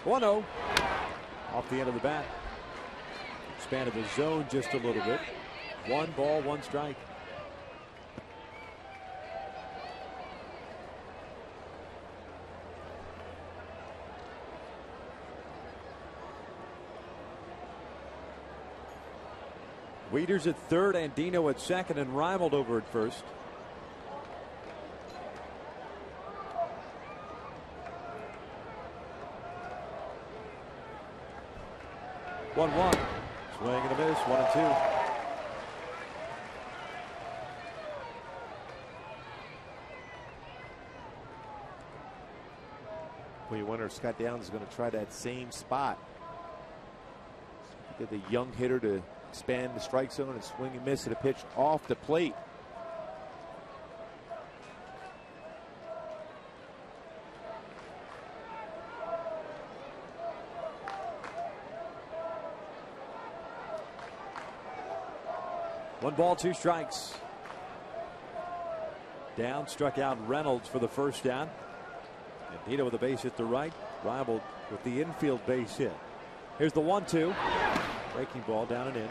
One 0 off the end of the bat. Expanded the zone just a little bit. 1 ball, 1 strike. Wieters at third, Andino at second, and Reimold over at first. One. Swing and a miss. 1-2. Well, you wonder if Scott Downs is going to try that same spot. Get the young hitter to expand the strike zone and swing and miss at a pitch off the plate. One ball, 2 strikes. Down, struck out Reynolds for the first down. Andino with a base hit to right. Reimold with the infield base hit. Here's the 1-2. Breaking ball down and in.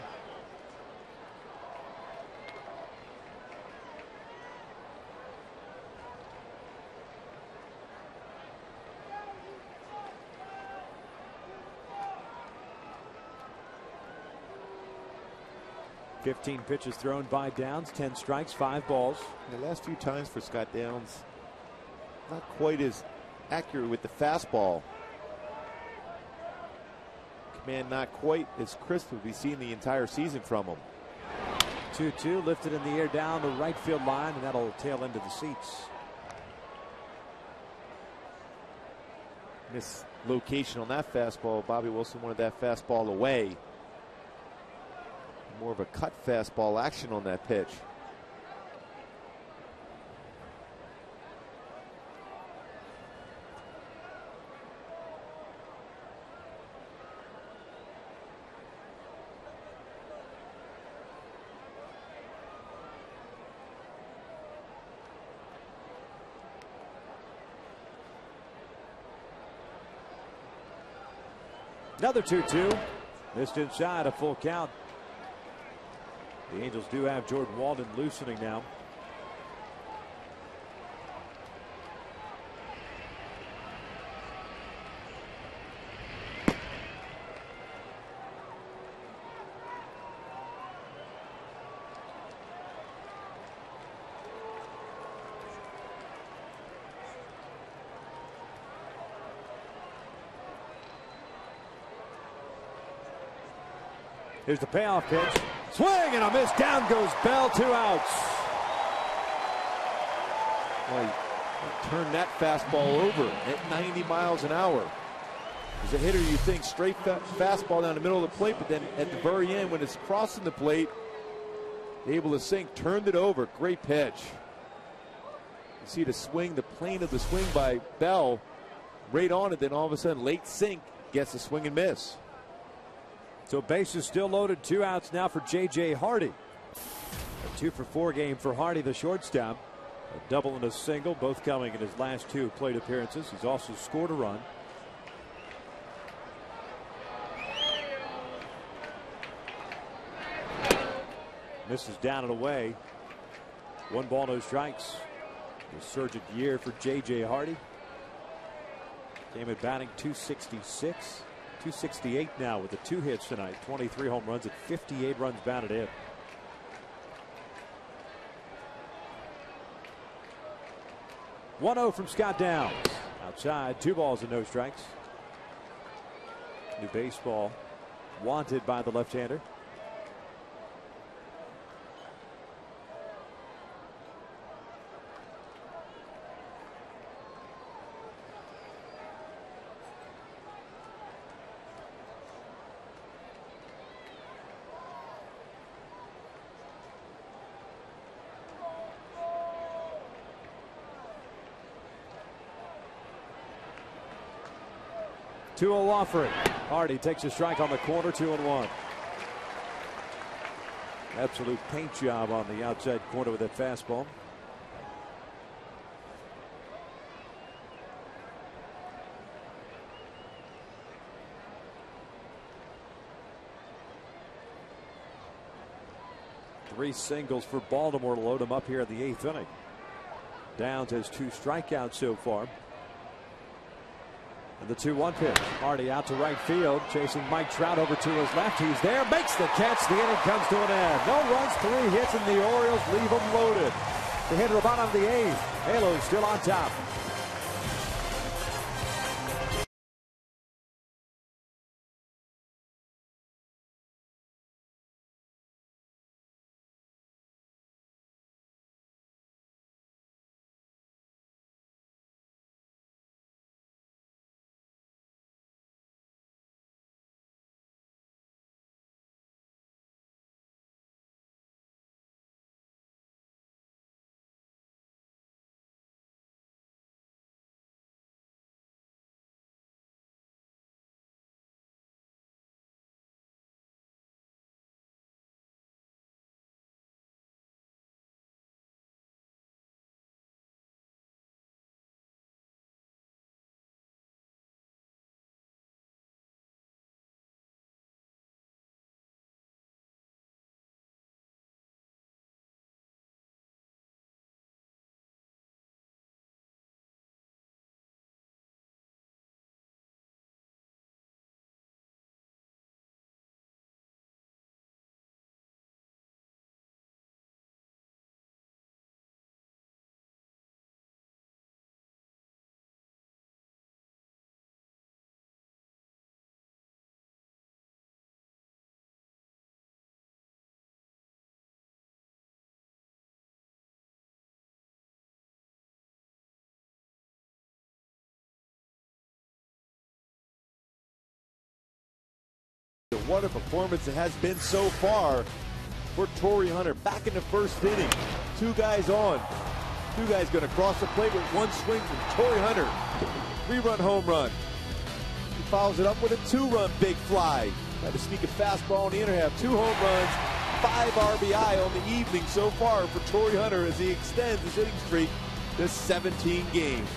Fifteen pitches thrown by Downs, 10 strikes, 5 balls. The last few times for Scott Downs, not quite as accurate with the fastball. Command not quite as crisp as we've seen the entire season from him. 2-2 lifted in the air down the right field line, and that'll tail into the seats. Mislocation on that fastball. Bobby Wilson wanted that fastball away. More of a cut fastball action on that pitch. Another 2-2. Missed inside, a full count. The Angels do have Jordan Walden loosening now. Here's the payoff pitch. Swing and a miss. Down goes Bell. 2 outs. Well, he turned that fastball over at 90 miles an hour. As a hitter, you think straight fastball down the middle of the plate, but then at the very end, when it's crossing the plate, able to sink, turned it over. Great pitch. You see the swing, the plane of the swing by Bell right on it, then all of a sudden, late sink gets a swing and miss. So bases still loaded. 2 outs now for J.J. Hardy. A 2-for-4 game for Hardy, the shortstop. A double and a single, both coming in his last 2 plate appearances. He's also scored a run. Misses down and away. 1 ball, no strikes. Resurgent year for J.J. Hardy. Came in batting .266, .268 now with the 2 hits tonight. 23 home runs and 58 runs batted in. .1-0 from Scott Downs. Outside, 2 balls and no strikes. New baseball wanted by the left-hander. Two-0 offering. Hardy takes a strike on the corner, 2-1. Absolute paint job on the outside corner with that fastball. Three singles for Baltimore to load him up here in the 8th inning. Downs has 2 strikeouts so far. And the 2-1 pitch. Hardy out to right field, chasing Mike Trout over to his left. He's there, makes the catch. The inning comes to an end. No runs, 3 hits, and the Orioles leave them loaded. The hitter about on the 8th. Halo's still on top. What a performance it has been so far for Torrey Hunter. Back in the 1st inning, 2 guys on. 2 guys going to cross the plate with 1 swing from Torrey Hunter. 3-run home run. He follows it up with a 2-run big fly. Tried to sneak a fastball in the inner half. 2 home runs, 5 RBI on the evening so far for Torrey Hunter as he extends his hitting streak to 17 games.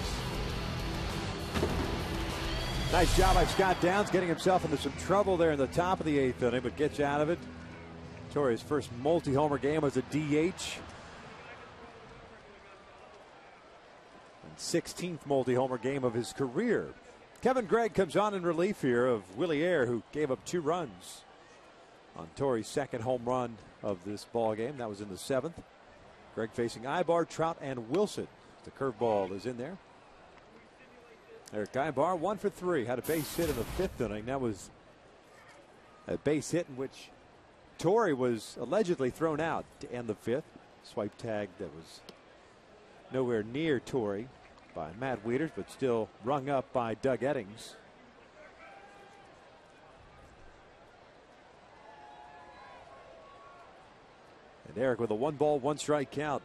Nice job by Scott Downs, getting himself into some trouble there in the top of the 8th inning, but gets out of it. Torrey's first multi-homer game as a DH. And 16th multi-homer game of his career. Kevin Gregg comes on in relief here of Willie Ayer, who gave up 2 runs on Torrey's 2nd home run of this ball game. That was in the 7th. Gregg facing Ibar, Trout, and Wilson. The curveball is in there. Eric Ibar 1 for 3, had a base hit in the 5th inning. That was a base hit in which Torrey was allegedly thrown out to end the 5th. Swipe tag that was nowhere near Torrey by Matt Wieters, but still rung up by Doug Eddings. And Eric with a 1-ball, 1-strike count.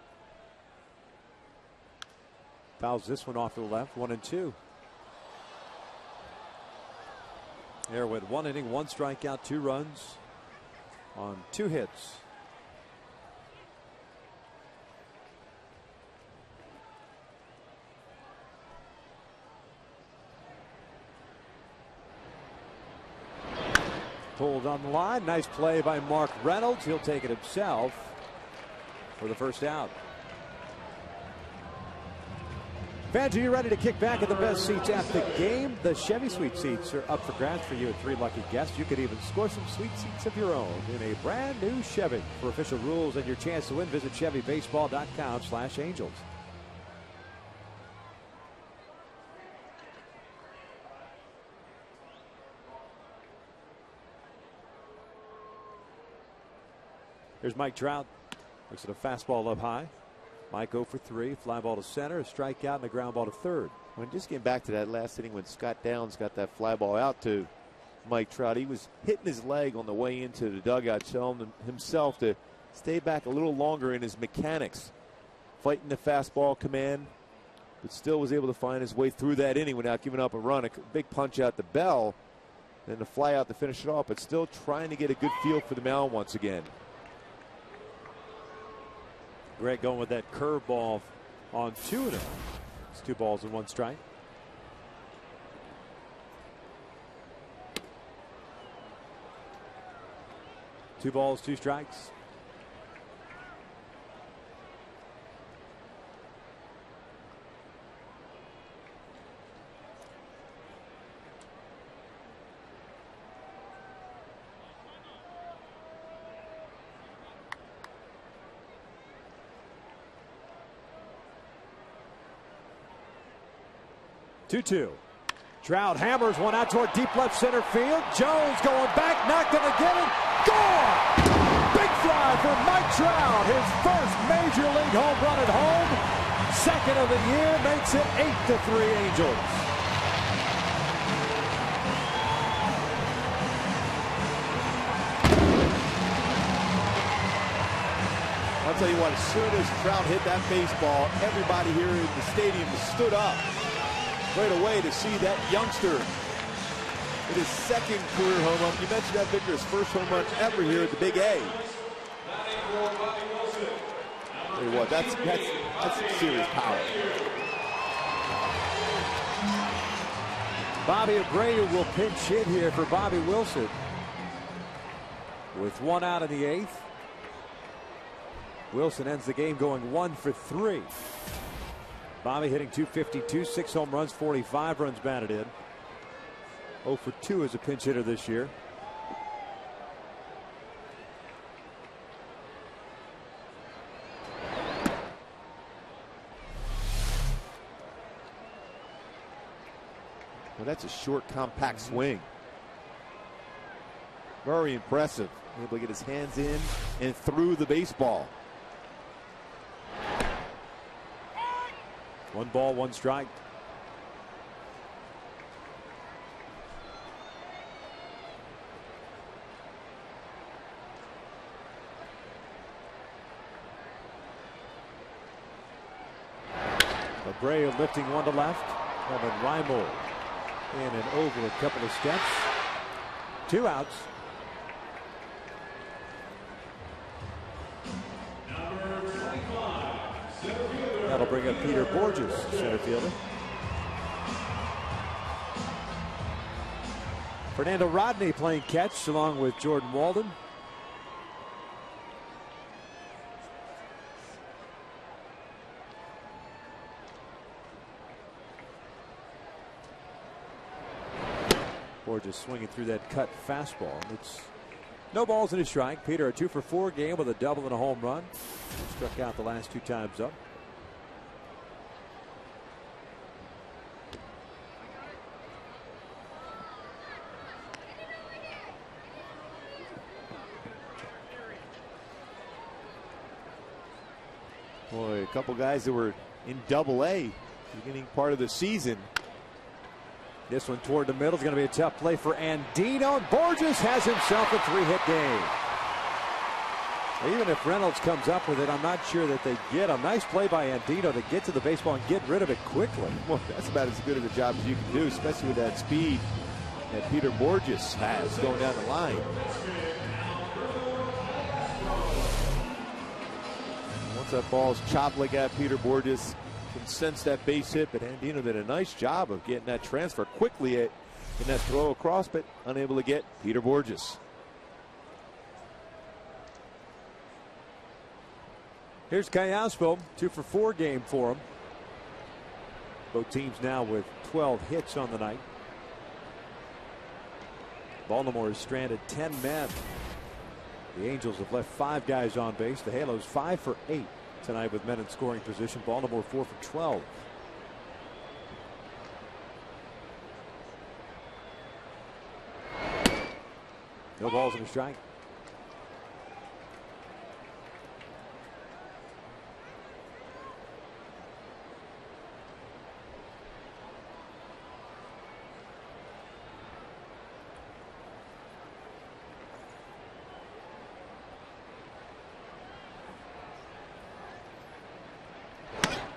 Fouls this one off to the left, 1-2. There went 1 inning, 1 strikeout, 2 runs on 2 hits. pulled on the line. Nice play by Mark Reynolds. He'll take it himself for the first out. Fans, are you ready to kick back at the best seats at the game? The Chevy Suite seats are up for grabs for you and 3 lucky guests. You could even score some sweet seats of your own in a brand new Chevy. For official rules and your chance to win, visit ChevyBaseball.com/Angels. Here's Mike Trout. Looks at a fastball up high. Mike 0 for 3. Fly ball to center. A strikeout and a ground ball to third. When just getting back to that last inning when Scott Downs got that fly ball out to Mike Trout, he was hitting his leg on the way into the dugout, telling himself to stay back a little longer in his mechanics. Fighting the fastball command, but still was able to find his way through that inning without giving up a run. A big punch out the Bell, then the fly out to finish it off, but still trying to get a good feel for the mound once again. Greg going with that curveball on Tuna. It's 2 balls and 1 strike. Two balls, 2 strikes. Two. Trout hammers one out toward deep left center field. Jones going back, not going to get it. Gone! Big fly for Mike Trout. His first major league home run at home. Second of the year, makes it 8-3 Angels. I'll tell you what, as soon as Trout hit that baseball, everybody here in the stadium stood up right away to see that youngster hit his second career home run. You mentioned that, Victor, his first home run ever here at the Big A. Tell you what, that's some serious power. Bobby Abreu will pinch hit here for Bobby Wilson. With 1 out in the 8th. Wilson ends the game going 1 for 3. Bobby hitting .252, 6 home runs, 45 runs batted in. 0 for 2 as a pinch hitter this year. Well, that's a short, compact swing. Very impressive. Able to get his hands in and through the baseball. 1 ball, 1 strike. Abreu lifting 1 to left. Kevin Reimold in and over a couple of steps. 2 outs. That'll bring up Peter Borges, center fielder. Fernando Rodney playing catch along with Jordan Walden. Borges swinging through that cut fastball. It's no balls in a strike. Peter, a 2 for 4 game with a double and a home run. Struck out the last 2 times up. Boy, a couple guys that were in Double-A beginning part of the season. This one toward the middle is going to be a tough play for Andino. Borges has himself a 3-hit game. Even if Reynolds comes up with it, I'm not sure that they get him. Nice play by Andino to get to the baseball and get rid of it quickly. Well, that's about as good of a job as you can do, especially with that speed that Peter Borges has going down the line. Once that ball's chopped like that, Peter Borges can sense that base hit, but Andino did a nice job of getting that transfer quickly in that throw across, but unable to get Peter Borges. Here's Callaspo, 2 for 4 game for him. Both teams now with 12 hits on the night. Baltimore has stranded 10 men. The Angels have left 5 guys on base. The Halos 5 for 8 tonight with men in scoring position. Baltimore 4 for 12. No balls and a strike.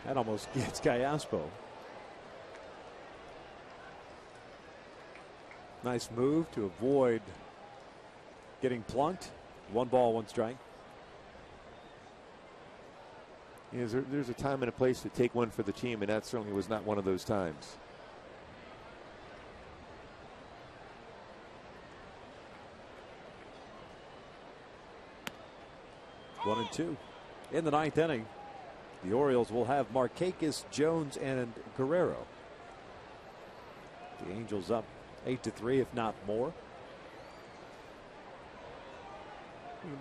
That almost gets Callaspo. Nice move to avoid getting plunked. 1 ball, 1 strike. Yeah, there's a time and a place to take one for the team, and that certainly was not one of those times. One and 2 in the 9th inning. The Orioles will have Markakis, Jones, and Guerrero. The Angels up 8-3, if not more.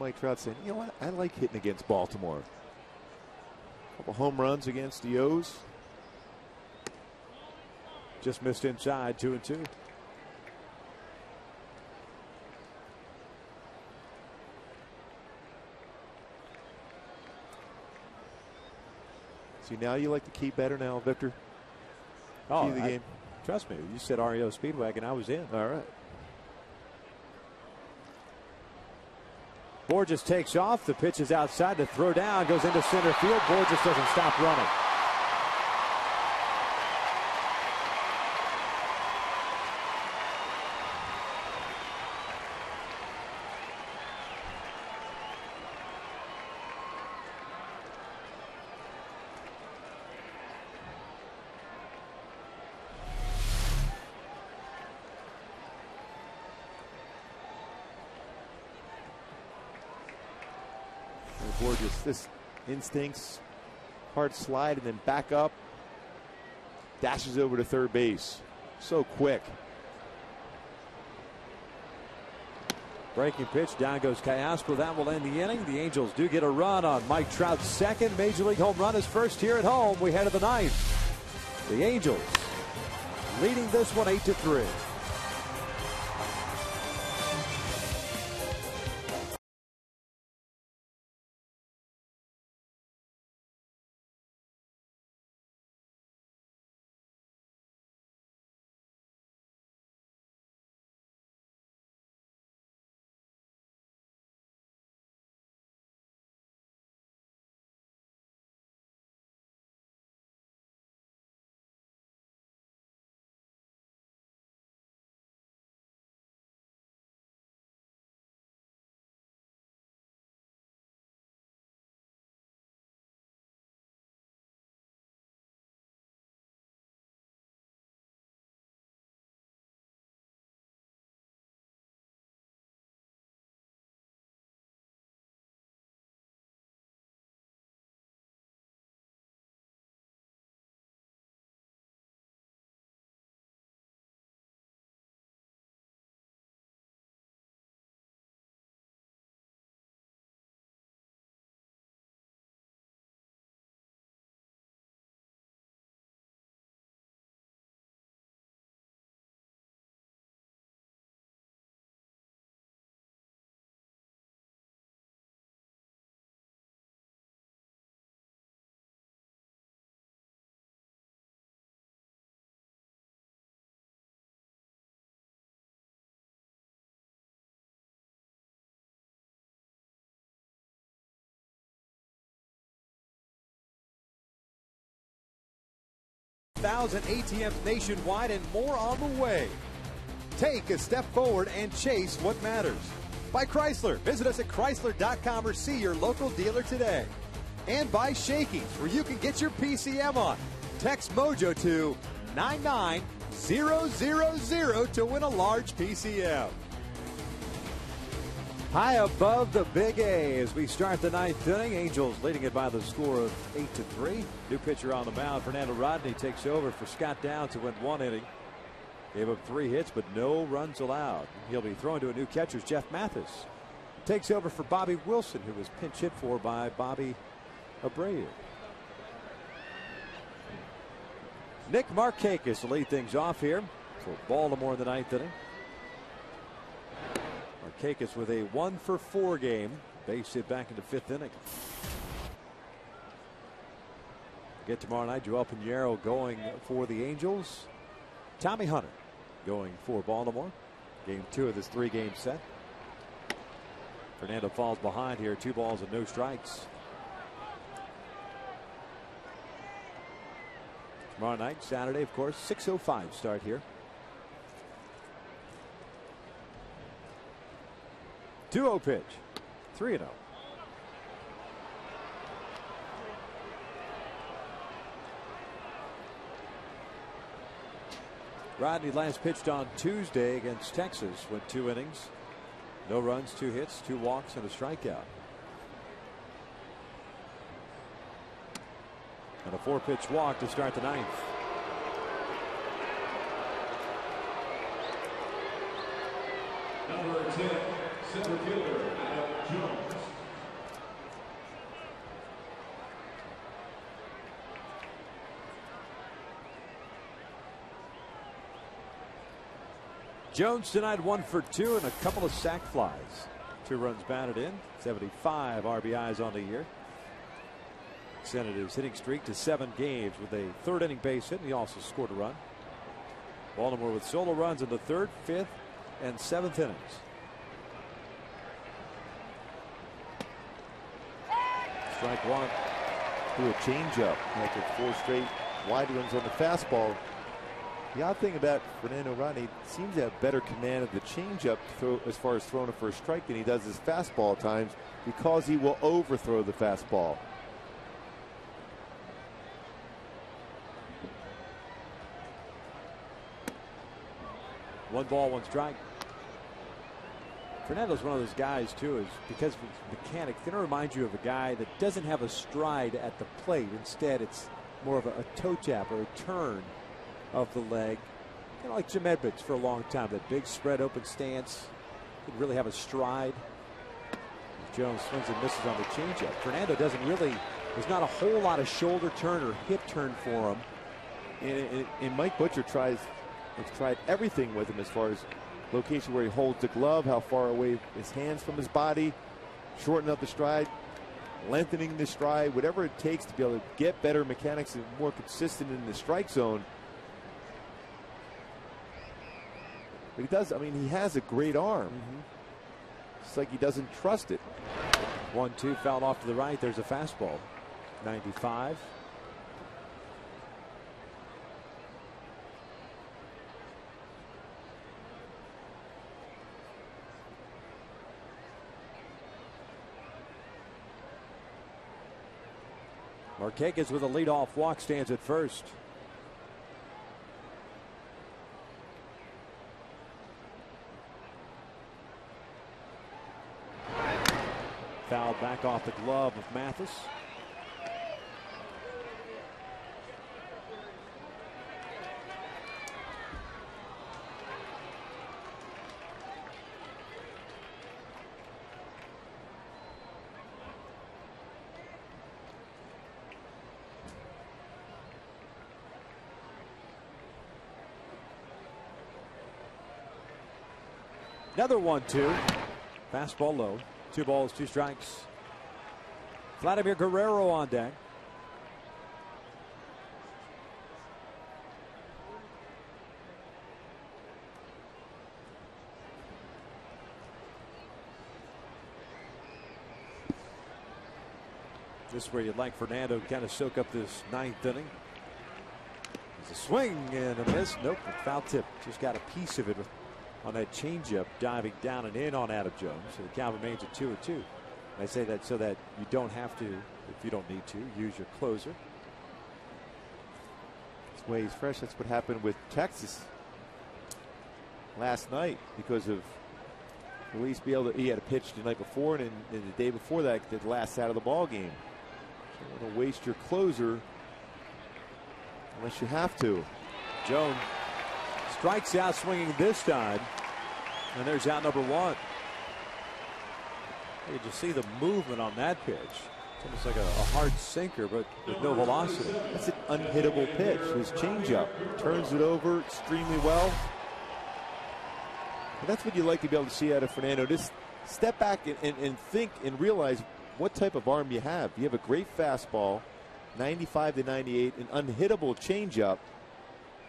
Mike Trout saying, you know what, I like hitting against Baltimore. A couple home runs against the O's. Just missed inside, 2-2. See, now you like the key better now, Victor? Oh, key of the game. Trust me, you said REO Speedwagon, I was in. All right. Borges takes off. The pitch is outside. The throw down goes into center field. Borges doesn't stop running. Borges, this instincts, hard slide and then back up, dashes over to third base. So quick. Breaking pitch, down goes Callaspo. That will end the inning. The Angels do get a run on Mike Trout's second major league home run, his first here at home. We head to the 9th. The Angels leading this one 8-3. Thousand ATMs nationwide and more on the way. Take a step forward and chase what matters. By Chrysler. Visit us at Chrysler.com or see your local dealer today. And by Shakey's, where you can get your PCM on. Text Mojo to 99000 to win a large PCM. High above the Big A as we start the ninth inning. Angels leading it by the score of 8-3. New pitcher on the mound. Fernando Rodney takes over for Scott Downs, who went 1 inning. Gave up 3 hits, but no runs allowed. He'll be thrown to a new catcher, Jeff Mathis. Takes over for Bobby Wilson, who was pinch hit for by Bobby Abreu. Nick Markakis will lead things off here for Baltimore in the ninth inning. Markakis with a 1-for-4 game. Base hit back in the 5th inning. Get tomorrow night, Joel Pinheiro going for the Angels. Tommy Hunter going for Baltimore. Game 2 of this 3-game set. Fernando falls behind here. 2 balls and no strikes. Tomorrow night, Saturday, of course, 6:05 start here. 2-0 pitch. 3-0. Rodney last pitched on Tuesday against Texas. Went 2 innings. No runs, 2 hits, 2 walks, and a strikeout. And a 4-pitch walk to start the ninth. Number 10, center fielder, Adam Jones. Jones tonight 1 for 2 and a couple of sac flies. 2 runs batted in. 75 RBIs on the year. Extended his hitting streak to 7 games with a 3rd inning base hit, and he also scored a run. Baltimore with solo runs in the 3rd, 5th, and 7th innings. Strike 1. Threw a changeup after 4 straight wide runs on the fastball. The odd thing about Fernando Rodney, seems to have better command of the changeup as far as throwing it for a strike than he does his fastball at times, because he will overthrow the fastball. One ball, 1 strike. Fernando's one of those guys, too, is because of his mechanics, going to remind you of a guy that doesn't have a stride at the plate. Instead, it's more of a toe tap or a turn of the leg. Kind of like Jim Edmonds for a long time. That big spread open stance. Didn't really have a stride. Jones swings and misses on the changeup. Fernando doesn't really, there's not a whole lot of shoulder turn or hip turn for him. And Mike Butcher has tried everything with him as far as location where he holds the glove, how far away his hands from his body, shorten up the stride, lengthening the stride, whatever it takes to be able to get better mechanics and more consistent in the strike zone. But he does, I mean, he has a great arm. It's like he doesn't trust it. 1-2 fouled off to the right. There's a fastball. 95. Markakis with a leadoff walk stands at first. Fouled back off the glove of Mathis. Another 1-2. Fastball low. 2 balls, 2 strikes. Vladimir Guerrero on deck. This is where you'd like Fernando to kind of soak up this 9th inning. There's a swing and a miss. Nope, a foul tip. Just got a piece of it on that changeup, diving down and in on Adam Jones. So the count remains at 2-2. I say that so that you don't have to, if you don't need to, use your closer. This way he's fresh. That's what happened with Texas last night because of at least be able to. He had a pitch the night before and the day before that, the last out of the ball game. You don't want to waste your closer unless you have to. Jones strikes out swinging this time, and there's out number one. You just see the movement on that pitch. It's almost like a hard sinker, but with no velocity. That's an unhittable pitch. His changeup turns it over extremely well. And that's what you like to be able to see out of Fernando. Just step back and think and realize what type of arm you have. You have a great fastball, 95 to 98, an unhittable changeup.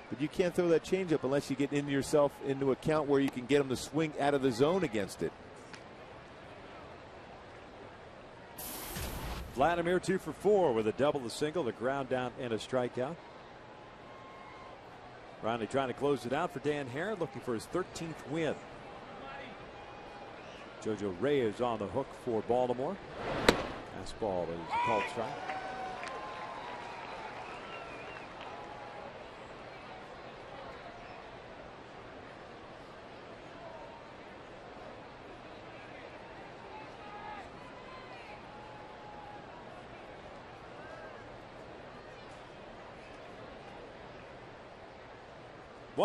But you can't throw that changeup unless you get into yourself into a count where you can get him to swing out of the zone against it. Vladimir 2 for 4 with a double, a single, the ground down, and a strikeout. Riley trying to close it out for Dan Hare, looking for his 13th win. Jojo Reyes on the hook for Baltimore. Fastball is called strike.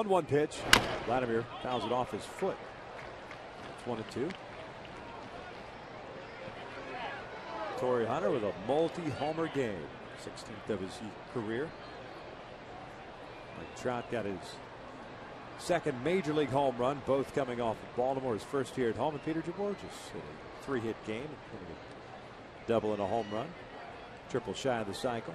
One pitch. Vladimir fouls it off his foot. It's 1-2. Torrey Hunter with a multi-homer game, 16th of his career. Mike Trout got his second major league home run, both coming off of Baltimore's first year at home. And Peter Jaborges hit a 3-hit game, including a double and a home run, triple shy of the cycle.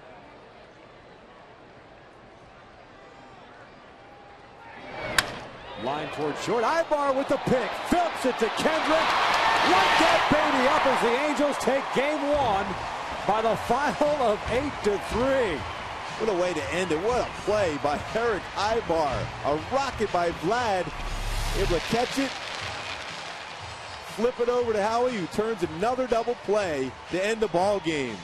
Line towards short. Ibar with the pick. Phillips it to Kendrick. Light that baby up as the Angels take game one by the final of 8-3. What a way to end it. What a play by Eric Ibar. A rocket by Vlad. Able to catch it. Flip it over to Howie, who turns another double play to end the ball game.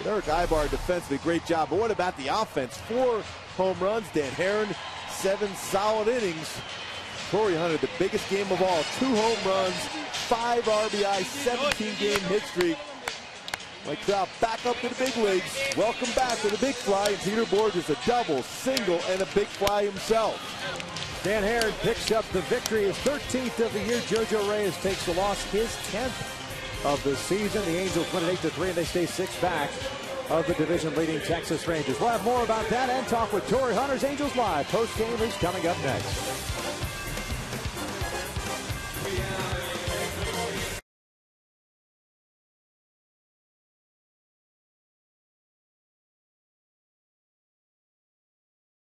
Eric Ibar defensively, great job. But what about the offense? 4 home runs. Dan Herron, 7 solid innings. Torrey Hunter, the biggest game of all. 2 home runs, 5 RBI, 17-game hit streak. Mike Trout back up to the big leagues. Welcome back to the big fly. And Peter Borges a double, single, and a big fly himself. Dan Hare picks up the victory, his 13th of the year. Jojo Reyes takes the loss, his 10th of the season. The Angels win it 8-3, and they stay 6 back of the division-leading Texas Rangers. We'll have more about that and talk with Torrey Hunter's Angels Live. Post-game is coming up next.